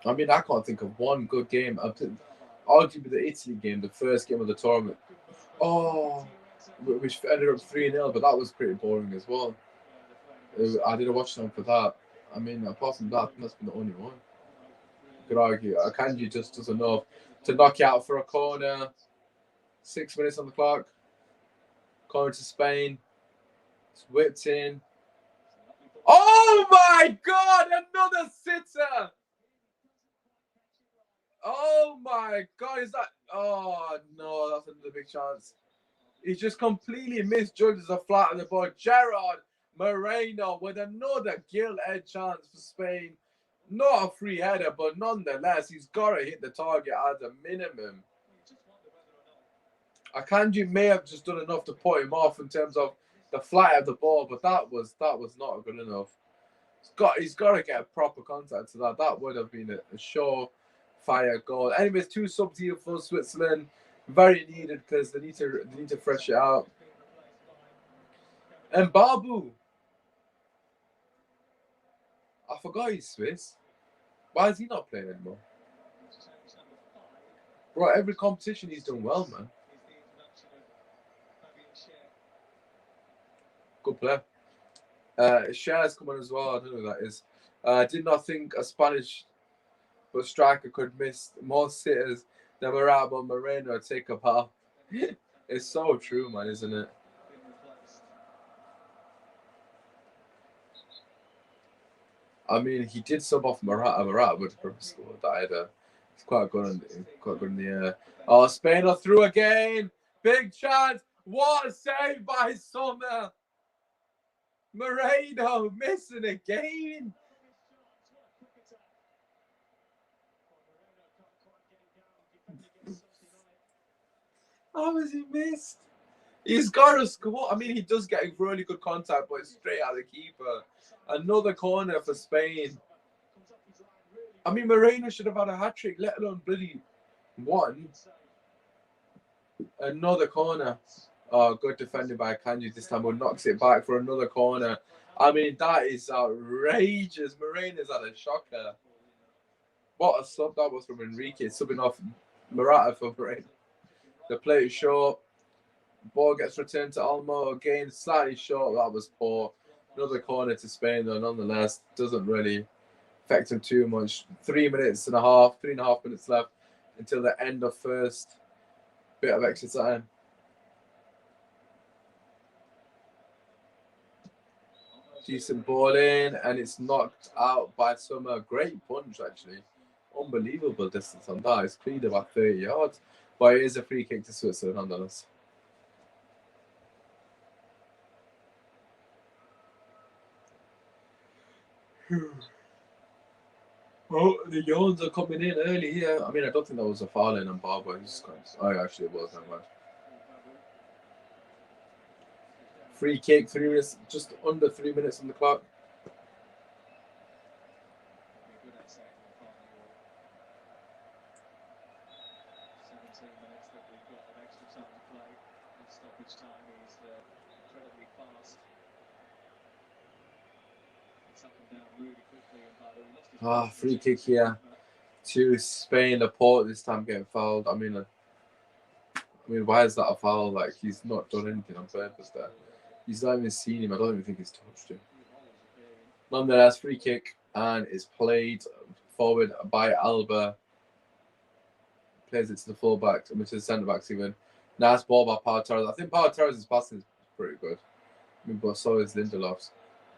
I mean, I can't think of one good game. Arguably the Italy game, the first game of the tournament. Oh, which ended up 3-0, but that was pretty boring as well. I did a watch on for that. I mean, apart from that, that's been the only one. Could argue Akanji just does enough to knock you out for a corner. 6 minutes on the clock. Corner to Spain. It's whipped in. Oh my God! Another sitter! Oh my God! Is that? Oh no! That's another big chance. He just completely misjudges the flat of the ball. Gerard Moreno with another gilt-edged chance for Spain. Not a free header, but nonetheless, he's got to hit the target as a minimum. Akanji may have just done enough to put him off in terms of the flight of the ball, but that was not good enough. He's got to get a proper contact to that. That would have been a surefire goal. Anyways, 2 subs here for Switzerland. Very needed because they need to fresh it out. And Babu, I forgot he's Swiss. Why is he not playing anymore? Bro, every competition he's done well, man. Good player. Cher's coming as well. I don't know who that is. Did not think a Spanish striker could miss more sitters than Morata, Moreno take a part. It's so true, man, isn't it? I mean, he did sub off Morata with the score that header. It's quite good in the air. Oh, Spain are through again. Big chance. What a save by Sommer. Moreno missing again. How has he missed? He's got to score. I mean, he does get really good contact, but it's straight at the keeper. Another corner for Spain. I mean, Moreno should have had a hat-trick, let alone bloody one. Another corner. Oh, good defending by Akanji this time. Who knocks it back for another corner. I mean, that is outrageous. Moreno's had a shocker. What a sub that was from Enrique, subbing off Morata for Moreno. The play is short. Ball gets returned to Olmo again, slightly short. That was poor. Another corner to Spain, though, nonetheless. Doesn't really affect him too much. 3.5 minutes left until the end of first bit of extra time. Decent ball in, and it's knocked out by Sommer. Great punch, actually. Unbelievable distance on that. It's cleaned about 30 yards. But it is a free kick to Switzerland, nonetheless. Well, the yawns are coming in early here. I mean, I don't think that was a foul in on Barber. Actually, it was. Free kick, 3 minutes, just under 3 minutes on the clock. Free kick here to Spain. Laporte this time getting fouled. I mean, why is that a foul? Like, he's not done anything on purpose there. He's not even seen him. I don't even think he's touched him. Nonetheless, free kick, and it's played forward by Alba. Plays it to the fullback, to the centre backs even. Nice ball by Pau Torres. I think Pau Torres' passing is pretty good. I mean, but so is Lindelof's.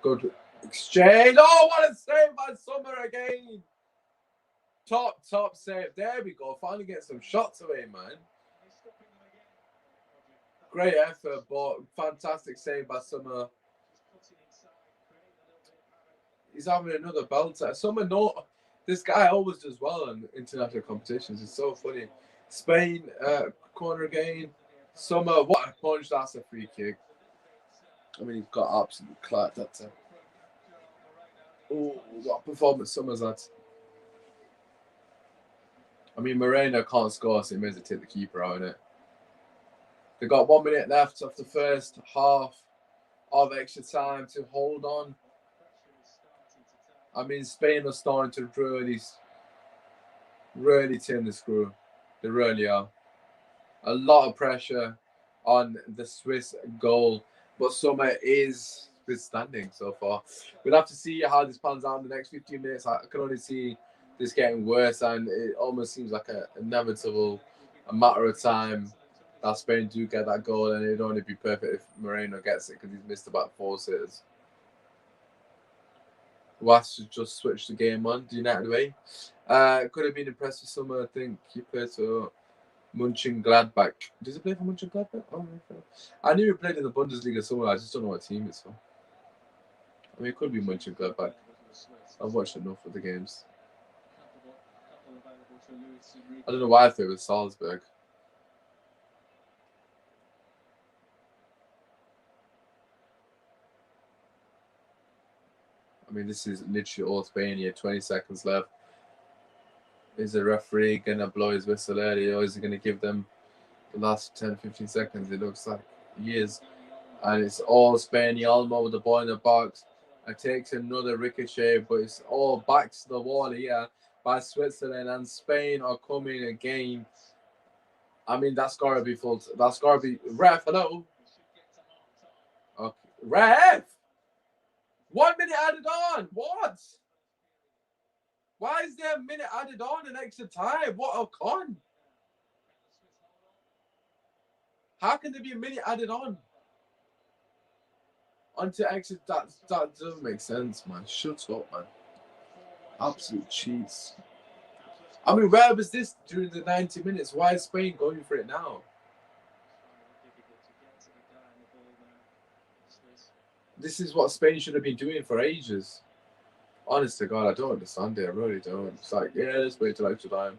Good exchange. Oh, what a save by Sommer again. Top save. There we go. Finally get some shots away, man. Great effort, but fantastic save by Sommer. He's having another belter. Sommer, this guy always does well in international competitions. It's so funny. Spain, corner again. Sommer, what a punch. That's a free kick. I mean, he's got absolute class. That's it. Oh, what performance Summers had. I mean, Moreno can't score, so he may as well take the keeper out, innit? They got 1 minute left of the first half of extra time to hold on. I mean, Spain are starting to really turn the screw. They really are. A lot of pressure on the Swiss goal, but Summer is withstanding so far. We'll have to see how this pans out in the next 15 minutes. I can only see this getting worse, and it almost seems like an inevitable, a matter of time that Spain do get that goal, and it'd only be perfect if Moreno gets it because he's missed about 4 sitters. Watch just switch the game on the United way. Could have been impressed with Summer, I think. He played so Mönchengladbach. Does he play for Mönchengladbach? Oh, I knew he played in the Bundesliga somewhere. I just don't know what team it's for. I mean, it could be Mönchengladbach. I've watched enough of the games. I don't know why I thought it was Salzburg. I mean, this is literally all Spain here. 20 seconds left. Is the referee going to blow his whistle early, or is he going to give them the last 10, 15 seconds? It looks like he is. And it's all Spain. Olmo with the ball in the box. It takes another ricochet, but it's all back to the wall here by Switzerland, and Spain are coming again. I mean, that's got to be full. That's got to be... Ref, hello? Okay. Ref! 1 minute added on. What? Why is there a minute added on in extra time? What a con. How can there be a minute added on? Onto extra... That doesn't make sense, man. Shut up, man. Absolute cheese. I mean, where was this during the 90 minutes? Why is Spain going for it now? This is what Spain should have been doing for ages. Honest to God, I don't understand it. I really don't. It's like, yeah, let's wait till extra time.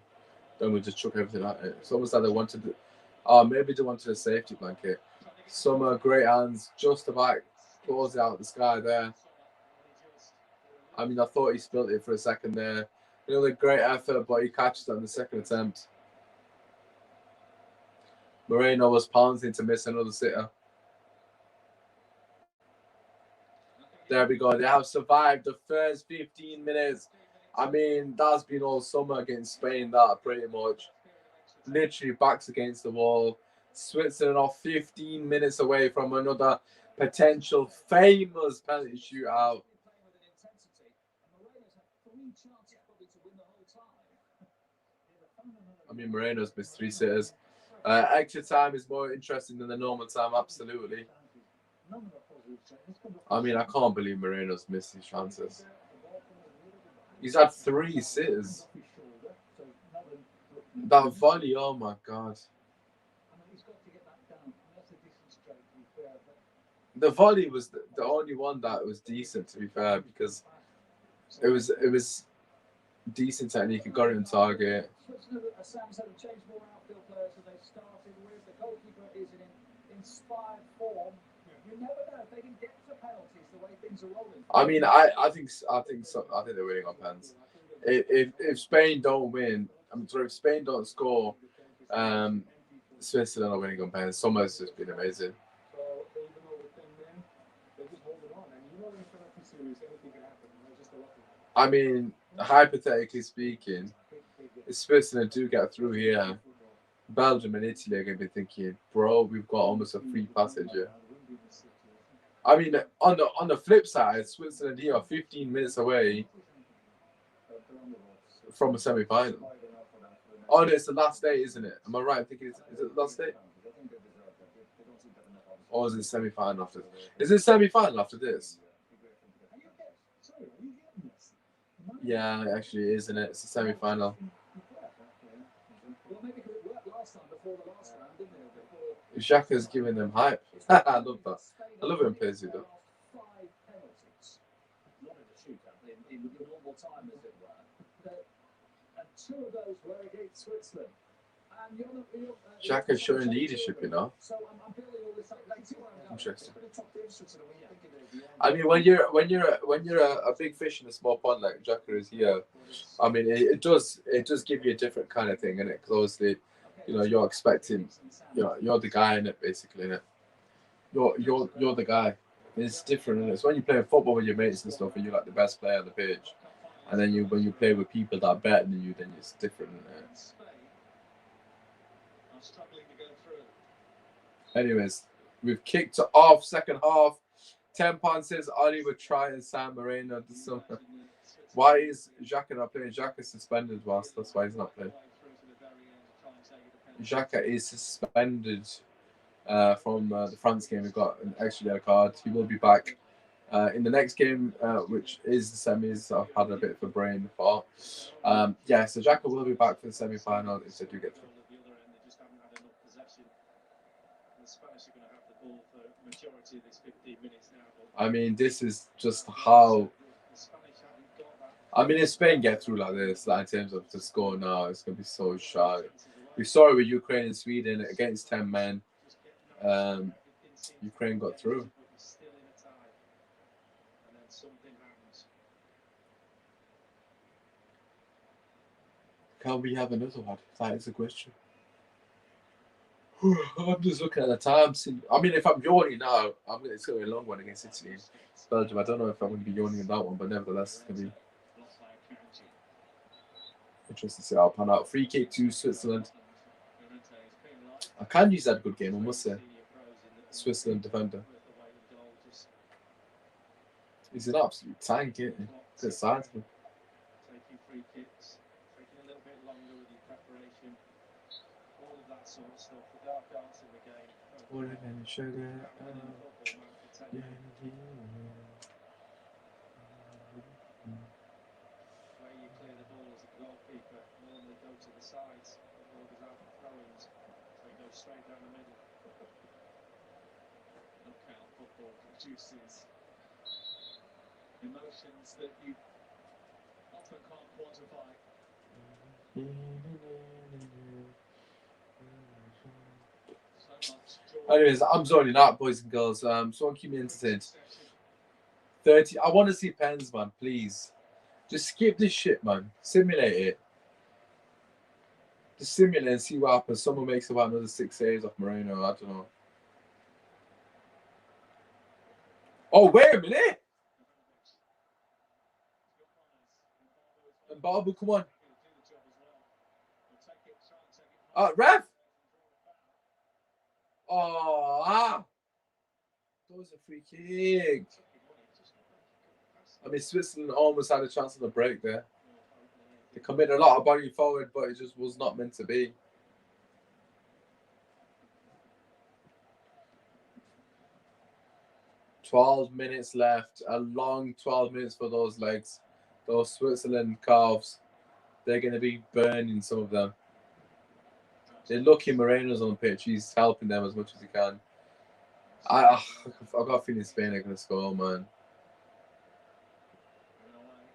Then we just chuck everything at it. It's almost like they wanted to... Oh, maybe they wanted a safety blanket. Summer, great hands, just about close it out the sky there. I mean, I thought he spilled it for a second there. Really great effort, but he catches it on the second attempt. Moreno was pouncing to miss another sitter. There we go. They have survived the first 15 minutes. I mean, that's been all summer against Spain, that pretty much. Literally backs against the wall. Switzerland are 15 minutes away from another potential famous penalty shootout. I mean, Moreno's missed 3 sitters. Extra time is more interesting than the normal time, absolutely. I mean, I can't believe Moreno's missed his chances. He's had 3 sitters. That volley, oh my God. The volley was the only one that was decent, to be fair, because it was decent technique. He got it in target. I mean, I think they're winning on pens. If Spain don't win, I'm sorry, if Spain don't score, Switzerland are winning on pens. Summer's just been amazing. I mean, hypothetically speaking, if Switzerland do get through here, Belgium and Italy are going to be thinking, bro, we've got almost a free passage here. I mean, on the flip side, Switzerland here are 15 minutes away from a semi-final. Oh, no, it's the last day, isn't it? Am I right? I think is it the last day? Or is it semi-final after this? Is it semi-final after this? Yeah, it actually is, isn't it? It's a semi-final. Xhaka's giving them hype. I love that. I love it when players do that. Xhaka's showing leadership, you know. Interesting. I mean, when you're a big fish in a small pond like Xhaka is here, I mean, it does give you a different kind of thing, innit? Because obviously, you know, you're expecting, you're the guy in it, basically, innit? You're the guy. It's different, innit? It's when you play football with your mates and stuff, and you're like the best player on the pitch, and then when you play with people that are better than you, then it's different, innit? Anyways, we've kicked it off second half. 10 pounds says Ali would try and San Marino. Why is Xhaka not playing? Xhaka is suspended, whilst that's why he's not playing. Xhaka is suspended from the France game. We got an extra yellow card. He will be back in the next game, which is the semis. I've had a bit of a brain fart. Yeah, so Xhaka will be back for the semi-final if they do get through. I mean, this is just how. I mean, if Spain get through like this, like in terms of the score now, it's gonna be so shy. We saw it with Ukraine and Sweden against 10 men. Ukraine got through. Can we have another one? That is a question. I'm just looking at the time. I mean, if I'm yawning now, it's going to be a long one against Italy. Belgium. I don't know if I'm going to be yawning in that one, but nevertheless, it's going to be interesting to see how it pan out. Free kick to Switzerland. I can use that good game, I must say. Switzerland defender. He's an absolute tank, isn't he? To the side of him. Water and sugar. Yeah. Where you clear the ball as a goalkeeper, normally go to the sides. The ball goes out for throw-ins, so it goes straight down the middle. Knockout football produces emotions that you often can't quantify. Anyways, I'm zoning out, boys and girls. So keep me entertained. 30. I want to see pens, man. Please, just skip this shit, man. Simulate it. Just simulate and see what happens. Someone makes about another 6 saves off Moreno. I don't know. Oh, wait a minute. And Babu, come on. Ref. Oh, that was a free kick. I mean, Switzerland almost had a chance on the break there. They committed a lot of body forward, but it just was not meant to be. "12 minutes left. A long 12 minutes for those legs. Those Switzerland calves. They're going to be burning, some of them. They're lucky Moreno's on the pitch. He's helping them as much as he can. I've got a feeling Spain are going to score, man.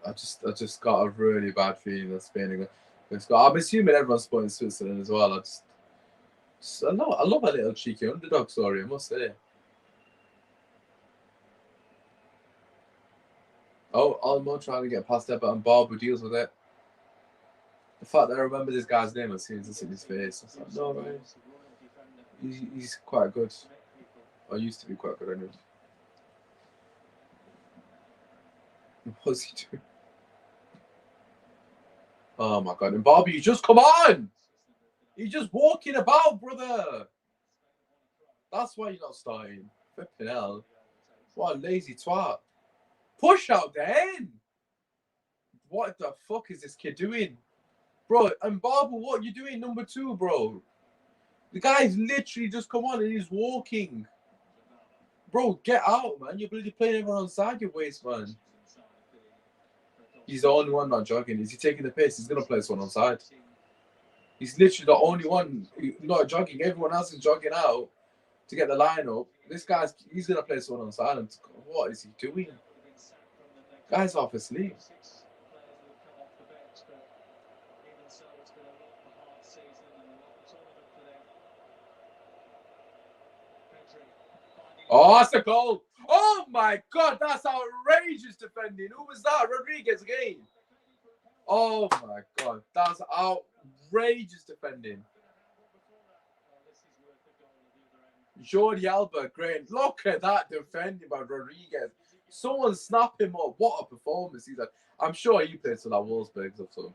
I just got a really bad feeling that Spain are going to score. I'm assuming everyone's supporting Switzerland as well. I love a little cheeky underdog story, I must say. Oh, Olmo trying to get past that, but Barbu deals with it. The fact that I remember this guy's name as soon as it's in his face, I was like, no, right. He's quite good. Or used to be quite good, anyway. What was he doing? Oh my god. And Bobby, you just come on! You're just walking about, brother! That's why you're not starting. Flipping hell. What a lazy twat. Push out then! What the fuck is this kid doing? Bro, and Babu, what you doing number 2, bro? The guy's literally just come on and he's walking. Bro, get out, man. You're bloody playing everyone on side your waist, man. He's the only one not jogging. Is he taking the piss? He's going to play this one on side. He's literally the only one not jogging. Everyone else is jogging out to get the line up. This guy's, he's going to play this one on silent. What is he doing? Guy's off asleep. Oh, that's a goal. Oh my God, that's outrageous defending. Who was that? Rodriguez again. Oh my God, that's outrageous defending. Jordi Alba, great. Look at that defending by Rodriguez. Someone snap him up. What a performance he's had. I'm sure he plays for that Wolfsburg or something.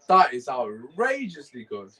That is outrageously good.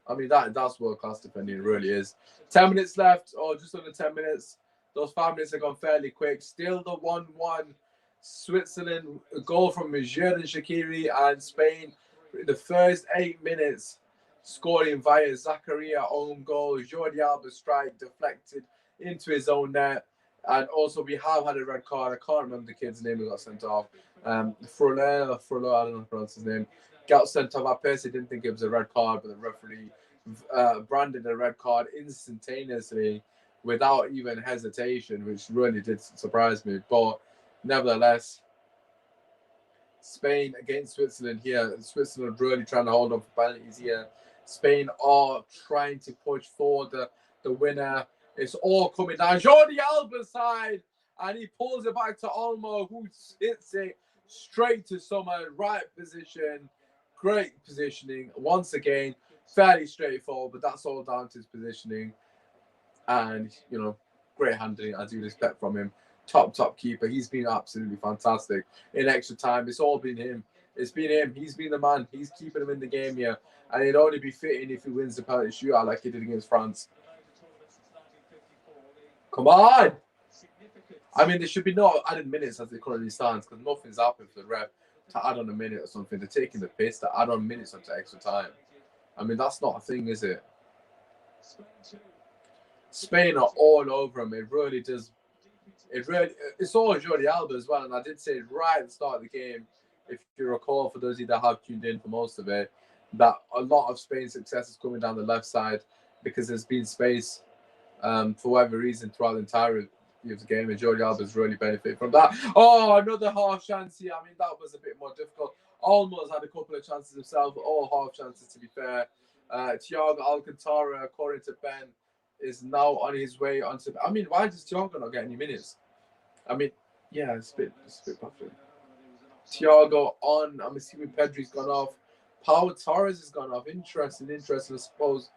I mean, that's world-class defending. It really is. 10 minutes left, or just under 10 minutes. Those 5 minutes have gone fairly quick. Still the 1-1. Switzerland, a goal from Xherdan Shaqiri, and Spain in the first 8 minutes, scoring via Zakaria own goal. Jordi Alba strike deflected into his own net. And also, we have had a red card. I can't remember the kid's name who got sent off. Frollo, I don't know how to pronounce his name. Got sent off. I personally didn't think it was a red card, but the referee branded a red card instantaneously without even hesitation, which really did surprise me. But nevertheless, Spain against Switzerland here. Switzerland really trying to hold on for penalties here. Spain are trying to push forward the winner. It's all coming down Jordi Alba's side, and he pulls it back to Olmo, who hits it straight to Sommer, right position. Great positioning. Once again, fairly straightforward, but that's all down to his positioning. And, you know, great handling, as you'd expect from him. Top keeper. He's been absolutely fantastic in extra time. It's all been him. It's been him. He's been the man. He's keeping him in the game here. And it'd only be fitting if he wins the penalty shootout like he did against France. Come on! I mean, there should be no added minutes as it currently stands because nothing's happened for the ref to add on a minute or something. They're taking the piss to add on minutes onto extra time. I mean, that's not a thing, is it? Spain are all over him. It really does. It's all Jordi Alba as well. And I did say right at the start of the game, if you recall, for those of you that have tuned in for most of it, that a lot of Spain's success is coming down the left side because there's been space for whatever reason throughout the entire of the game, and Jordi Alba's really benefited from that. Oh, another half chance here. I mean, that was a bit more difficult. Almost had a couple of chances himself, all half chances to be fair. Thiago Alcantara, according to Ben, is now on his way onto. I mean, why does Thiago not get any minutes? I mean, yeah, it's a bit baffling. Thiago on. I'm assuming Pedri's gone off. Pau Torres has gone off. Interesting. I suppose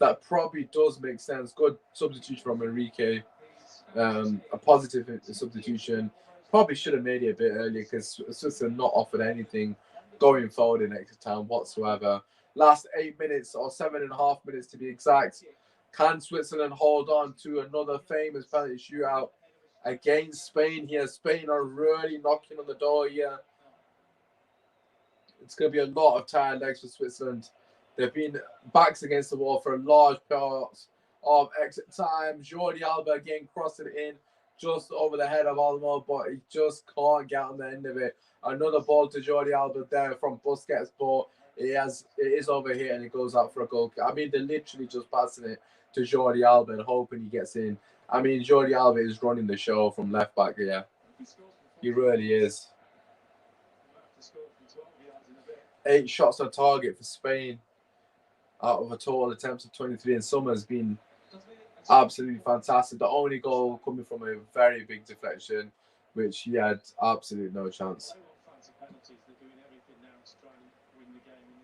that probably does make sense. Good substitution from Enrique. A positive substitution. Probably should have made it a bit earlier because Switzerland not offered anything going forward in extra time whatsoever. Last 8 minutes or 7.5 minutes to be exact. Can Switzerland hold on to another famous penalty shootout against Spain here? Spain are really knocking on the door here. It's going to be a lot of tired legs for Switzerland. They've been backs against the wall for a large part of exit time. Jordi Alba again crossing it in just over the head of Olmo, but he just can't get on the end of it. Another ball to Jordi Alba there from Busquets, but it is over here and it goes out for a goal. I mean, they're literally just passing it to Jordi Alba and hoping he gets in. I mean, Jordi Alba is running the show from left back here. He really is. 8 shots on target for Spain out of a total attempts of 23, and Sommer's been absolutely fantastic. The only goal coming from a very big deflection, which he had absolutely no chance.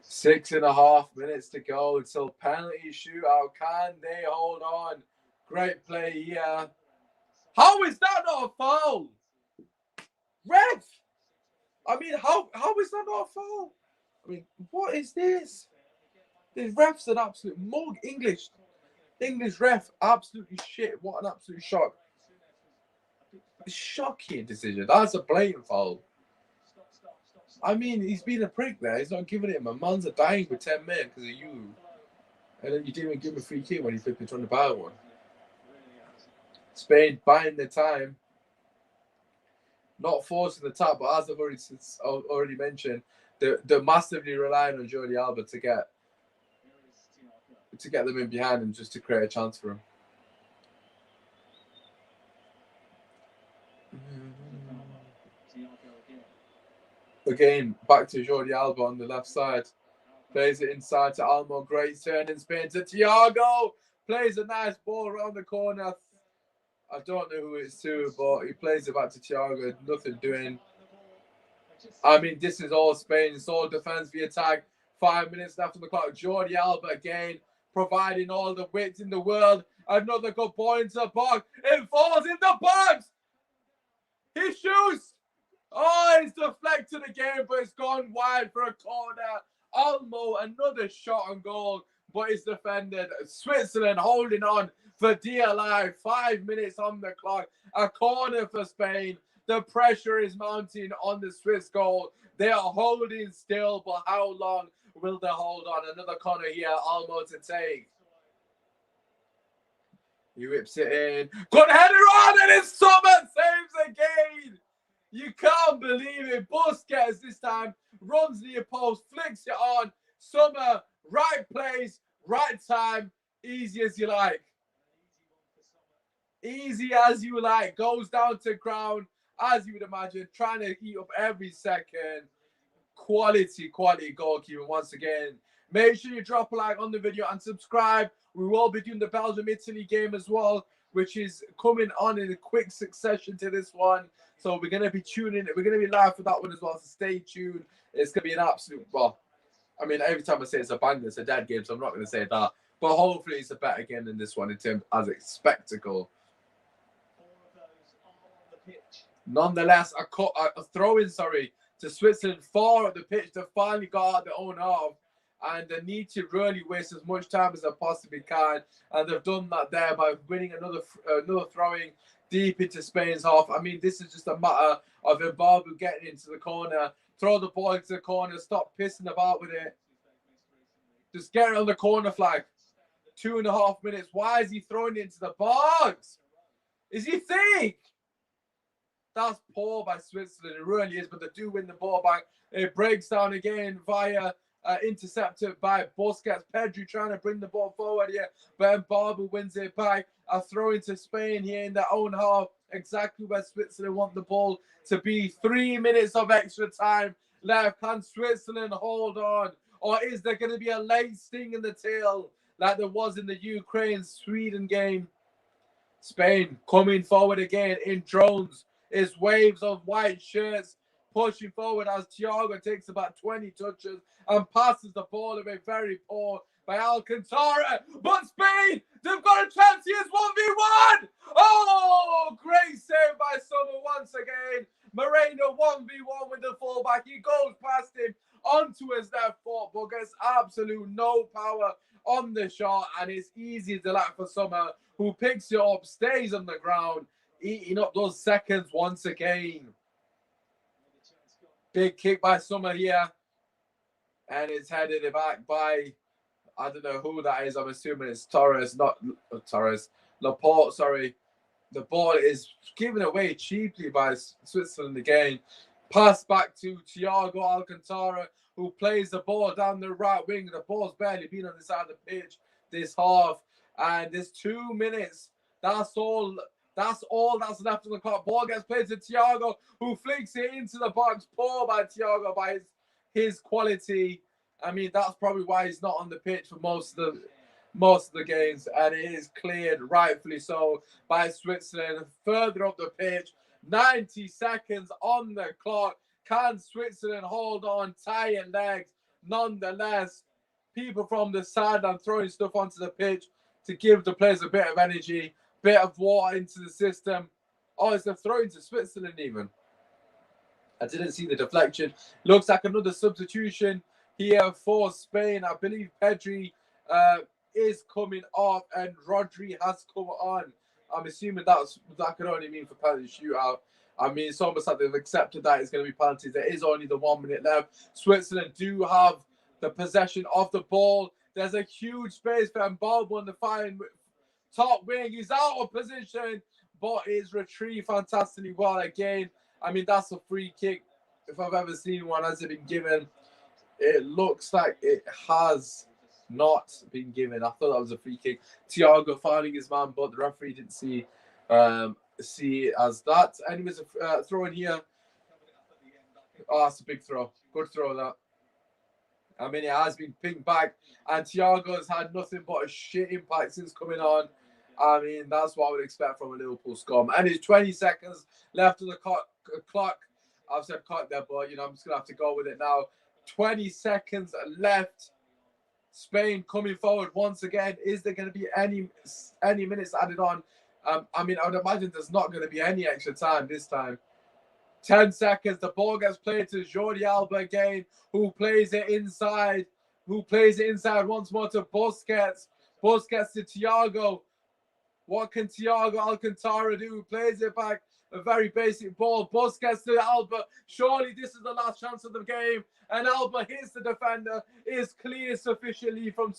6.5 minutes to go until penalty shootout. Can they hold on? Great play here. How is that not a foul? Ref! I mean, how is that not a foul? I mean, what is this? The ref's an absolute mug. English ref, absolutely shit. What an absolute shock. Shocking decision. That's a blatant foul. I mean, he's been a prick there. He's not giving it him. My man's are dying with 10 men because of you. And then you didn't even give him a free kick when he flipped it on the bar one. Spain buying the time. Not forcing the tap, but as I've already mentioned, they're massively relying on Jordi Alba to get them in behind him just to create a chance for him. Again, back to Jordi Alba on the left side. Plays it inside to Almo. Great turn in Spain to Thiago. Plays a nice ball around the corner. I don't know who it's to, but he plays it back to Thiago. Nothing doing. I mean, this is all Spain. It's all defense via attack. 5 minutes left on the clock. Jordi Alba again, providing all the width in the world. Another good ball into the box. It falls in the box. He shoots. Oh, it's deflected again, but it's gone wide for a corner. Almo, another shot on goal, but it's defended. Switzerland holding on for dear life. 5 minutes on the clock. A corner for Spain. The pressure is mounting on the Swiss goal. They are holding still, but how long will they hold on? Another corner here, Almo to take. He whips it in. Good header on, and it's Sommer saves again. You can't believe it. Busquets this time runs near post, flicks it on. Sommer, right place, right time. Easy as you like. Easy as you like. Goes down to ground, as you would imagine, trying to eat up every second. Quality goalkeeper once again. Make sure you drop a like on the video and subscribe. We will be doing the Belgium-Italy game as well, which is coming on in a quick succession to this one. So we're going to be tuning in. We're going to be live for that one as well. So stay tuned. It's going to be an absolute, well, I mean, every time I say it's a banger, it's a dead game, so I'm not going to say that. But hopefully it's a better game than this one in terms as a spectacle. Nonetheless, a throw-in, to Switzerland 4 at the pitch to finally got out their own half. And they need to really waste as much time as they possibly can. And they've done that there by winning another throwing deep into Spain's half. I mean, this is just a matter of Mbabu getting into the corner, throw the ball into the corner, stop pissing about with it. Just get it on the corner flag. 2.5 minutes. Why is he throwing it into the box? Is he thick? That's poor by Switzerland. It really is, but they do win the ball back. It breaks down again via intercepted by Busquets. Pedri trying to bring the ball forward here, but Mbabu wins it back. A throw into Spain here in their own half, exactly where Switzerland want the ball to be. 3 minutes of extra time left. Can Switzerland hold on, or is there going to be a late sting in the tail like there was in the Ukraine-Sweden game? Spain coming forward again in drones. It's waves of white shirts pushing forward as Thiago takes about 20 touches and passes the ball away. Very poor by Alcantara. But Spain, they've got a chance. Here's 1v1. Oh, great save by Sommer once again. Moreno 1v1 with the fullback. He goes past him onto his left foot, but gets absolute no power on the shot. And it's easy to lack for Sommer, who picks it up, stays on the ground, eating up those seconds once again. Big kick by Sommer here. And it's headed back by, I don't know who that is. I'm assuming it's Torres, not Torres. Laporte, sorry. The ball is given away cheaply by Switzerland again. Pass back to Thiago Alcantara, who plays the ball down the right wing. The ball's barely been on the side of the pitch this half. And there's 2 minutes. That's all that's left on the clock. Ball gets played to Thiago, who flicks it into the box. Poor by Thiago by his quality. I mean, that's probably why he's not on the pitch for most of the games. And it is cleared, rightfully so, by Switzerland. Further up the pitch, 90 seconds on the clock. Can Switzerland hold on? Tired legs. Nonetheless, people from the sideline throwing stuff onto the pitch to give the players a bit of energy, bit of water into the system. Oh, it's a throw into Switzerland even. I didn't see the deflection. Looks like another substitution here for Spain. I believe Pedri is coming off and Rodri has come on. I'm assuming that could only mean for penalty shootout. I mean, it's almost like they've accepted that it's going to be penalties. There is only the 1 minute left. Switzerland do have the possession of the ball. There's a huge space for Mbabu on the fine top wing. He's out of position, but is retrieved fantastically well again. I mean, that's a free kick. If I've ever seen one, has it been given? It looks like it has not been given. I thought that was a free kick. Thiago finding his man, but the referee didn't see it as that. Anyways, throw in here. Oh, that's a big throw. Good throw, that. I mean, it has been pinged back, and Thiago's had nothing but a shit impact since coming on. I mean, that's what I would expect from a Liverpool scum. And it's 20 seconds left of the clock. I've said clock there, but, I'm just going to have to go with it now. 20 seconds left. Spain coming forward once again. Is there going to be any minutes added on? I mean, I would imagine there's not going to be any extra time this time. 10 seconds. The ball gets played to Jordi Alba again, who plays it inside. Once more to Busquets. Busquets to Thiago. What can Thiago Alcantara do? Plays it back. A very basic ball. Busquets to Alba. Surely this is the last chance of the game. And Alba hits the defender. Is clear sufficiently from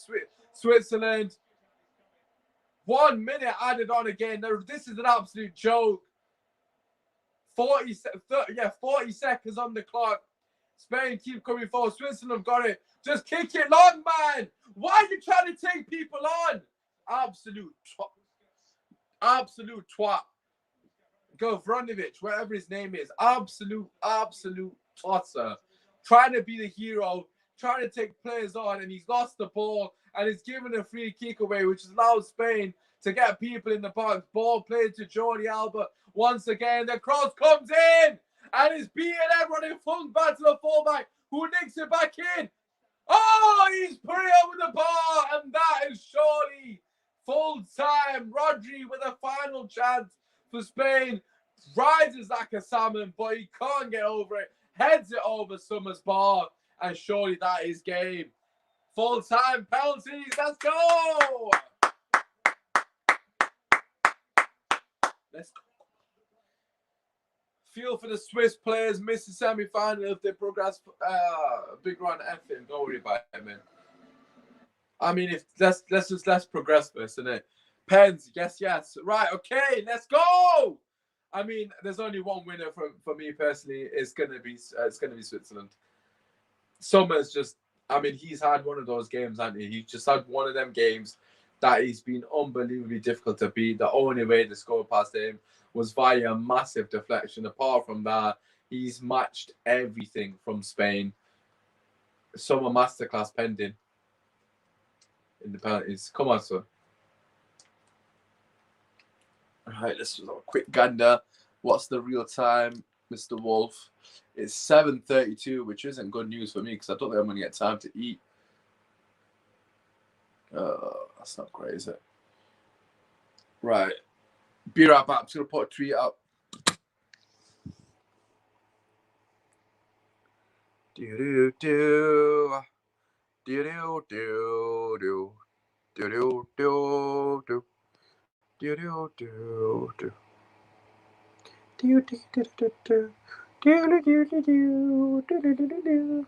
Switzerland. 1 minute added on again. This is an absolute joke. 40 seconds on the clock. Spain keep coming forward. Switzerland have got it. Just kick it long, man. Why are you trying to take people on? Absolute twat. Govronovic, whatever his name is. Absolute tosser. Trying to be the hero. Trying to take players on. And he's lost the ball. And he's given a free kick away, which allows Spain to get people in the box. Ball played to Jordi Alba. Once again, the cross comes in. And it's beaten everyone and flung back to the fullback, who nicks it back in. Oh, he's putting it with the ball. And that is surely full time. Rodri with a final chance for Spain. Rises like a salmon, but he can't get over it. Heads it over Summers' bar. And surely that is game. Full time penalties. Let's go. Let's go. Feel for the Swiss players. Miss the semi-final if they progress. Big run effing. Don't worry about it, man. I mean, if let's progress first, innit? Pens, yes. Right, okay, let's go. I mean, there's only one winner for me personally. It's gonna be Switzerland. Summers just. I mean, he's had one of those games, hasn't he? He's just had one of them games that he's been unbelievably difficult to beat. The only way to score past him was via a massive deflection. Apart from that, he's matched everything from Spain. Summer masterclass pending in the penalties. Come on, son. All right, let's do a quick gander. What's the real time, Mr. Wolf? It's 7:32, which isn't good news for me because I don't think I'm going to get time to eat. That's not great, is it? Right. Be right back. I'm just going to put a tweet up. Do-do-do. Do-do-do-do. Do-do-do-do. Do-do-do-do.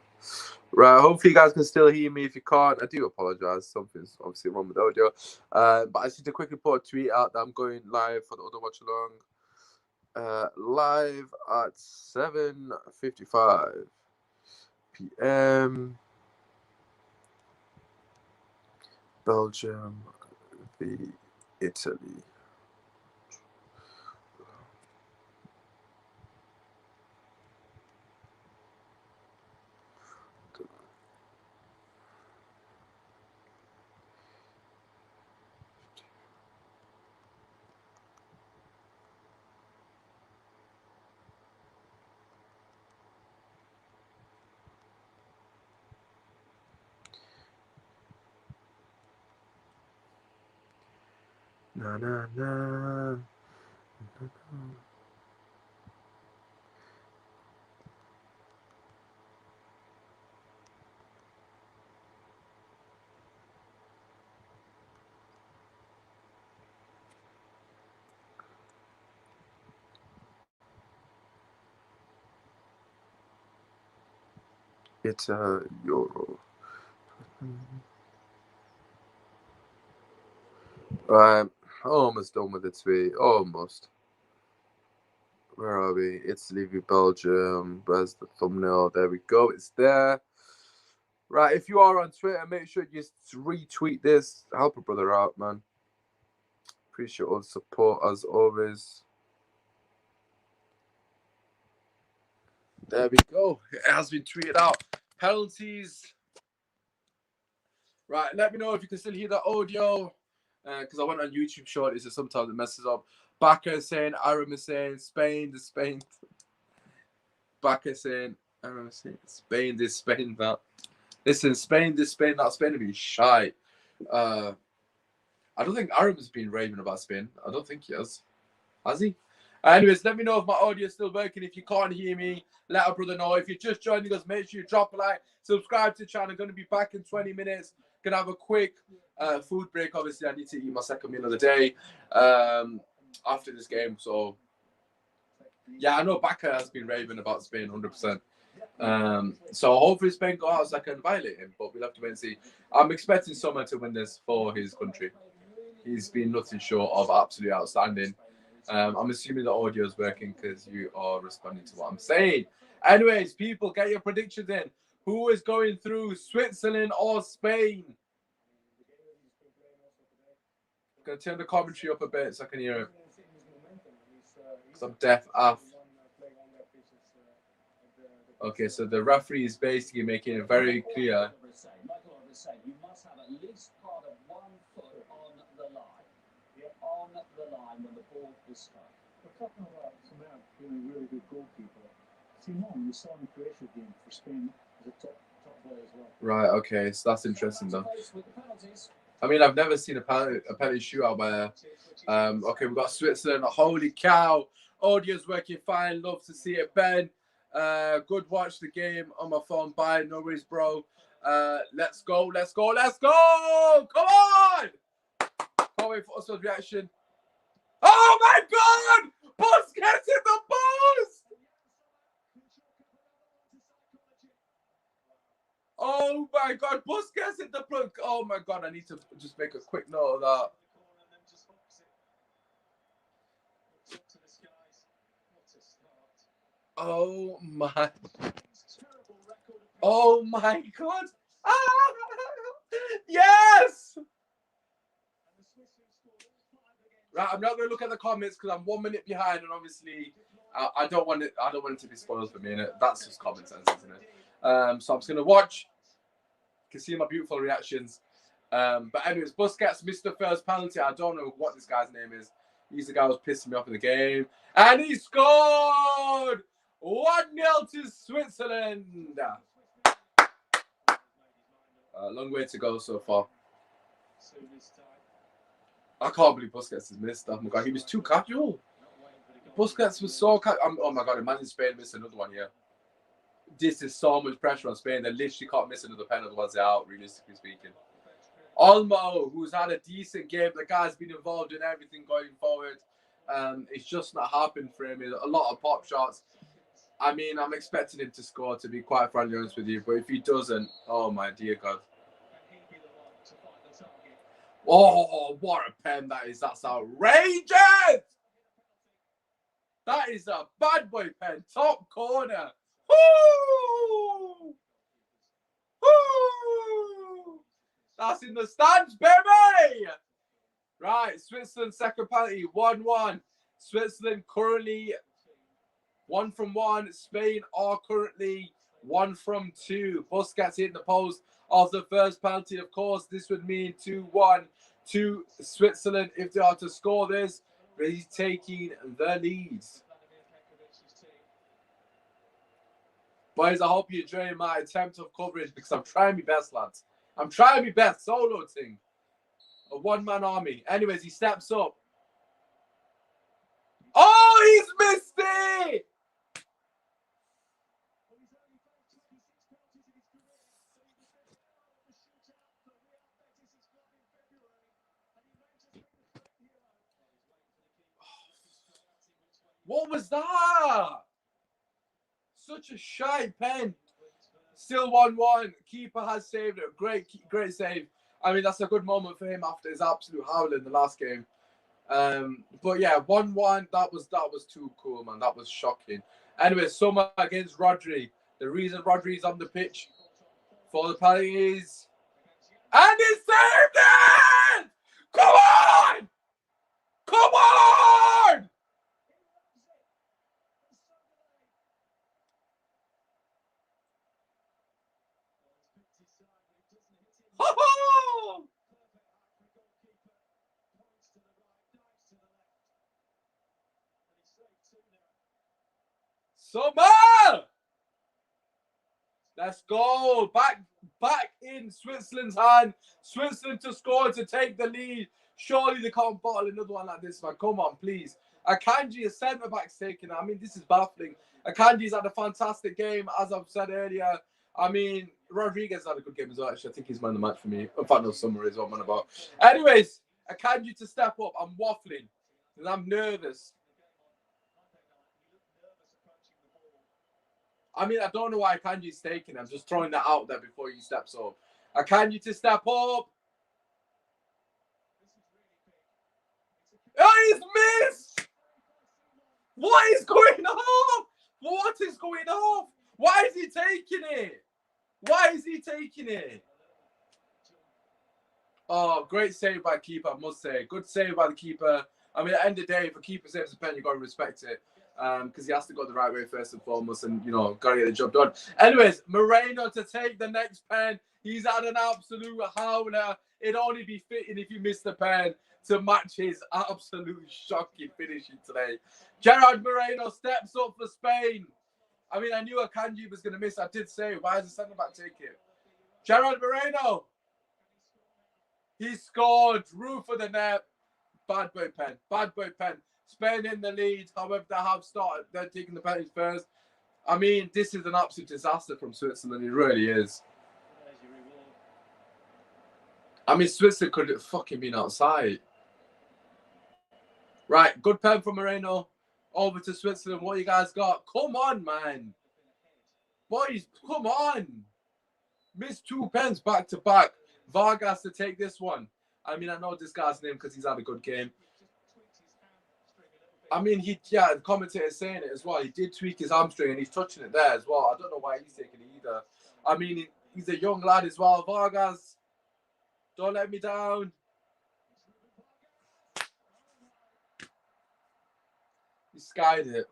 Right, hopefully you guys can still hear me. If you can't, I do apologize. Something's obviously wrong with the audio. But I just need to quickly put a tweet out that I'm going live for the other watch along. Live at 7:55 p.m. Belgium v Italy. Na na na. It's a Euro. Right, almost done with the tweet. Almost. Where are we? Italy v Belgium. Where's the thumbnail? There we go. It's there. Right, if you are on Twitter, make sure you retweet this. Help a brother out, man. Appreciate all the support as always. There we go. It has been tweeted out. Penalties. Right, let me know if you can still hear the audio. Because I went on YouTube shorties, so sometimes it messes up. Baka is saying, Aram is saying, Spain, Spain. Baka is saying, Aram is saying, Spain, this, Spain, that. Listen, Spain, this, Spain, that. Spain to be shy. I don't think Aram's been raving about Spain. I don't think he has. Has he? Anyways, let me know if my audio is still working. If you can't hear me, let a brother know. If you're just joining us, make sure you drop a like, subscribe to the channel. I'm going to be back in 20 minutes. Gonna have a quick food break. Obviously, I need to eat my second meal of the day after this game. So, yeah, I know Baka has been raving about Spain 100%. So hopefully Spain go out so I can violate him, but we'll have to wait and see. I'm expecting someone to win this for his country. He's been nothing short of absolutely outstanding. I'm assuming the audio is working because you are responding to what I'm saying. Anyways, people, get your predictions in. Who is going through, Switzerland or Spain? I'm going to turn the commentary up a bit so I can hear it. Because I'm deaf off. Okay, so the referee is basically making it very clear. You must have at least part of 1 foot on the line. On the line when the ball is struck. We're talking about Samir being a really good goalkeeper. Simon, you saw him in the Croatia game for Spain as a top player as well. Right, okay, so that's interesting though. I mean, I've never seen a penalty shootout where. Okay, we've got Switzerland. Holy cow! Audio's working fine. Love to see it, Ben. Good watch the game on my phone. Bye. No worries, bro. Let's go. Let's go. Let's go. Come on. Can't wait for Oscar's reaction. Oh my God! Busquets in the post! Oh my God! Busquets in the plug. Oh my God! I need to just make a quick note of that. Oh my! Oh my God! Ah! Yes! Right, I'm not going to look at the comments because I'm 1 minute behind, and obviously, I don't want it. I don't want it to be spoiled for me, and that's just common sense, isn't it? So I'm just going to watch. You can see my beautiful reactions. But anyways, Busquets missed the first penalty. I don't know what this guy's name is. He's the guy who was pissing me off in the game, and he scored 1-0 to Switzerland. Long way to go so far. I can't believe Busquets has missed. Oh my God, he was too casual. Busquets was so casual. Oh my God, imagine Spain missed another one here. This is so much pressure on Spain. They literally can't miss another penalty once they're out, realistically speaking. Olmo, who's had a decent game. The guy's been involved in everything going forward. It's just not happened for him. A lot of pop shots. I mean, I'm expecting him to score, to be quite frankly honest with you. But if he doesn't, oh my dear God. Oh, what a pen that is. That's outrageous. That is a bad boy pen. Top corner. Woo! Woo! That's in the stands, baby. Right, Switzerland second penalty, 1-1. Switzerland currently 1 from 1. Spain are currently 1 from 2. Busquets hitting the post of the first penalty. Of course, this would mean 2-1 to Switzerland if they are to score this. But he's taking the lead. Boys, I hope you enjoy my attempt of coverage because I'm trying my best, lads. I'm trying my best. Solo thing. A one-man army. Anyways, he steps up. Oh, he's missed it! What was that? Such a shy pen. Still 1-1. Keeper has saved it. Great save. I mean, that's a good moment for him after his absolute howling in the last game. But yeah, 1-1. That was too cool, man. That was shocking. Anyway, Summer against Rodri. The reason Rodri is on the pitch for the penalty is, and he saved it! Come on! Come on! Sommer! Let's go. Back in Switzerland's hand. Switzerland to score to take the lead. Surely they can't bottle another one like this, man. Come on, please. Akanji, a centre-back's taking it. I mean, this is baffling. Akanji's had a fantastic game, as I've said earlier. I mean, Rodriguez had a good game as well, actually. I think he's man of the match for me. In fact, no, Summer is what I'm on about. Anyways, Akanji to step up. I'm waffling because I'm nervous. I mean, I don't know why Akanji's taking it. I'm just throwing that out there before he steps up. Akanji to step up. Oh, he's missed! What is going on? What is going on? Why is he taking it? Why is he taking it? Oh, great save by keeper, I must say. Good save by the keeper. I mean, at the end of the day, if a keeper saves a pen, you've got to respect it. Because he has to go the right way first and foremost and, you know, got to get the job done. Anyways, Moreno to take the next pen. He's had an absolute howler. It'd only be fitting if you missed the pen to match his absolute shocking finishing today. Gerard Moreno steps up for Spain. I mean, I knew Akanji was going to miss. I did say, why is the centre-back take it? Gerard Moreno. He scored. Roof of the net. Bad boy pen. Bad boy pen. Spain in the lead. However, they have started. They're taking the penalties first. I mean, this is an absolute disaster from Switzerland. It really is. I mean, Switzerland could have fucking been outside. Right, good pen from Moreno. Over to Switzerland. What you guys got? Come on, man. Boys, come on. Missed 2 pens back to back. Vargas to take this one. I mean, I know this guy's name because he's had a good game. I mean, the commentator's saying it as well. He did tweak his hamstring and he's touching it there as well. I don't know why he's taking it either. I mean, he's a young lad as well. Vargas, don't let me down. He skied it.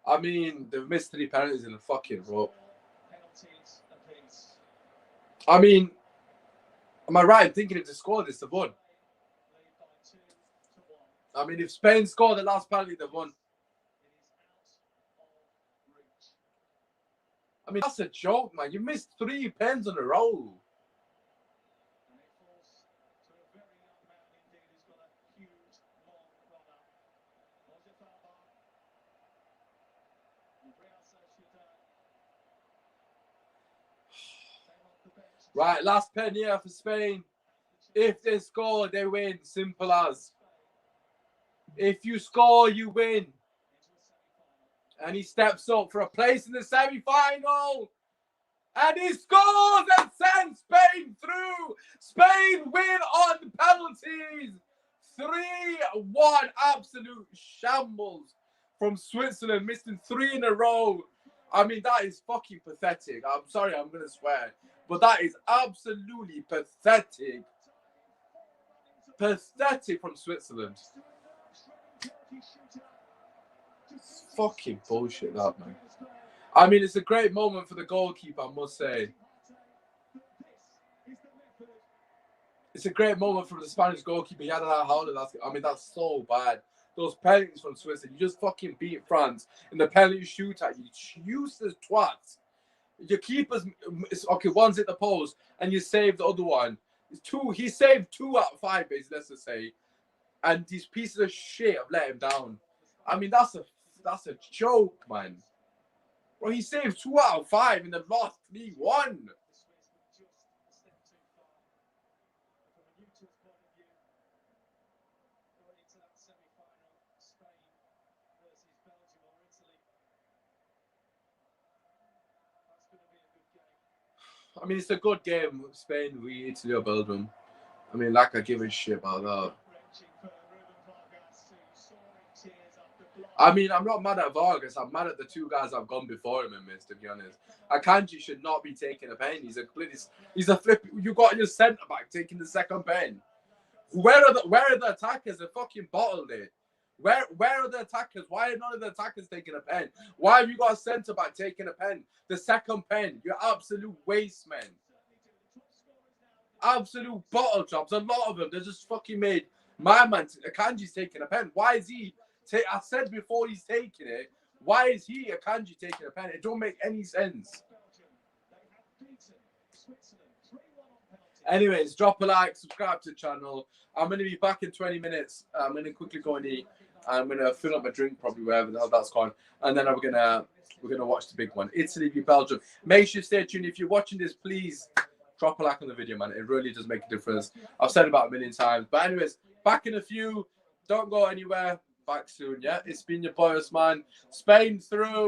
I mean, they've missed 3 penalties in a fucking row. I mean, am I right in thinking if they scored this, they've won? I mean, if Spain scored the last penalty, they've won. I mean, that's a joke, man. You missed 3 pens in a row. Right, last pen here for Spain. If they score, they win. Simple as. If you score, you win. And he steps up for a place in the semi-final. And he scores and sends Spain through. Spain win on penalties. 3-1. Absolute shambles from Switzerland. Missing 3 in a row. I mean, that is fucking pathetic. I'm sorry, I'm going to swear. But that is absolutely pathetic. Pathetic from Switzerland. It's fucking bullshit, that, man. I mean, it's a great moment for the goalkeeper, I must say. It's a great moment for the Spanish goalkeeper. He had that howler. I mean, that's so bad. Those penalties from Switzerland. You just fucking beat France in the penalty shootout. You useless twats. Your keeper's okay. One's at the post, and you save the other one. It's 2. He saved 2 out of 5, basically. Let's just say, and these pieces of shit have let him down. I mean, that's a joke, man. Bro, he saved 2 out of 5 in the last 3-1. I mean, it's a good game. Spain, Italy, or Belgium. I mean, like I give a shit about that. I mean, I'm not mad at Vargas. I'm mad at the 2 guys I've gone before him and missed, to be honest. Akanji should not be taking a pen. He's a flip. You got your centre back taking the second pen. Where are the attackers? They fucking bottled it. Where are the attackers? Why are none of the attackers taking a pen? Why have you got a centre back taking a pen? The second pen. You're absolute waste, man. Absolute bottle drops. A lot of them. They just fucking made my man Akanji's taking a pen. Why is he? I said before he's taking it. Why is he Akanji taking a pen? It don't make any sense. Anyways, drop a like, subscribe to the channel. I'm going to be back in 20 minutes. I'm going to quickly go and eat. I'm going to fill up my drink, probably wherever the hell that's gone. And then we're going to watch the big one. Italy v Belgium. Make sure you stay tuned. If you're watching this, please drop a like on the video, man. It really does make a difference. I've said it about a million times. But anyways, back in a few. Don't go anywhere. Back soon, yeah? It's been your boy, man. Spain through.